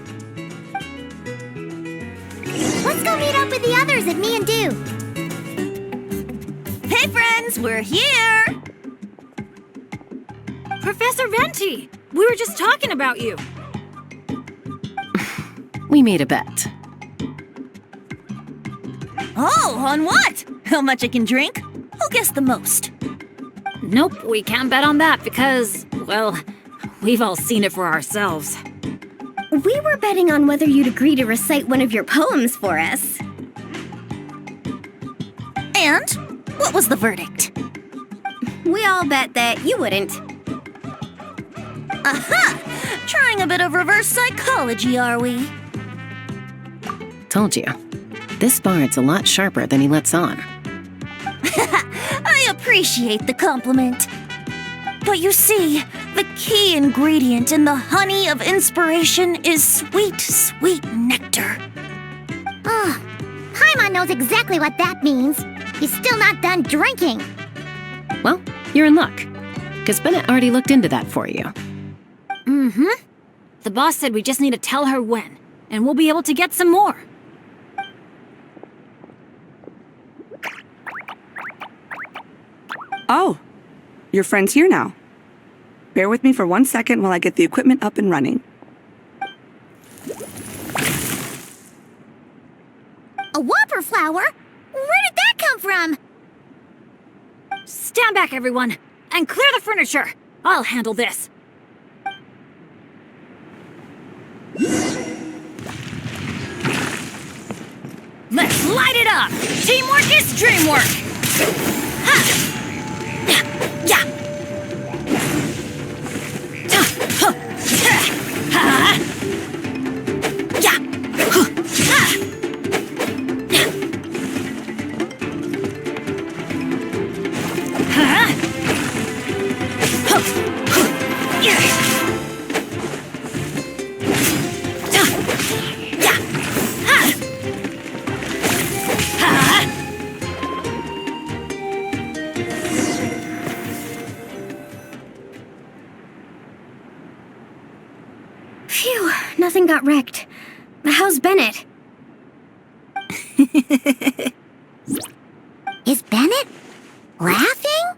Let's go meet up with the others at Me and Do. Hey friends, we're here! Professor Venti, we were just talking about you. We made a bet. Oh, on what? How much I can drink? Who guessed the most? Nope, we can't bet on that because, well, we've all seen it for ourselves. We were betting on whether you'd agree to recite one of your poems for us. And what was the verdict? We all bet that you wouldn't. Aha! Trying a bit of reverse psychology, are we? Told you. This bard's a lot sharper than he lets on. I appreciate the compliment. But you see, the key ingredient in the honey of inspiration is sweet, sweet nectar. Oh, Paimon knows exactly what that means. He's still not done drinking. Well, you're in luck. Because Bennett already looked into that for you. Mm-hmm. The boss said we just need to tell her when, and we'll be able to get some more. Oh, your friend's here now. Bear with me for 1 second while I get the equipment up and running. A whopper flower? Where did that come from? Stand back, everyone, and clear the furniture. I'll handle this. Let's light it up! Teamwork is dreamwork! Ha! Yeah! Ha! Yeah! Ha! Phew, nothing got wrecked. How's Bennett? Is Bennett laughing?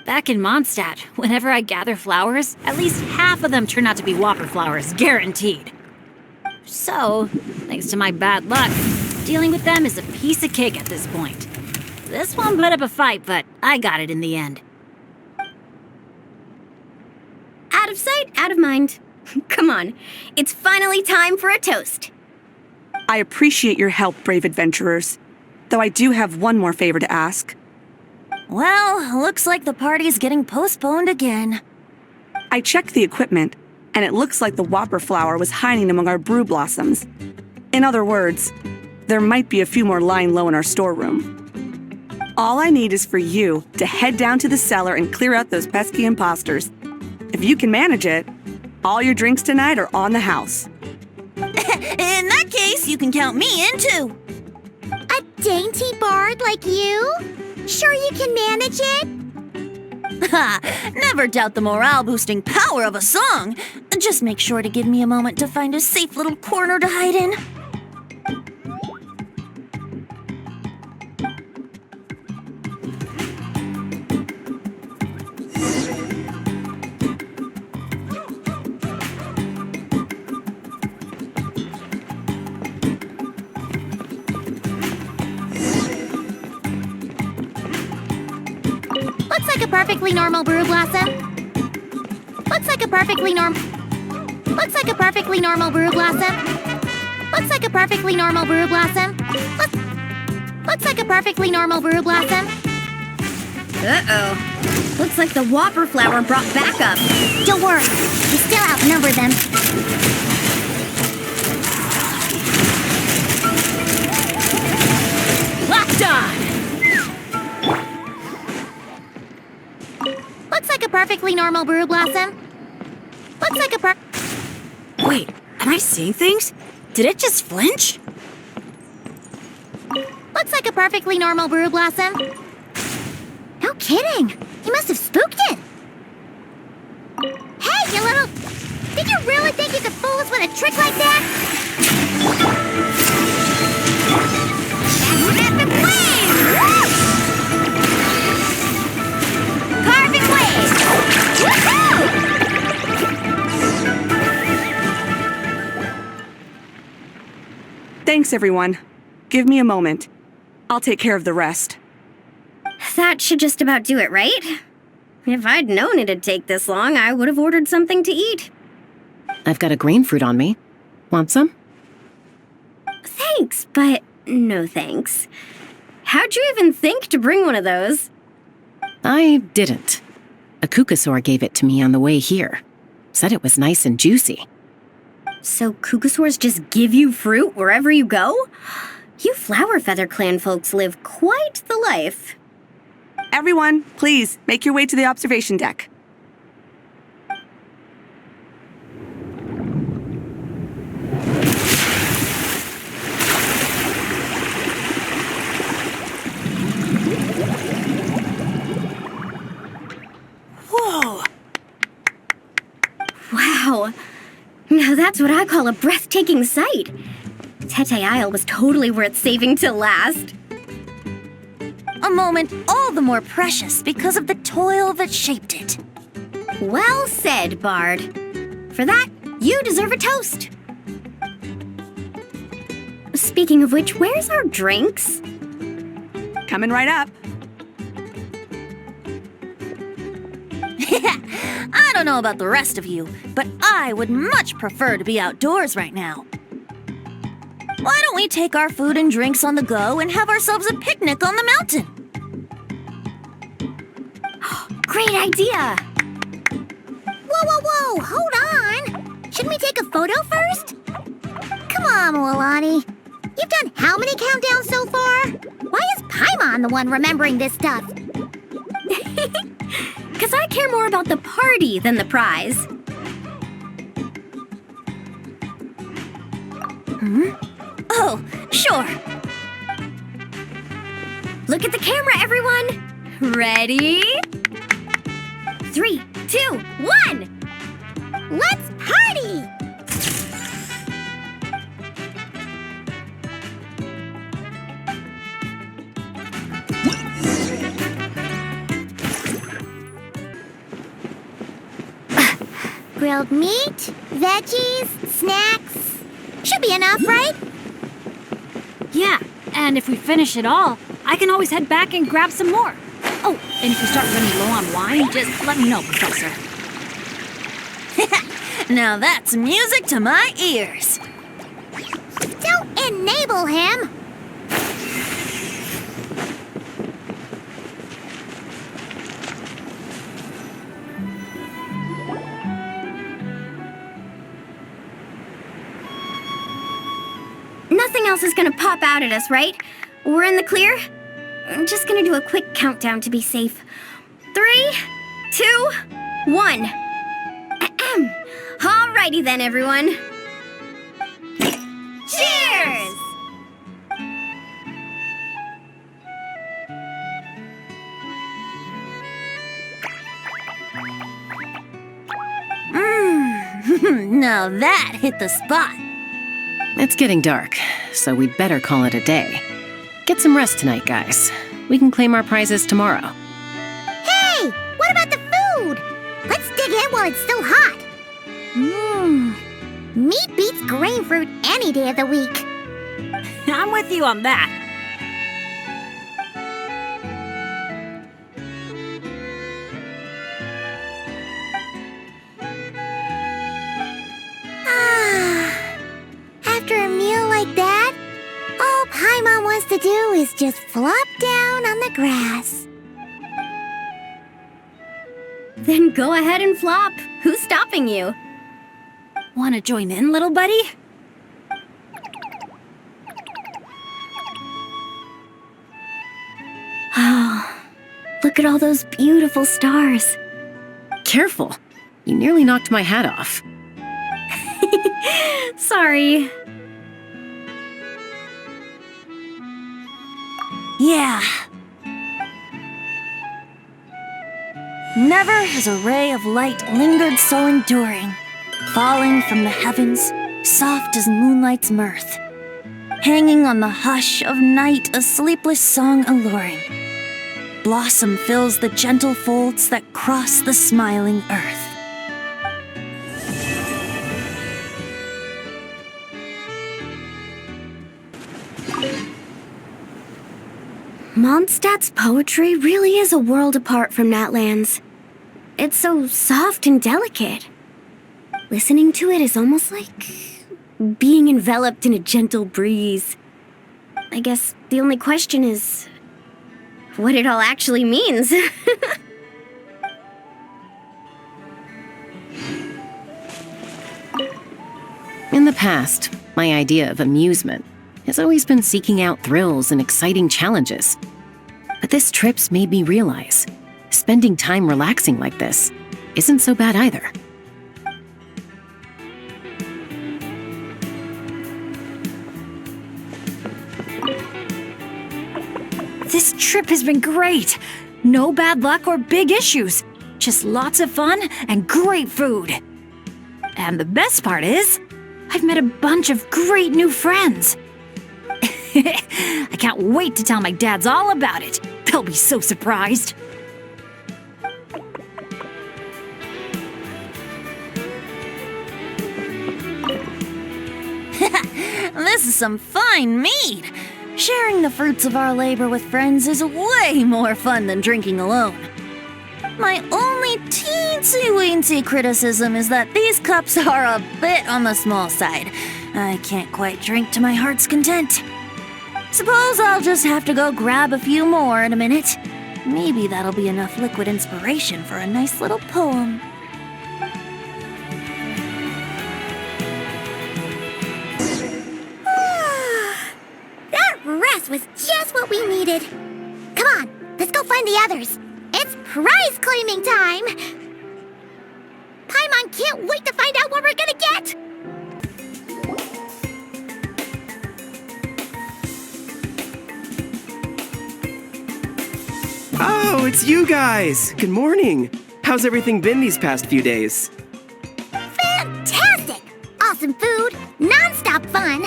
Back in Mondstadt, whenever I gather flowers, at least half of them turn out to be whopper flowers, guaranteed. So, thanks to my bad luck, dealing with them is a piece of cake at this point. This one put up a fight, but I got it in the end. Out of sight, out of mind. Come on, it's finally time for a toast. I appreciate your help, brave adventurers. Though I do have one more favor to ask. Well, looks like the party's getting postponed again. I checked the equipment, and it looks like the whopper flower was hiding among our brew blossoms. In other words, there might be a few more lying low in our storeroom. All I need is for you to head down to the cellar and clear out those pesky imposters. If you can manage it, all your drinks tonight are on the house. In that case, you can count me in too. A dainty bard like you? Sure you can manage it? Ha! Never doubt the morale-boosting power of a song. Just make sure to give me a moment to find a safe little corner to hide in. Looks like a perfectly normal brew blossom. Looks like a perfectly normal blossom. Looks like a perfectly normal brew blossom. Looks like a perfectly normal brew blossom. Uh-oh. Looks like the whopper flower brought backup. Don't worry, we still outnumber them. Locked on! Looks like a perfectly normal brew blossom. Looks like a Wait, am I seeing things? Did it just flinch? Looks like a perfectly normal brew blossom. No kidding. He must have spooked it. Hey, you little... Did you really think you could fool us with a trick like that? Rapid wave! Carving wave! Woohoo! Thanks, everyone. Give me a moment. I'll take care of the rest. That should just about do it, right? If I'd known it'd take this long, I would have ordered something to eat. I've got a grain fruit on me. Want some? Thanks, but no thanks. How'd you even think to bring one of those? I didn't. A kukasaur gave it to me on the way here. Said it was nice and juicy. So kukasaurs just give you fruit wherever you go? You Flower Feather Clan folks live quite the life. Everyone, please, make your way to the observation deck. Whoa! Wow. Now that's what I call a breathtaking sight. Tete Isle was totally worth saving till last. A moment all the more precious because of the toil that shaped it. Well said, Bard. For that, you deserve a toast. Speaking of which, where's our drinks? Coming right up. I don't know about the rest of you, but I would much prefer to be outdoors right now. Why don't we take our food and drinks on the go and have ourselves a picnic on the mountain? Great idea! Whoa, hold on! Shouldn't we take a photo first? Come on, Milani. You've done how many countdowns so far? Why is Paimon the one remembering this stuff? Because I care more about the party than the prize. Oh, sure. Look at the camera, everyone! Ready? 3, 2, 1! Let's party! Grilled meat, veggies, snacks. Should be enough, right? Yeah, and if we finish it all, I can always head back and grab some more. Oh, and if you start running low on wine, just let me know, Professor. Now that's music to my ears. Don't enable him! Nothing else is gonna pop out at us, right? We're in the clear? I'm just gonna do a quick countdown to be safe. 3, 2, 1. Ahem. Alrighty then, everyone. Cheers! Now that hit the spot. It's getting dark, so we'd better call it a day. Get some rest tonight, guys. We can claim our prizes tomorrow. Hey! What about the food? Let's dig in while it's still hot. Meat beats grain fruit any day of the week. I'm with you on that. After a meal like that, all Paimon wants to do is just flop down on the grass. Then go ahead and flop. Who's stopping you? Want to join in, little buddy? Oh, look at all those beautiful stars. Careful. You nearly knocked my hat off. Sorry. Yeah. Never has a ray of light lingered so enduring, falling from the heavens, soft as moonlight's mirth, hanging on the hush of night, a sleepless song alluring. Blossom fills the gentle folds that cross the smiling earth. Mondstadt's poetry really is a world apart from Natlan's. It's so soft and delicate. Listening to it is almost like being enveloped in a gentle breeze. I guess the only question is what it all actually means. In the past, my idea of amusement has always been seeking out thrills and exciting challenges. But this trip's made me realize spending time relaxing like this isn't so bad either. This trip has been great. No bad luck or big issues. Just lots of fun and great food. And the best part is, I've met a bunch of great new friends. I can't wait to tell my dads all about it. They'll be so surprised. This is some fine meat. Sharing the fruits of our labor with friends is way more fun than drinking alone. My only teensy-weensy criticism is that these cups are a bit on the small side. I can't quite drink to my heart's content. Suppose I'll just have to go grab a few more in a minute. Maybe that'll be enough liquid inspiration for a nice little poem. That rest was just what we needed. Come on, let's go find the others. It's prize claiming time! Paimon can't wait to find out what we're gonna get! Oh, it's you guys! Good morning! How's everything been these past few days? Fantastic! Awesome food, non-stop fun.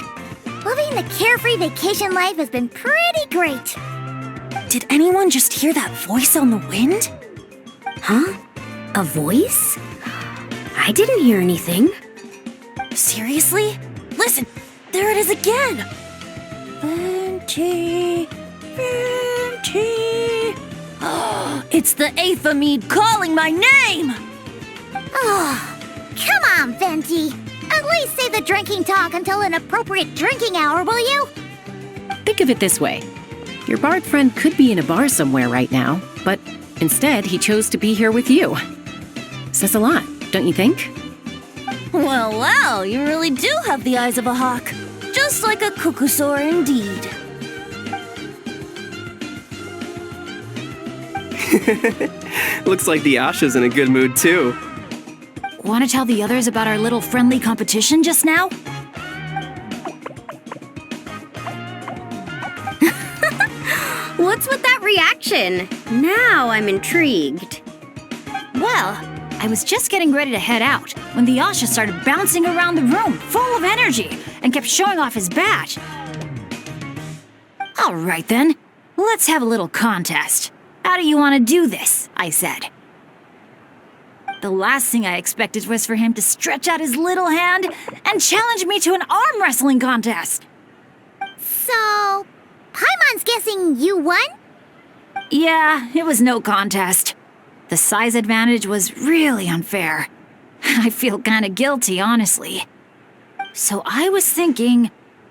Living the carefree vacation life has been pretty great. Did anyone just hear that voice on the wind? Huh? A voice? I didn't hear anything. Seriously? Listen, there it is again! Venti, Venti. Oh, it's the Aethamede calling my name! Oh, Come on, Venti. At least save the drinking talk until an appropriate drinking hour, will you? Think of it this way. Your bard friend could be in a bar somewhere right now, but instead he chose to be here with you. Says a lot, don't you think? Well, you really do have the eyes of a hawk. Just like a cuckosaur indeed. Looks like the Asha's in a good mood too. Want to tell the others about our little friendly competition just now? What's with that reaction? Now I'm intrigued. Well, I was just getting ready to head out when the Asha started bouncing around the room, full of energy, and kept showing off his badge. All right then, let's have a little contest. How do you want to do this? I said. The last thing I expected was for him to stretch out his little hand and challenge me to an arm wrestling contest. So, Paimon's guessing you won? Yeah, it was no contest. The size advantage was really unfair. I feel kinda guilty, honestly. So I was thinking,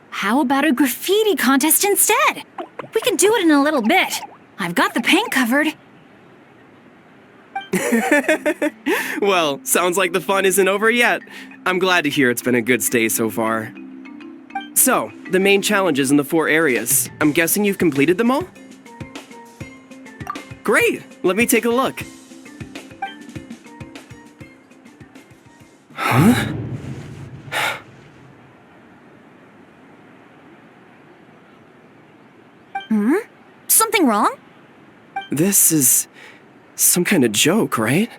how about a graffiti contest instead? We can do it in a little bit. I've got the paint covered. Well, sounds like the fun isn't over yet. I'm glad to hear it's been a good stay so far. So, the main challenges in the 4 areas. I'm guessing you've completed them all? Great! Let me take a look. Huh? Something wrong? This is some kind of joke, right?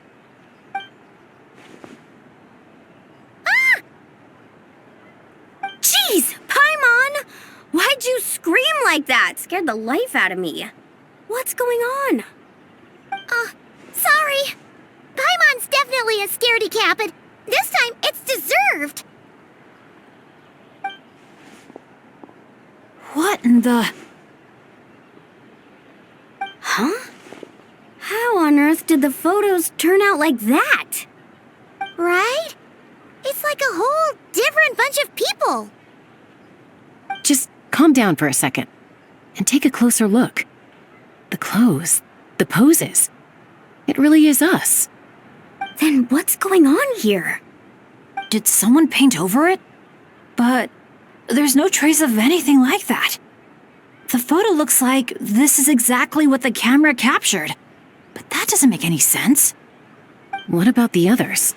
Jeez, Paimon! Why'd you scream like that? Scared the life out of me. What's going on? Sorry. Paimon's definitely a scaredy cat, but this time it's deserved. What in the... Huh? How on earth did the photos turn out like that? Right? It's like a whole different bunch of people. Just calm down for a second and take a closer look. The clothes, the poses. It really is us. Then what's going on here? Did someone paint over it? But there's no trace of anything like that. The photo looks like this is exactly what the camera captured. But that doesn't make any sense. What about the others?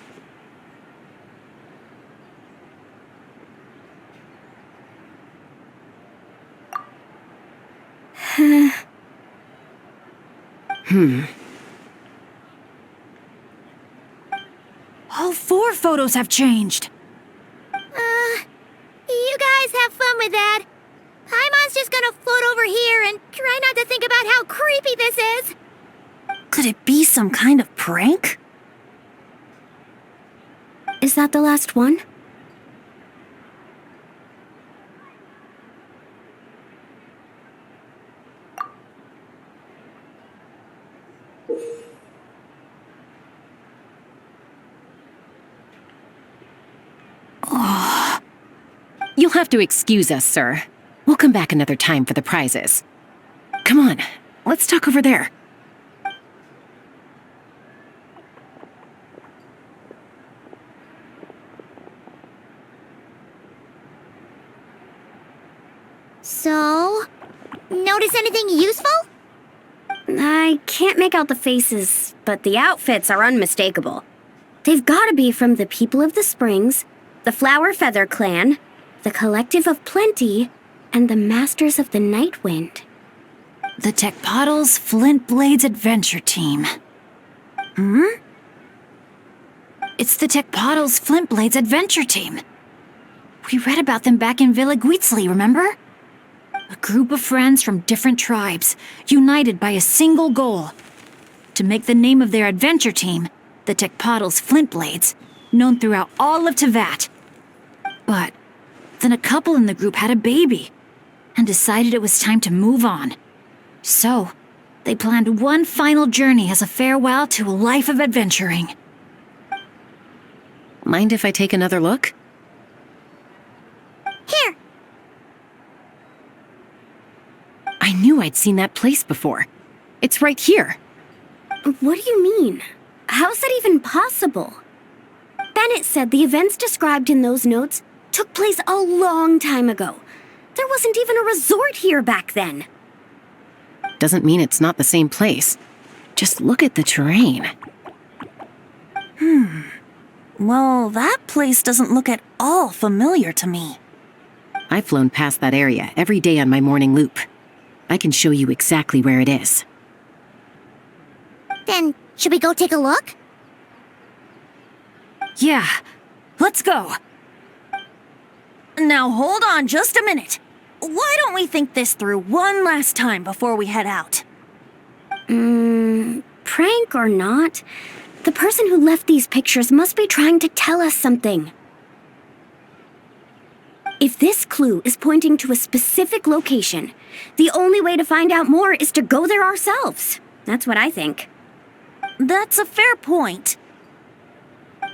All 4 photos have changed. You guys have fun with that. Paimon's just gonna float over here and try not to think about how creepy this is. Could it be some kind of prank? Is that the last one? You'll have to excuse us, sir. We'll come back another time for the prizes. Come on, let's talk over there. So, notice anything useful? I can't make out the faces, but the outfits are unmistakable. They've gotta be from the People of the Springs, the Flower Feather Clan, the Collective of Plenty, and the Masters of the Night Wind. The Tecpotals Flint Blades Adventure Team. It's the Tecpotals Flint Blades Adventure Team. We read about them back in Villa Guitzli, remember? A group of friends from different tribes, united by a single goal. To make the name of their adventure team, the Tecpotals Flint Blades, known throughout all of Tevat. But then a couple in the group had a baby, and decided it was time to move on. So, they planned one final journey as a farewell to a life of adventuring. Mind if I take another look? Here. I knew I'd seen that place before. It's right here. What do you mean? How's that even possible? Bennett said the events described in those notes took place a long time ago. There wasn't even a resort here back then. Doesn't mean it's not the same place. Just look at the terrain. Well, that place doesn't look at all familiar to me. I've flown past that area every day on my morning loop. I can show you exactly where it is. Then, should we go take a look? Yeah, let's go. Now hold on just a minute. Why don't we think this through one last time before we head out? Prank or not, the person who left these pictures must be trying to tell us something. If this clue is pointing to a specific location, the only way to find out more is to go there ourselves. That's what I think. That's a fair point.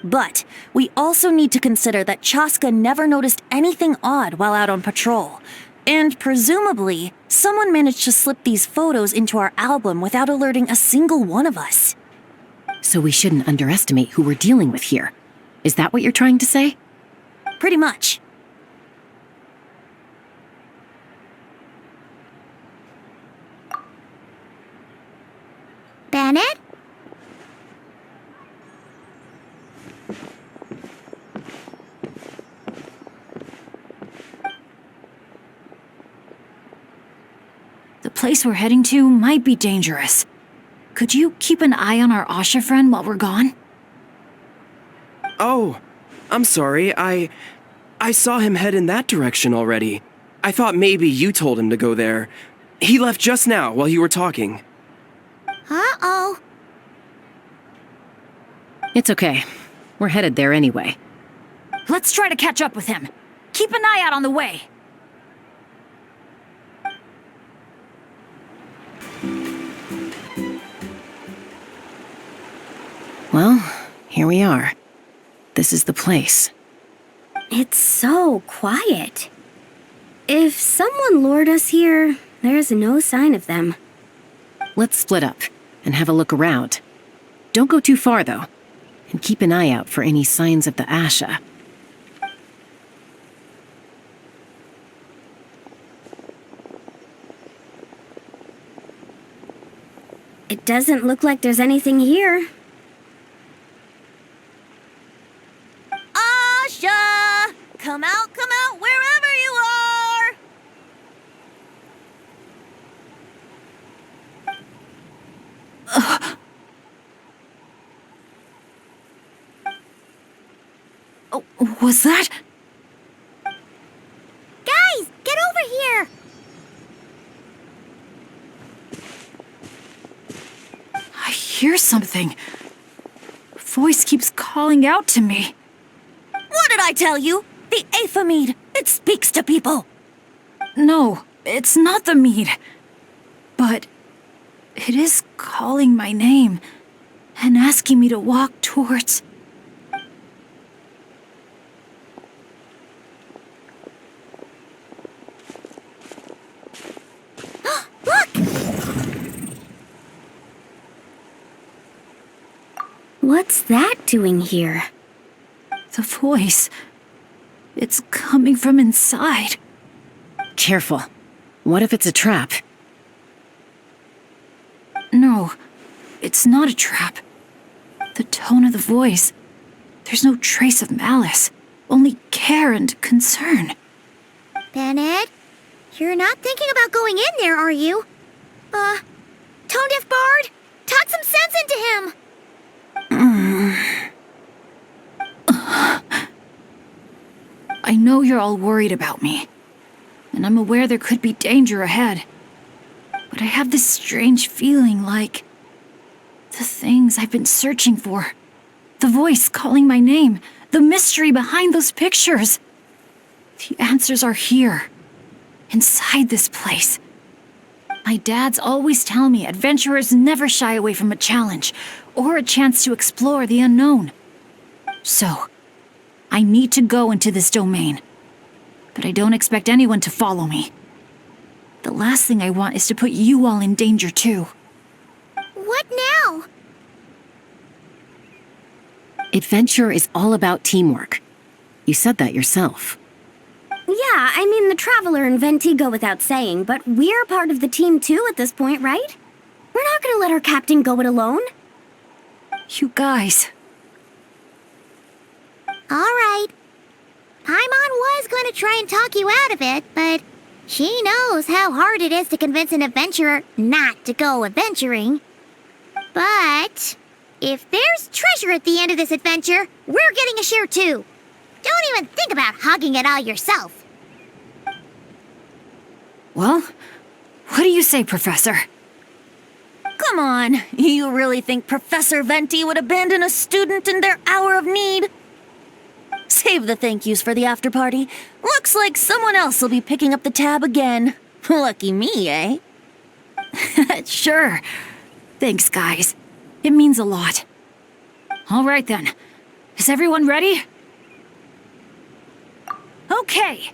But we also need to consider that Chaska never noticed anything odd while out on patrol. And presumably, someone managed to slip these photos into our album without alerting a single one of us. So we shouldn't underestimate who we're dealing with here. Is that what you're trying to say? Pretty much. Bennett? The place we're heading to might be dangerous. Could you keep an eye on our Asha friend while we're gone? Oh, I'm sorry. I saw him head in that direction already. I thought maybe you told him to go there. He left just now while you were talking. Uh-oh. It's okay. We're headed there anyway. Let's try to catch up with him. Keep an eye out on the way. Well, here we are. This is the place. It's so quiet. If someone lured us here, there's no sign of them. Let's split up and have a look around. Don't go too far, though. And keep an eye out for any signs of the Asha. It doesn't look like there's anything here. Asha! Come out, wherever you are! Oh, was that? Guys, get over here! I hear something. Voice keeps calling out to me. What did I tell you? The Aphamid. It speaks to people. No, it's not the mead. But it is calling my name and asking me to walk towards... What's that doing here? The voice. It's coming from inside. Careful. What if it's a trap? No, it's not a trap. The tone of the voice. There's no trace of malice, only care and concern. Bennett, you're not thinking about going in there, are you? Tone Deaf Bard, talk some sense into him! I know you're all worried about me, and I'm aware there could be danger ahead. But I have this strange feeling like the things I've been searching for. The voice calling my name, the mystery behind those pictures. The answers are here, inside this place. My dads always tell me adventurers never shy away from a challenge or a chance to explore the unknown. So, I need to go into this domain. But I don't expect anyone to follow me. The last thing I want is to put you all in danger too. What now? Adventure is all about teamwork. You said that yourself. Yeah, I mean, the Traveler and Venti go without saying, but we're part of the team too at this point, right? We're not gonna let our captain go it alone. You guys. All right. Paimon was going to try and talk you out of it, but she knows how hard it is to convince an adventurer not to go adventuring. But if there's treasure at the end of this adventure, we're getting a share too. Don't even think about hogging it all yourself. Well, what do you say, Professor? Come on, you really think Professor Venti would abandon a student in their hour of need? Save the thank yous for the after party. Looks like someone else will be picking up the tab again. Lucky me, eh? Sure. Thanks, guys. It means a lot. All right then. Is everyone ready? Okay.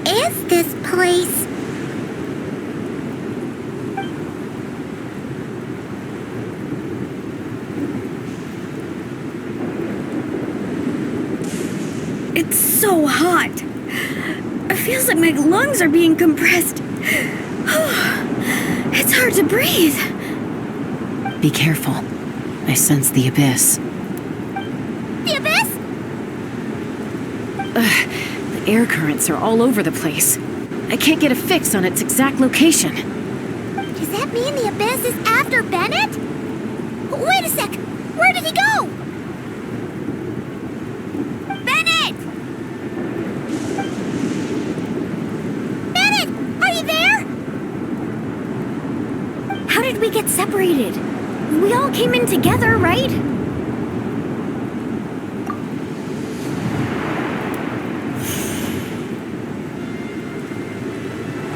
Is this place... It's so hot. It feels like my lungs are being compressed. It's hard to breathe. Be careful. I sense the abyss. The abyss? The air currents are all over the place. I can't get a fix on its exact location. Does that mean the abyss is after Bennett? Wait a sec. Where did he go? Bennett! Bennett! Are you there? How did we get separated? We all came in together, right?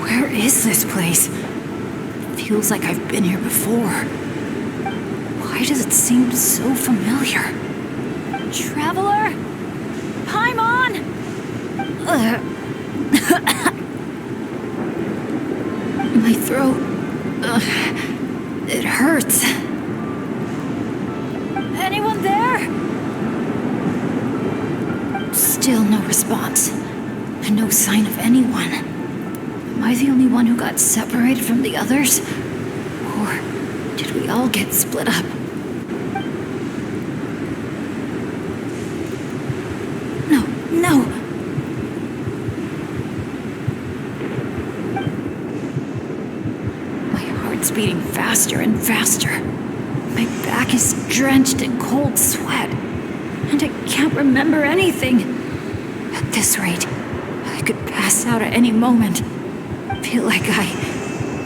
Where is this place? Feels like I've been here before. Why does it seem so familiar? Traveler? Paimon? My throat... it hurts. Anyone there? Still no response. And no sign of anyone. Am I the only one who got separated from the others? Or did we all get split up? No. My heart's beating faster and faster. My back is drenched in cold sweat. And I can't remember anything. At this rate, I could pass out at any moment. Feel like I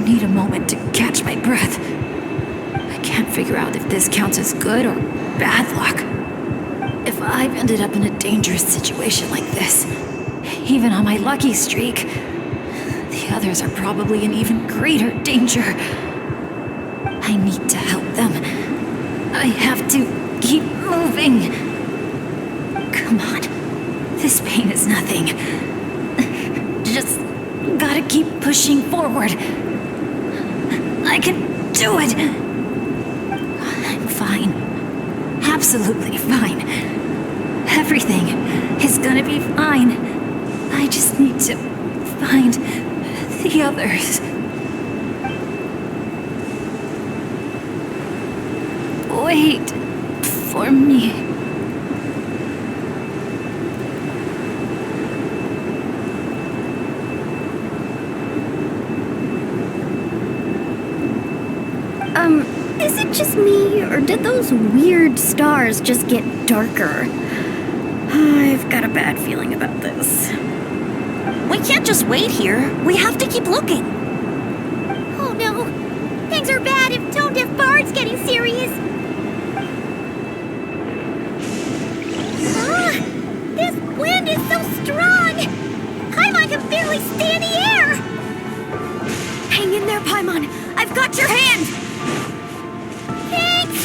need a moment to catch my breath. I can't figure out if this counts as good or bad luck. If I've ended up in a dangerous situation like this, even on my lucky streak, the others are probably in even greater danger. I need to help them. I have to keep moving. Come on. This pain is nothing. Just gotta keep pushing forward. I can do it. I'm fine. Absolutely fine. Everything is gonna be fine. I just need to find the others. Wait for me. Is it just me, or did those weird stars just get darker? I've got a bad feeling about this. We can't just wait here. We have to keep looking. Oh no. Things are bad if Tone Deaf Bard's getting serious. This wind is so strong. Paimon can barely stay in the air. Hang in there, Paimon. I've got your hand. Thanks.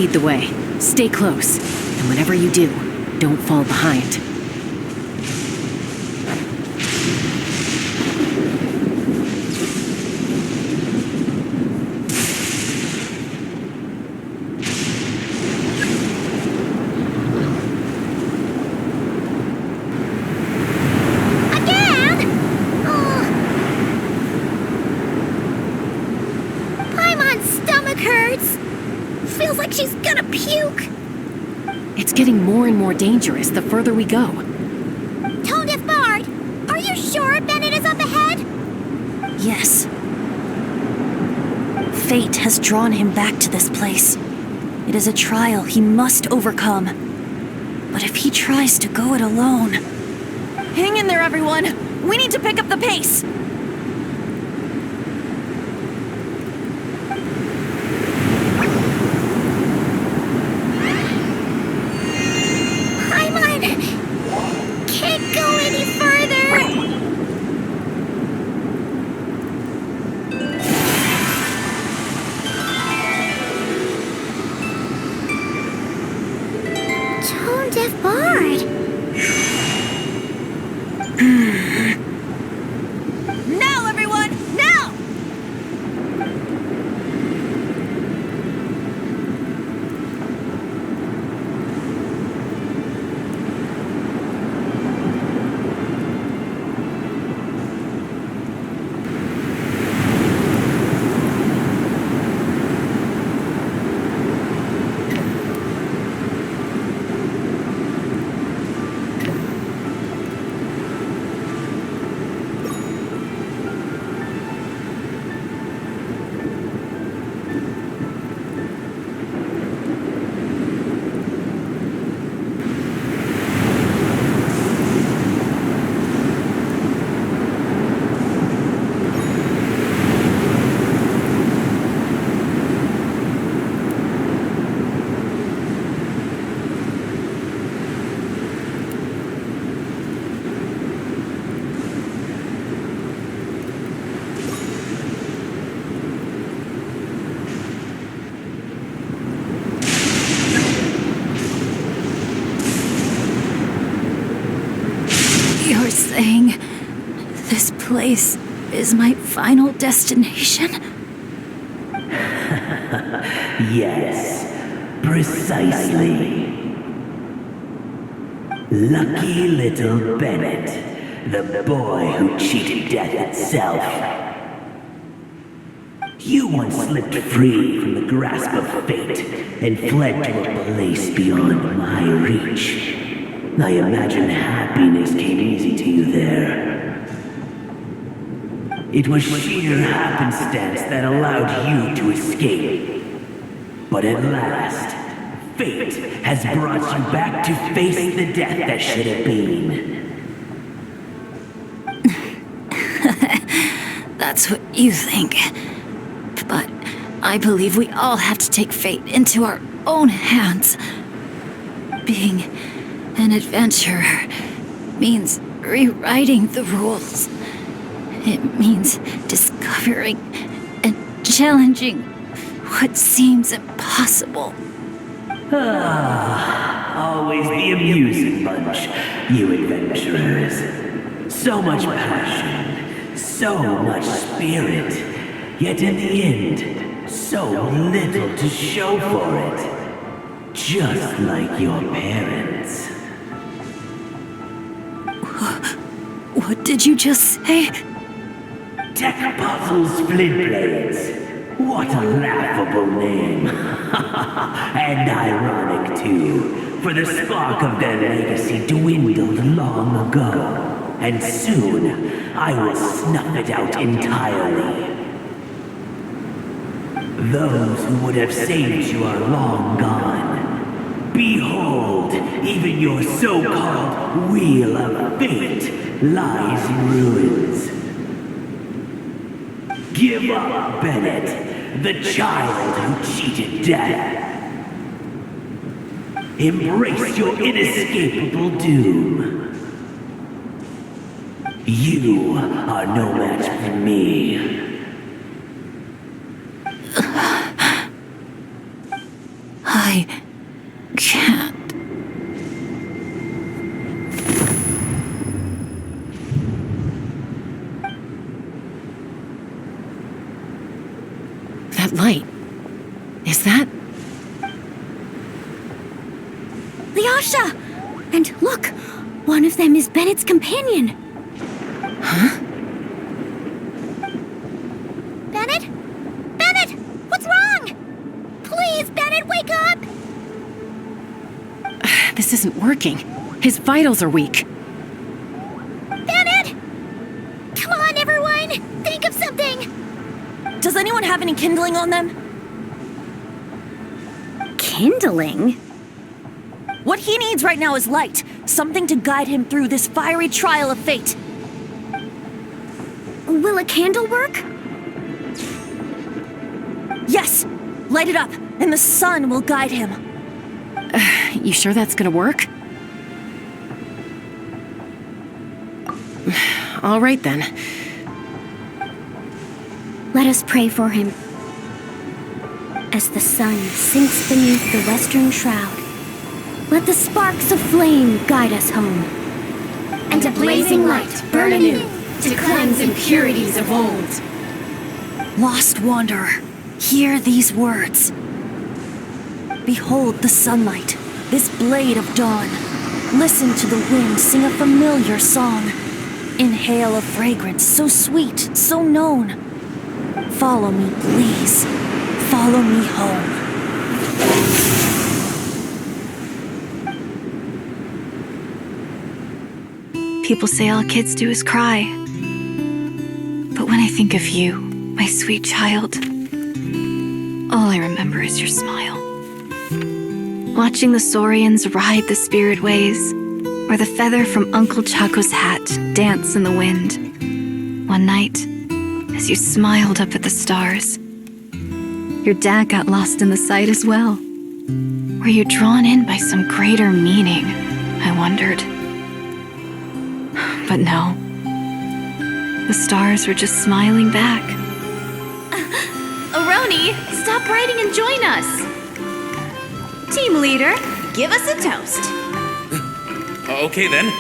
lead the way. Stay close. And whenever you do, don't fall behind. She's gonna puke! It's getting more and more dangerous the further we go. Tone Deaf Bard, are you sure Bennett is up ahead? Yes. Fate has drawn him back to this place. It is a trial he must overcome. But if he tries to go it alone... Hang in there, everyone! We need to pick up the pace! You're saying this place is my final destination? Yes, precisely. Lucky little Bennett, the boy who cheated death itself. You once slipped free from the grasp of fate and fled to a place beyond my reach. I imagine happiness came easy to you there. It was sheer happenstance that allowed you to escape. But at last, fate has brought you back to face the death that should have been. That's what you think. But I believe we all have to take fate into our own hands. Being an adventurer means rewriting the rules. It means discovering and challenging what seems impossible. Always the amusing bunch, you adventurers. So much passion, so much spirit, yet in the end, so little to show for it. Just like your parents. What did you just say? Tech Puzzles Flintblades. What a laughable name. And ironic, too, for the spark of their legacy dwindled long ago. And soon, I will snuff it out entirely. Those who would have saved you are long gone. Behold, even your so-called Wheel of Fate lies in ruins. Give up, Bennett, the child who cheated death. Embrace your inescapable doom. You are no match for me. I I can't. That light. Is that? The Asha! And look, one of them is Bennett's companion. Huh? Bennett? Bennett! What's wrong? Please, Bennett, wake up! This isn't working. His vitals are weak. Bennett! Come on, everyone! Think of something! Does anyone have any kindling on them? Kindling? What he needs right now is light. Something to guide him through this fiery trial of fate. Will a candle work? Yes! Light it up, and the sun will guide him. You sure that's gonna work? All right then. Let us pray for him. As the sun sinks beneath the western shroud, let the sparks of flame guide us home. And a blazing light burn anew to cleanse impurities of old. Lost wanderer, hear these words. Behold the sunlight, this blade of dawn. Listen to the wind sing a familiar song. Inhale a fragrance so sweet, so known. Follow me, please. Follow me home. People say all kids do is cry. But when I think of you, my sweet child, all I remember is your smile. Watching the saurians ride the spirit ways, or the feather from Uncle Chaco's hat dance in the wind. One night, as you smiled up at the stars, your dad got lost in the sight as well. Were you drawn in by some greater meaning, I wondered. But no. The stars were just smiling back. Aroni, stop writing and join us. Team leader, give us a toast. Okay then.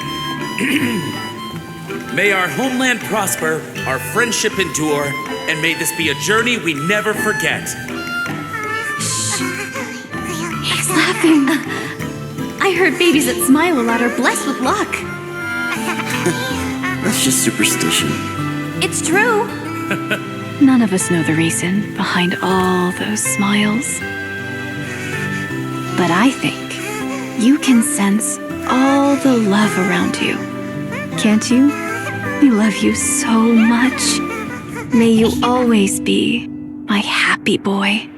May our homeland prosper, our friendship endure, and may this be a journey we never forget. He's laughing. I heard babies that smile a lot are blessed with luck. That's just superstition. It's true. None of us know the reason behind all those smiles. But I think you can sense all the love around you. Can't you? We love you so much. May you always be my happy boy.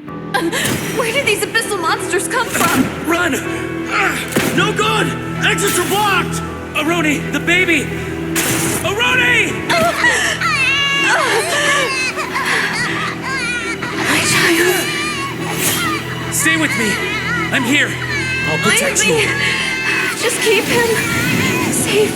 Where did these abyssal monsters come from? Run! No good! Exits are blocked! Aroni, the baby! Aroni! My child. Stay with me. I'm here. I'll protect Leave me. you. Just keep him safe.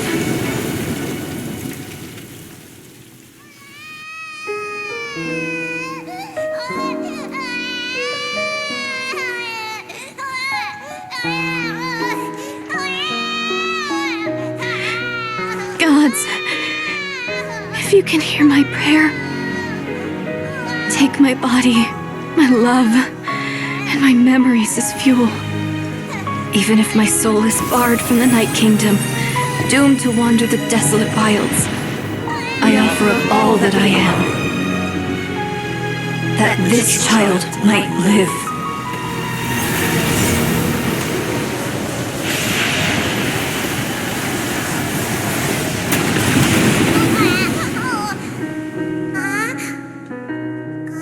Gods, if you can hear my prayer, take my body, my love, and my memories as fuel. Even if my soul is barred from the Night Kingdom, doomed to wander the desolate wilds, I offer up all that I am, that this child might live.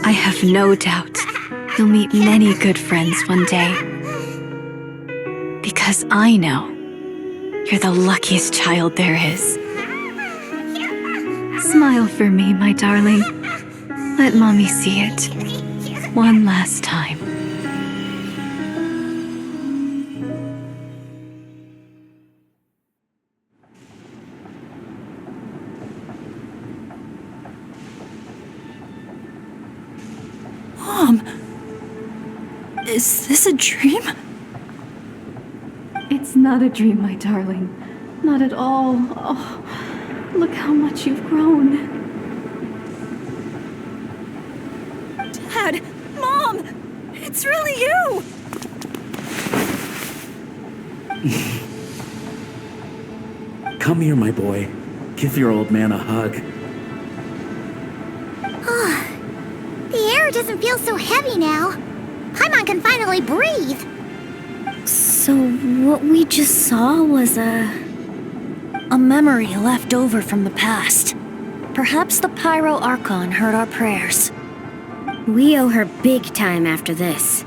I have no doubt you'll meet many good friends one day. Because I know you're the luckiest child there is. Smile for me, my darling. Let Mommy see it one last time. Mom, is this a dream? It's not a dream, my darling. Not at all. Oh, look how much you've grown. Dad! Mom! It's really you! Come here, my boy. Give your old man a hug. The air doesn't feel so heavy now. Paimon can finally breathe. So what we just saw was a memory left over from the past. Perhaps the Pyro Archon heard our prayers. We owe her big time after this.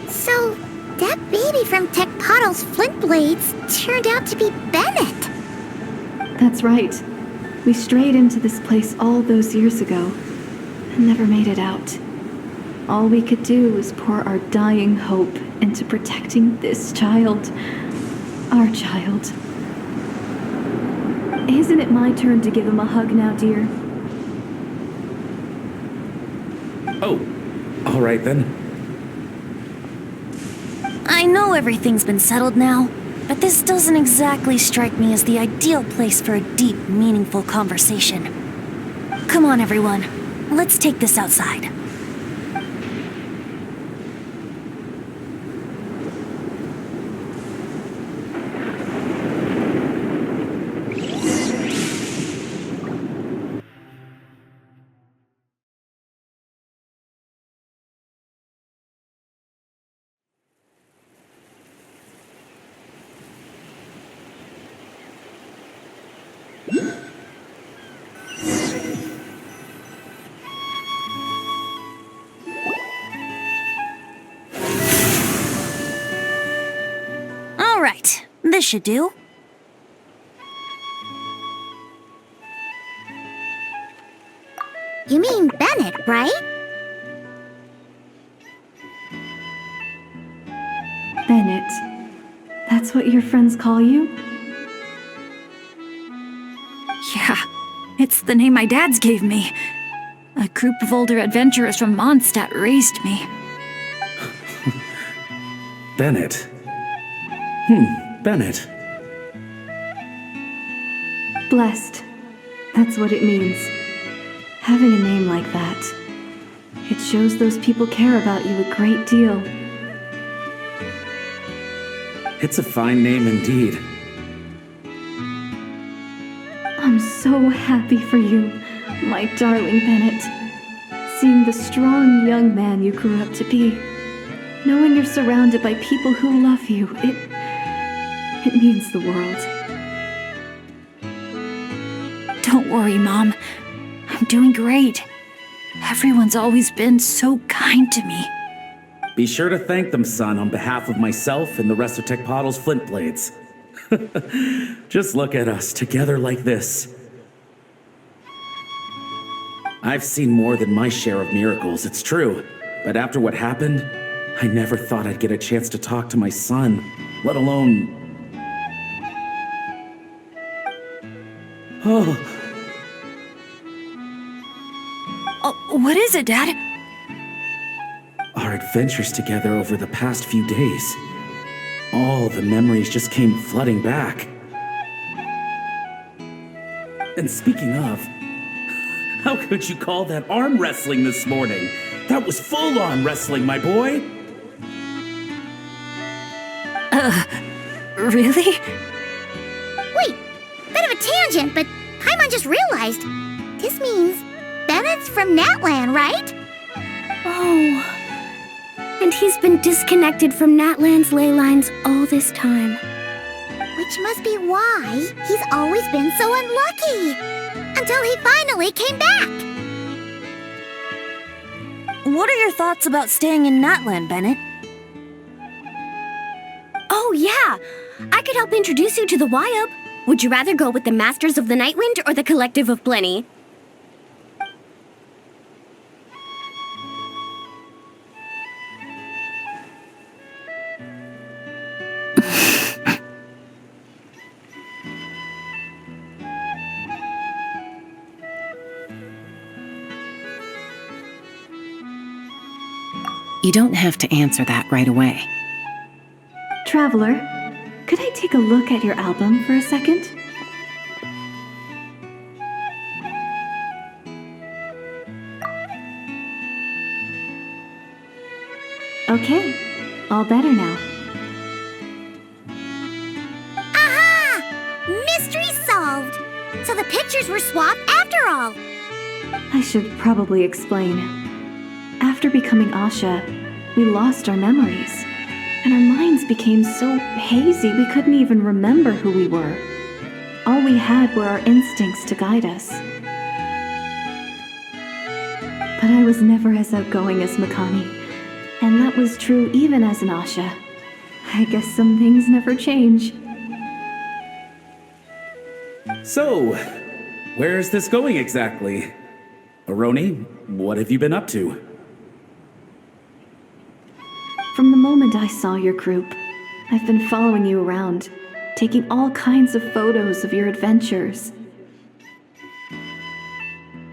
So, that baby from Tecpato's Flint Blades turned out to be Bennett. That's right. We strayed into this place all those years ago and never made it out. All we could do was pour our dying hope into protecting this child. Our child. Isn't it my turn to give him a hug now, dear? Oh, all right then. I know everything's been settled now, but this doesn't exactly strike me as the ideal place for a deep, meaningful conversation. Come on, everyone. Let's take this outside. All right, this should do. You mean Bennett, right? Bennett. That's what your friends call you? Yeah, it's the name my dad's gave me. A group of older adventurers from Mondstadt raised me. Bennett. Bennett. Blessed. That's what it means. Having a name like that. It shows those people care about you a great deal. It's a fine name indeed. I'm so happy for you, my darling Bennett. Seeing the strong young man you grew up to be. Knowing you're surrounded by people who love you, it means the world. Don't worry, Mom. I'm doing great. Everyone's always been so kind to me. Be sure to thank them, son, on behalf of myself and the rest of Tecpato's Flint Blades. Just look at us, together like this. I've seen more than my share of miracles, it's true. But after what happened, I never thought I'd get a chance to talk to my son, let alone... Oh, what is it, Dad? our adventures together over the past few days. All the memories just came flooding back. And speaking of, how could you call that arm wrestling this morning? That was full-on wrestling, my boy. Really? Wait, bit of a tangent, but Paimon just realized. This means Bennett's from Natlan, right? Oh. And he's been disconnected from Natlan's ley lines all this time. Which must be why he's always been so unlucky. Until he finally came back. What are your thoughts about staying in Natlan, Bennett? Oh, yeah! I could help introduce you to the Wyub. Would you rather go with the Masters of the Nightwind or the Collective of Plenty? You don't have to answer that right away. Traveler, Could I take a look at your album for a second? Okay, all better now. Aha! Mystery solved! So the pictures were swapped after all! I should probably explain. After becoming Asha, we lost our memories, and our minds became so hazy we couldn't even remember who we were. All we had were our instincts to guide us. But I was never as outgoing as Makani, and that was true even as an Asha. I guess some things never change. So, where's this going exactly? Aroni, what have you been up to? From the moment I saw your group, I've been following you around, taking all kinds of photos of your adventures.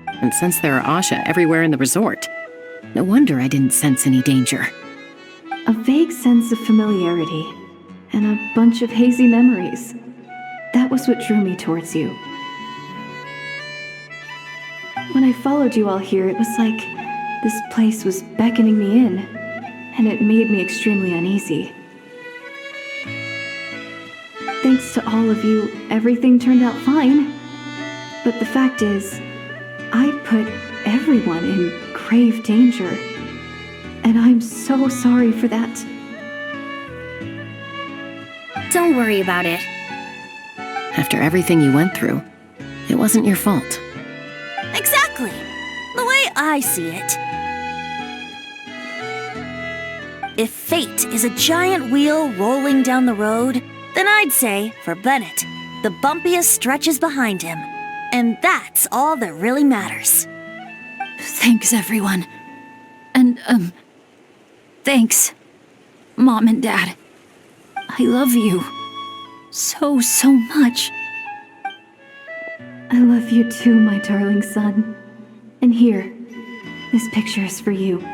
And since there are Asha everywhere in the resort, no wonder I didn't sense any danger. A vague sense of familiarity, and a bunch of hazy memories. That was what drew me towards you. When I followed you all here, it was like this place was beckoning me in, and it made me extremely uneasy. Thanks to all of you, everything turned out fine. But the fact is, I put everyone in grave danger. And I'm so sorry for that. Don't worry about it. After everything you went through, it wasn't your fault. Exactly. The way I see it. If fate is a giant wheel rolling down the road, then I'd say, for Bennett, the bumpiest stretches behind him. And that's all that really matters. Thanks, everyone. And, thanks, Mom and Dad. I love you so, so much. I love you too, my darling son. And here, this picture is for you.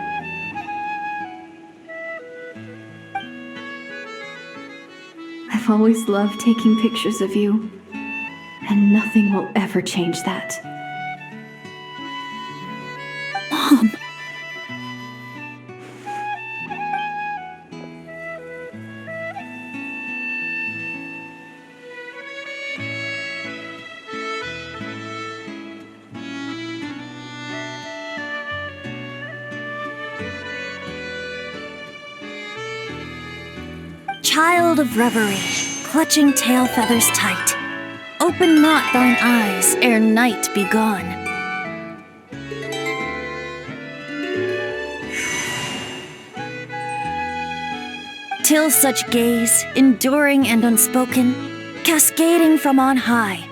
I've always loved taking pictures of you, and nothing will ever change that. Mom. Child of reverie, clutching tail feathers tight, open not thine eyes ere night be gone. Till such gaze, enduring and unspoken, cascading from on high,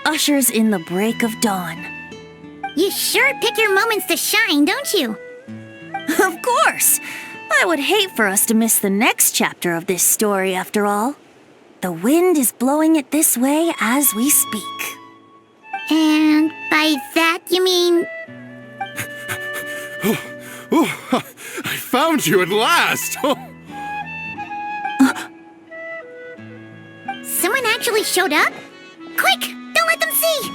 ushers in the break of dawn. You sure pick your moments to shine, don't you? Of course! I would hate for us to miss the next chapter of this story, after all. The wind is blowing it this way as we speak. And by that you mean... I found you at last! Someone actually showed up? Quick! Don't let them see!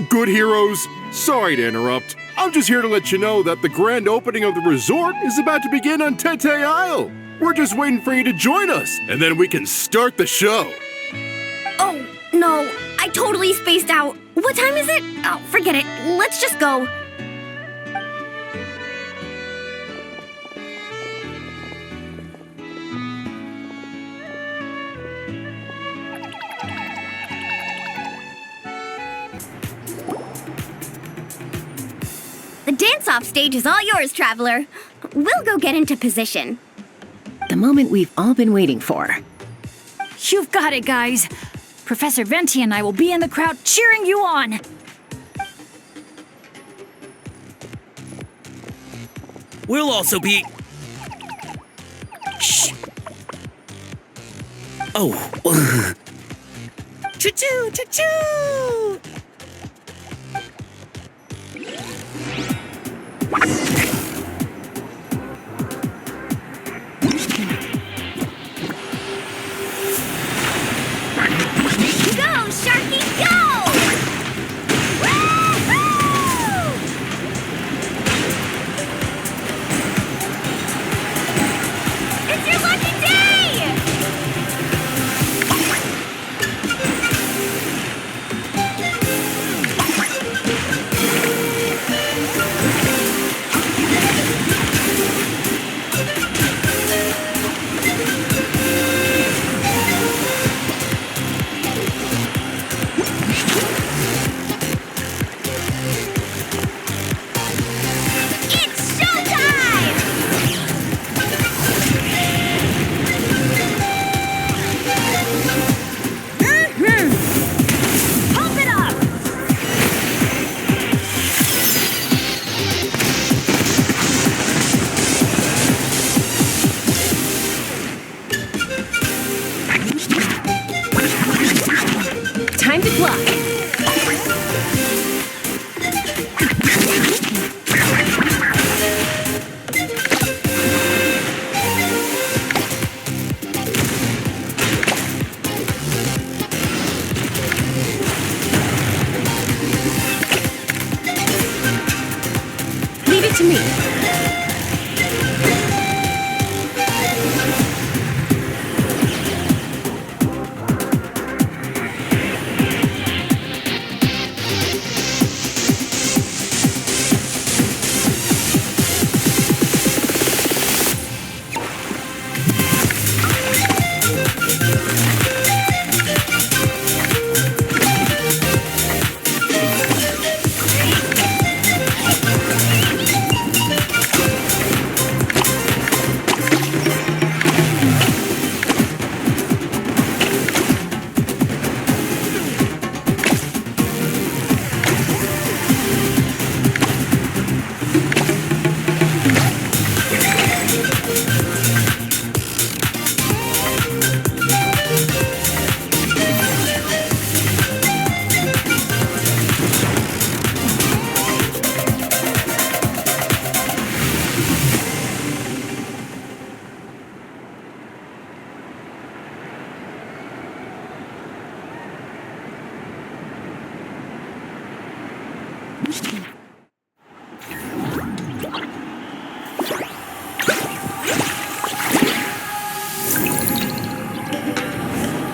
Good heroes, sorry to interrupt. I'm just here to let you know that the grand opening of the resort is about to begin on Tete Isle. We're just waiting for you to join us, and then we can start the show. Oh, no, I totally spaced out. What time is it? Oh, forget it. Let's just go. The dance-off stage is all yours, Traveler. We'll go get into position. The moment we've all been waiting for. You've got it, guys. Professor Venti and I will be in the crowd cheering you on. We'll also be... Shh. Oh. Choo-choo, choo-choo!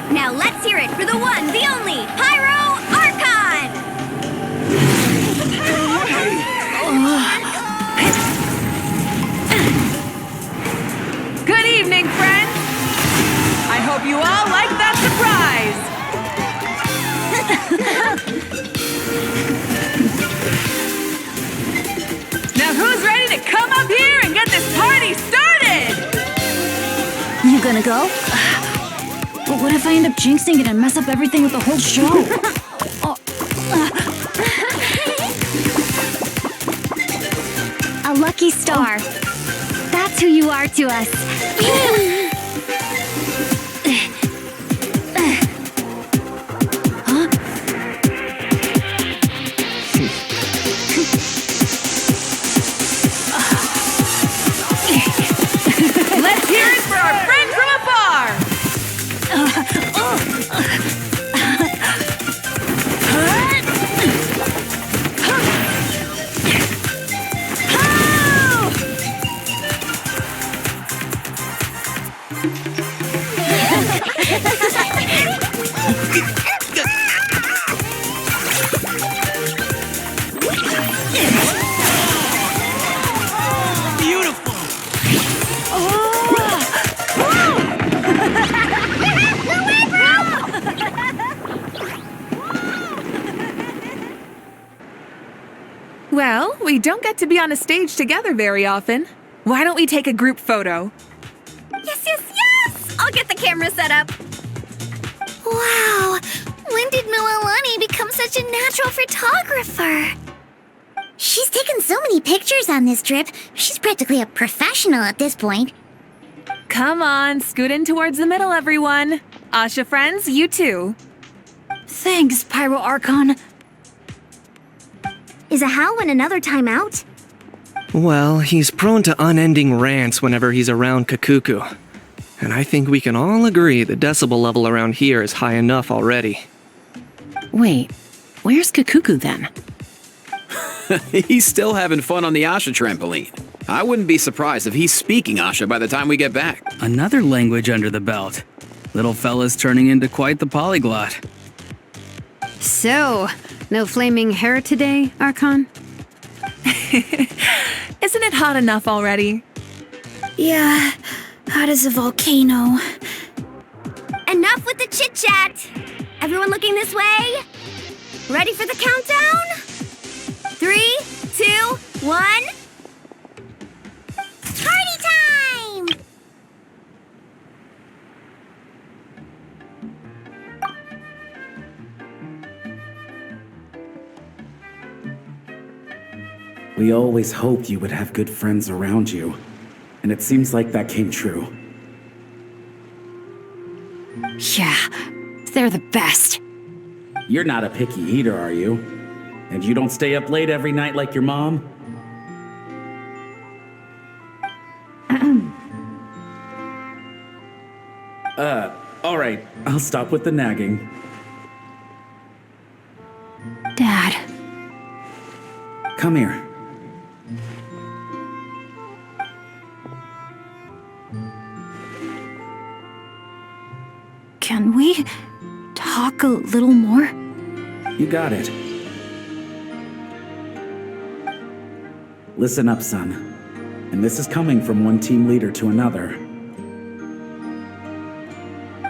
Now let's hear it for the one, the only, Pyro Archon! Good evening, friends! I hope you all like that surprise! Now who's ready to come up here and get this party started? You gonna go? But what if I end up jinxing it and mess up everything with the whole show? A lucky star. That's who you are to us. Let's hear it for our friend from afar! Well, we don't get to be on a stage together very often. Why don't we take a group photo? Yes, yes, yes! I'll get the camera set up. Wow! When did Mililani become such a natural photographer? She's taken so many pictures on this trip. She's practically a professional at this point. Come on, scoot in towards the middle, everyone. Asha friends, you too. Thanks, Pyro Archon. Is a how and another time out? Well, he's prone to unending rants whenever he's around Kakuku. And I think we can all agree the decibel level around here is high enough already. Wait, where's Kakuku then? He's still having fun on the Asha trampoline. I wouldn't be surprised if he's speaking Asha by the time we get back. Another language under the belt. Little fella's turning into quite the polyglot. So, no flaming hair today, Archon? Isn't it hot enough already? Yeah, hot as a volcano. Enough with the chit-chat! Everyone looking this way? Ready for the countdown? 3, 2, 1... Party time! We always hoped you would have good friends around you, and it seems like that came true. Yeah, they're the best. You're not a picky eater, are you? And you don't stay up late every night like your mom? Alright, I'll stop with the nagging. Dad. Come here. Can we talk a little more? You got it. Listen up, son. And this is coming from one team leader to another.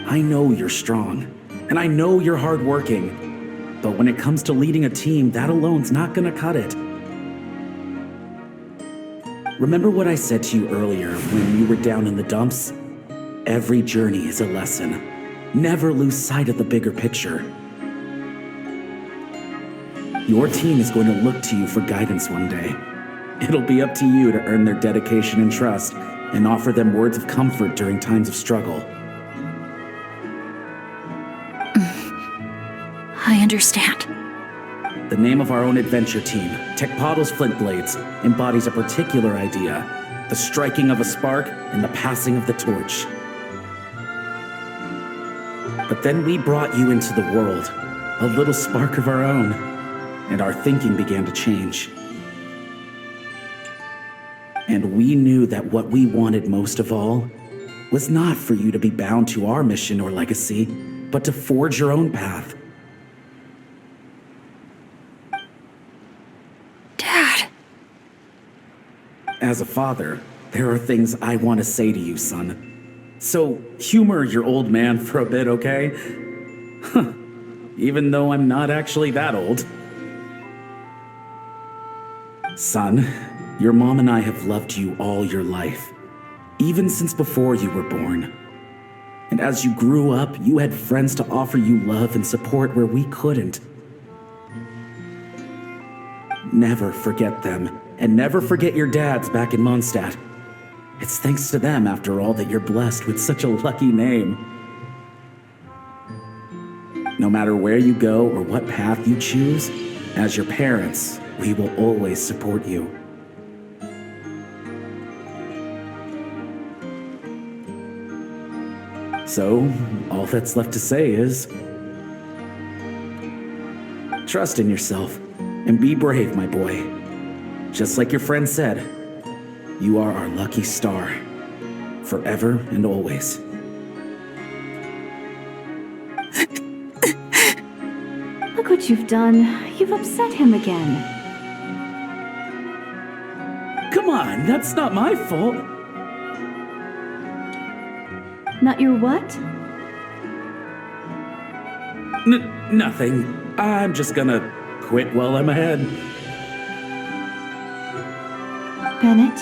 I know you're strong, and I know you're hardworking. But when it comes to leading a team, that alone's not gonna cut it. Remember what I said to you earlier when you were down in the dumps? Every journey is a lesson. Never lose sight of the bigger picture. Your team is going to look to you for guidance one day. It'll be up to you to earn their dedication and trust, and offer them words of comfort during times of struggle. I understand. The name of our own adventure team, Tecpado's Flint Blades, embodies a particular idea: the striking of a spark and the passing of the torch. But then we brought you into the world, a little spark of our own, and our thinking began to change. And we knew that what we wanted most of all was not for you to be bound to our mission or legacy, but to forge your own path. Dad. As a father, there are things I want to say to you, son. So humor your old man for a bit, okay? Even though I'm not actually that old. Son, your mom and I have loved you all your life, even since before you were born. And as you grew up, you had friends to offer you love and support where we couldn't. Never forget them, and never forget your dads back in Mondstadt. It's thanks to them, after all, that you're blessed with such a lucky name. No matter where you go or what path you choose, as your parents, we will always support you. So, all that's left to say is, trust in yourself and be brave, my boy. Just like your friend said, you are our lucky star, forever and always. Look what you've done. You've upset him again. Come on, that's not my fault. Not your what? Nothing. I'm just gonna quit while I'm ahead. Bennett?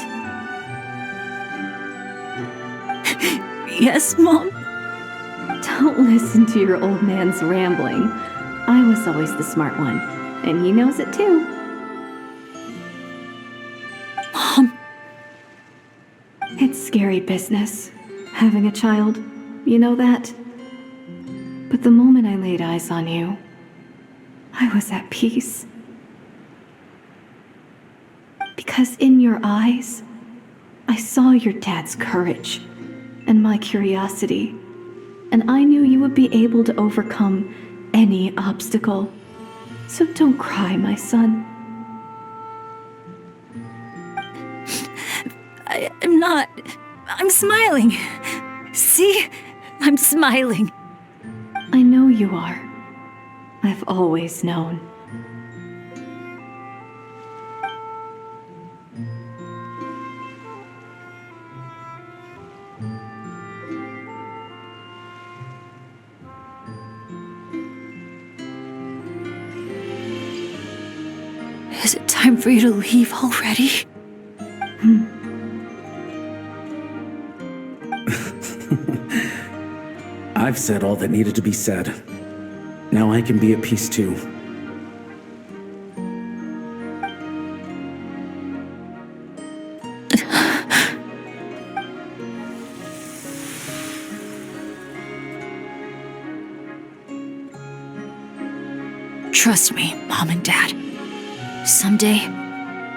Yes, Mom? Don't listen to your old man's rambling. I was always the smart one, and he knows it too. Mom. It's scary business, having a child. You know that? But the moment I laid eyes on you, I was at peace. Because in your eyes, I saw your dad's courage and my curiosity, and I knew you would be able to overcome any obstacle. So don't cry, my son. I'm not. I'm smiling. See? I'm smiling. I know you are. I've always known. Is it time for you to leave already? I've said all that needed to be said. Now I can be at peace too. Trust me, Mom and Dad. Someday,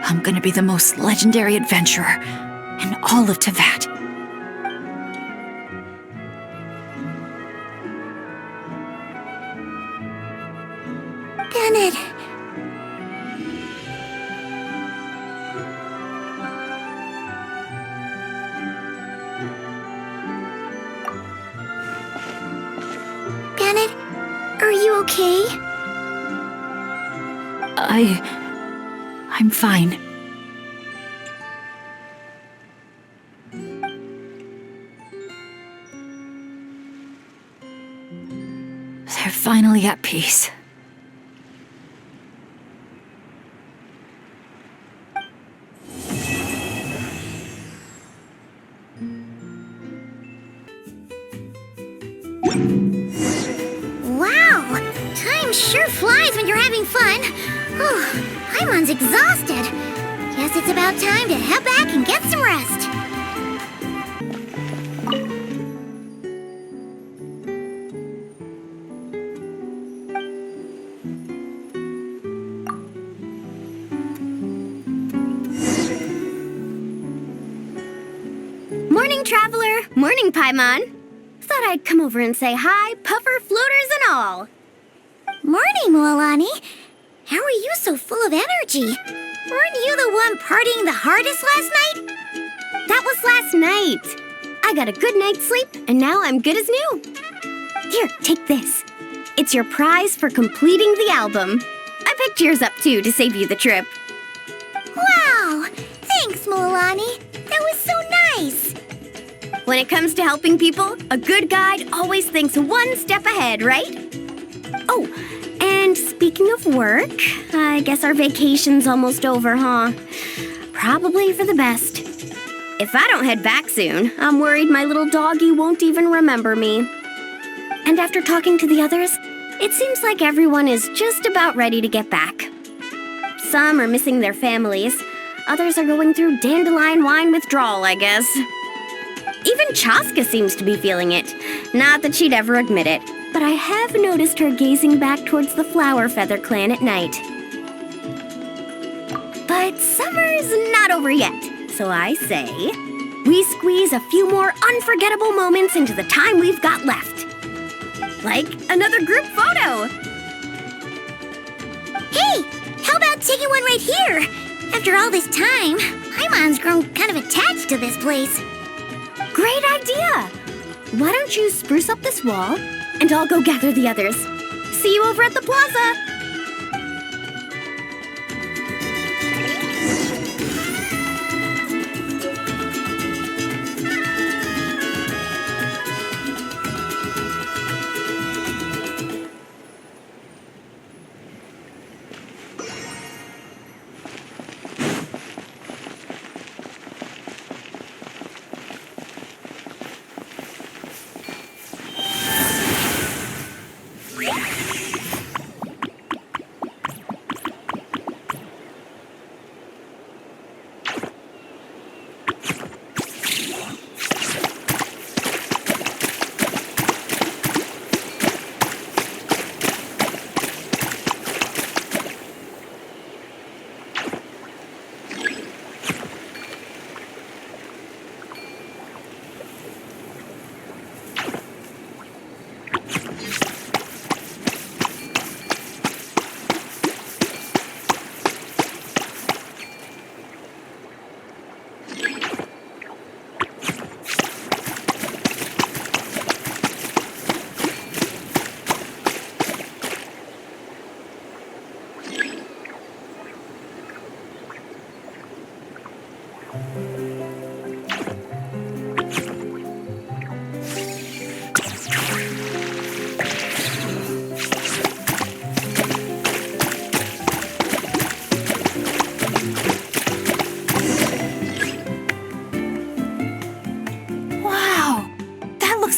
I'm gonna be the most legendary adventurer in all of Teyvat. Bennett. Bennett, are you okay? I'm fine. They're finally at peace. Wow! Time sure flies when you're having fun. Oh, Paimon's exhausted. Guess it's about time to head back and get some rest. Traveler. Morning, Paimon. Thought I'd come over and say hi, puffer, floaters, and all. Morning, Mualani. How are you so full of energy? Weren't you the one partying the hardest last night? That was last night. I got a good night's sleep, and now I'm good as new. Here, take this. It's your prize for completing the album. I picked yours up, too, to save you the trip. Wow! Thanks, Mualani. That was so nice. When it comes to helping people, a good guide always thinks one step ahead, right? Oh, and speaking of work, I guess our vacation's almost over, huh? Probably for the best. If I don't head back soon, I'm worried my little doggy won't even remember me. And after talking to the others, it seems like everyone is just about ready to get back. Some are missing their families. Others are going through dandelion wine withdrawal, I guess. Even Chaska seems to be feeling it. Not that she'd ever admit it, but I have noticed her gazing back towards the Flower Feather clan at night. But summer's not over yet, so I say, we squeeze a few more unforgettable moments into the time we've got left. Like another group photo. Hey, how about taking one right here? After all this time, Paimon's grown kind of attached to this place. Great idea! Why don't you spruce up this wall, and I'll go gather the others. See you over at the plaza!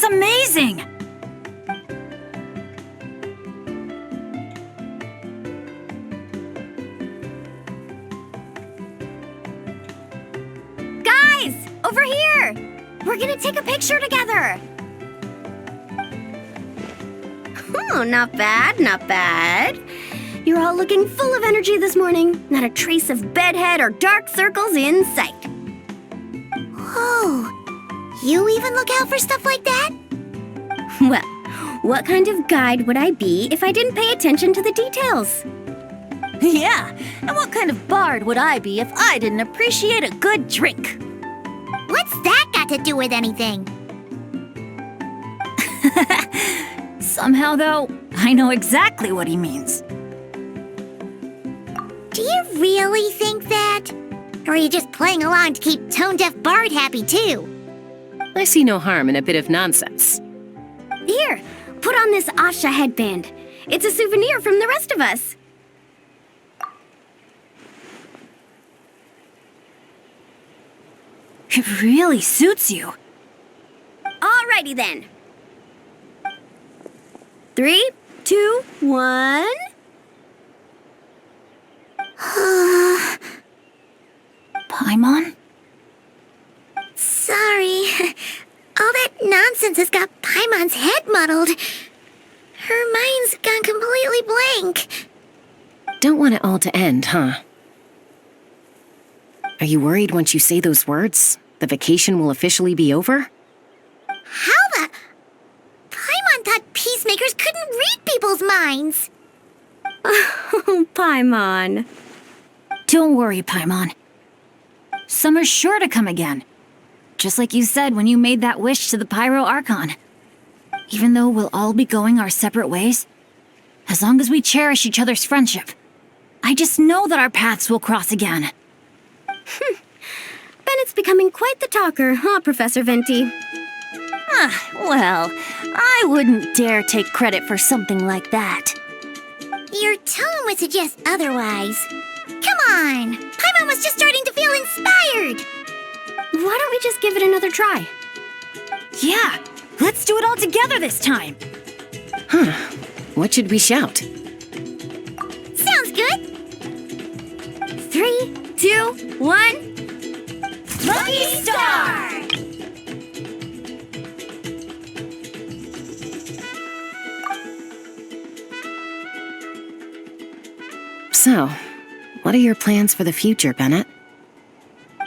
Amazing! Guys, over here! We're gonna take a picture together! Oh, not bad, not bad. You're all looking full of energy this morning. Not a trace of bedhead or dark circles in sight. Oh, you even look out for stuff like that? Well, what kind of guide would I be if I didn't pay attention to the details? Yeah, and what kind of bard would I be if I didn't appreciate a good drink? What's that got to do with anything? Somehow, though, I know exactly what he means. Do you really think that? Or are you just playing along to keep tone-deaf Bard happy, too? I see no harm in a bit of nonsense. Here, put on this Asha headband. It's a souvenir from the rest of us. It really suits you. Alrighty then. 3, 2, 1... Paimon? Sorry. All that nonsense has got Paimon's head muddled. Her mind's gone completely blank. Don't want it all to end, huh? Are you worried once you say those words? The vacation will officially be over? How the... Paimon thought peacemakers couldn't read people's minds. Oh, Paimon. Don't worry, Paimon. Summer's sure to come again. Just like you said when you made that wish to the Pyro Archon. Even though we'll all be going our separate ways, as long as we cherish each other's friendship, I just know that our paths will cross again. Bennett's becoming quite the talker, huh, Professor Venti? Well, I wouldn't dare take credit for something like that. Your tone would suggest otherwise. Come on! Paimon was just starting to feel inspired! Why don't we just give it another try? Yeah, let's do it all together this time! Huh. What should we shout? Sounds good! 3, 2, 1... Lucky Star! So, what are your plans for the future, Bennett?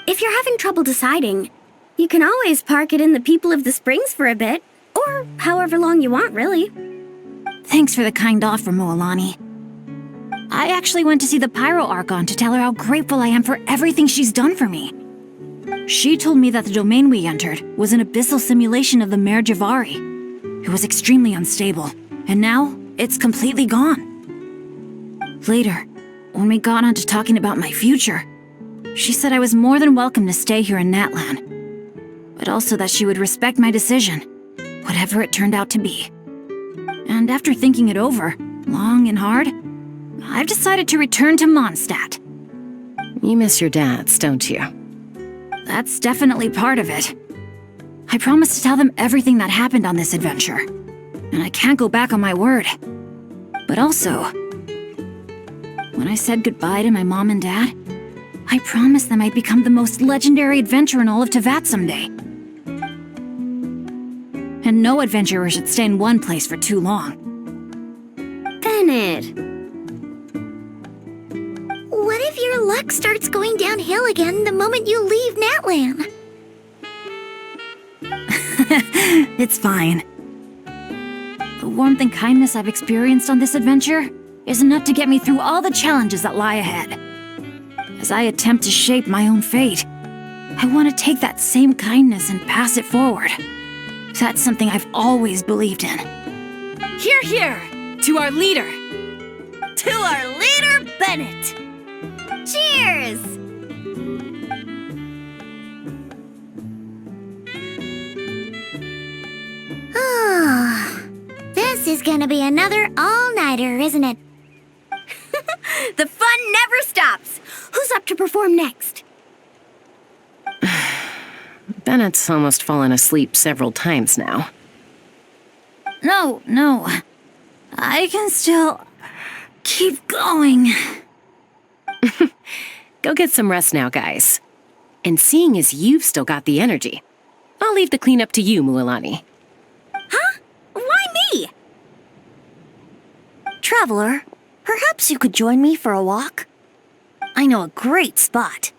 If you're having trouble deciding, you can always park it in the People of the Springs for a bit, or however long you want, really. Thanks for the kind offer, Moalani. I actually went to see the Pyro Archon to tell her how grateful I am for everything she's done for me. She told me that the domain we entered was an abyssal simulation of the Mare Javari. It was extremely unstable, and now it's completely gone. Later, when we got on to talking about my future, she said I was more than welcome to stay here in Natlan, but also that she would respect my decision, whatever it turned out to be. And after thinking it over, long and hard, I've decided to return to Mondstadt. You miss your dads, don't you? That's definitely part of it. I promised to tell them everything that happened on this adventure, and I can't go back on my word. But also, when I said goodbye to my mom and dad, I promised them I'd become the most legendary adventurer in all of Tevat someday. And no adventurer should stay in one place for too long. Bennett. What if your luck starts going downhill again the moment you leave Natlan? It's fine. The warmth and kindness I've experienced on this adventure is enough to get me through all the challenges that lie ahead. As I attempt to shape my own fate, I want to take that same kindness and pass it forward. That's something I've always believed in. Hear, hear! To our leader! To our leader, Bennett! Cheers! This is gonna be another all-nighter, isn't it? The fun never stops! Who's up to perform next? Bennett's almost fallen asleep several times now. No. I can still keep going. Go get some rest now, guys. And seeing as you've still got the energy, I'll leave the cleanup to you, Mualani. Huh? Why me? Traveler, perhaps you could join me for a walk? I know a great spot.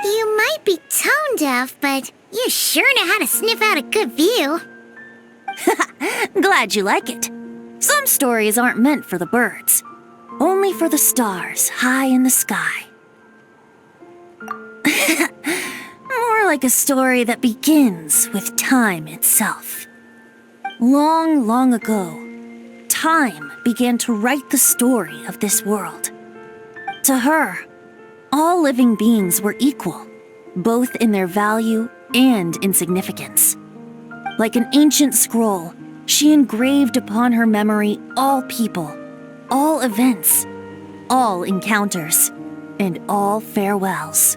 You might be tone deaf, but you sure know how to sniff out a good view. Glad you like it. Some stories aren't meant for the birds, only for the stars high in the sky. More like a story that begins with time itself. Long, long ago, time began to write the story of this world. To her, all living beings were equal, both in their value and in significance. Like an ancient scroll, she engraved upon her memory all people, all events, all encounters, and all farewells.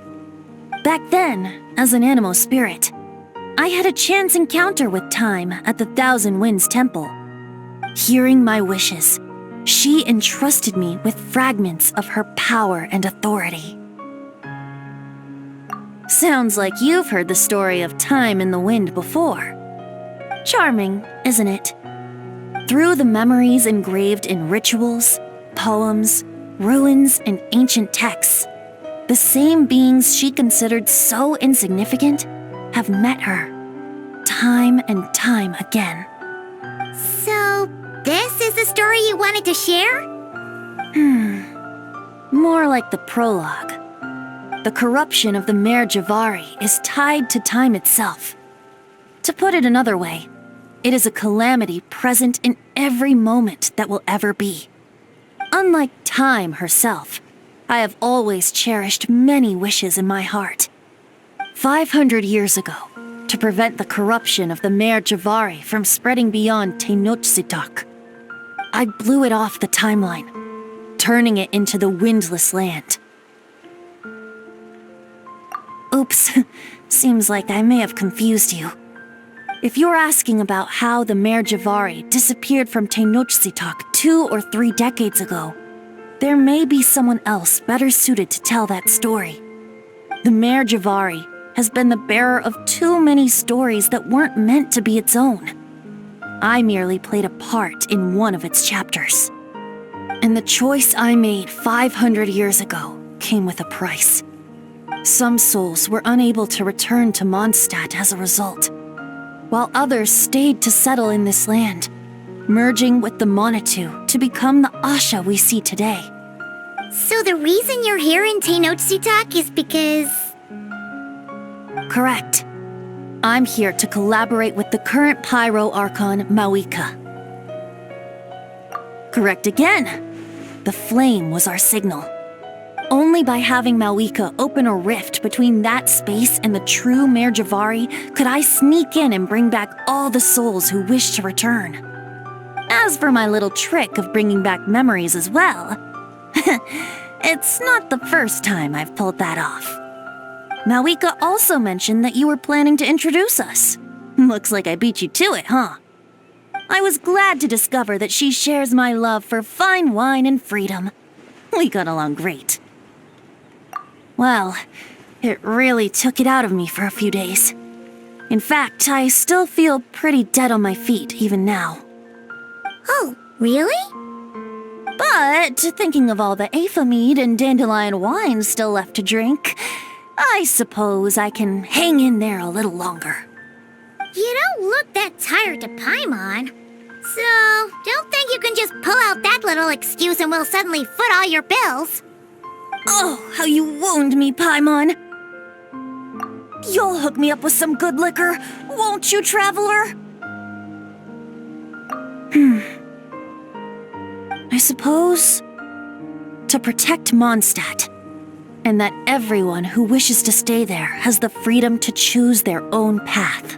Back then, as an animal spirit, I had a chance encounter with time at the Thousand Winds Temple. Hearing my wishes, she entrusted me with fragments of her power and authority. Sounds like you've heard the story of time in the wind before. Charming, isn't it? Through the memories engraved in rituals, poems, ruins, and ancient texts, the same beings she considered so insignificant have met her, time and time again. So, this is the story you wanted to share? More like the prologue. The corruption of the Mare Javari is tied to time itself. To put it another way, it is a calamity present in every moment that will ever be. Unlike time herself, I have always cherished many wishes in my heart. 500 years ago, to prevent the corruption of the Mare Javari from spreading beyond Tenochtitlan, I blew it off the timeline, turning it into the Windless Land. Oops, seems like I may have confused you. If you're asking about how the Mare Javari disappeared from Tenochtitlan 2 or 3 decades ago, there may be someone else better suited to tell that story. The Mare Javari has been the bearer of too many stories that weren't meant to be its own. I merely played a part in one of its chapters. And the choice I made 500 years ago came with a price. Some souls were unable to return to Mondstadt as a result, while others stayed to settle in this land, merging with the Monitu to become the Asha we see today. So the reason you're here in Tenochtitlan is because... Correct. I'm here to collaborate with the current Pyro Archon, Mawika. Correct again. The flame was our signal. Only by having Mawika open a rift between that space and the true Mare Javari could I sneak in and bring back all the souls who wish to return. As for my little trick of bringing back memories as well, it's not the first time I've pulled that off. Mawika also mentioned that you were planning to introduce us. Looks like I beat you to it, huh? I was glad to discover that she shares my love for fine wine and freedom. We got along great. Well, it really took it out of me for a few days. In fact, I still feel pretty dead on my feet even now. Oh, really? But thinking of all the Aether mead and dandelion wine still left to drink, I suppose I can hang in there a little longer. You don't look that tired to Paimon. So, don't think you can just pull out that little excuse and we'll suddenly foot all your bills. Oh, how you wound me, Paimon. You'll hook me up with some good liquor, won't you, traveler? I suppose to protect Mondstadt, and that everyone who wishes to stay there has the freedom to choose their own path.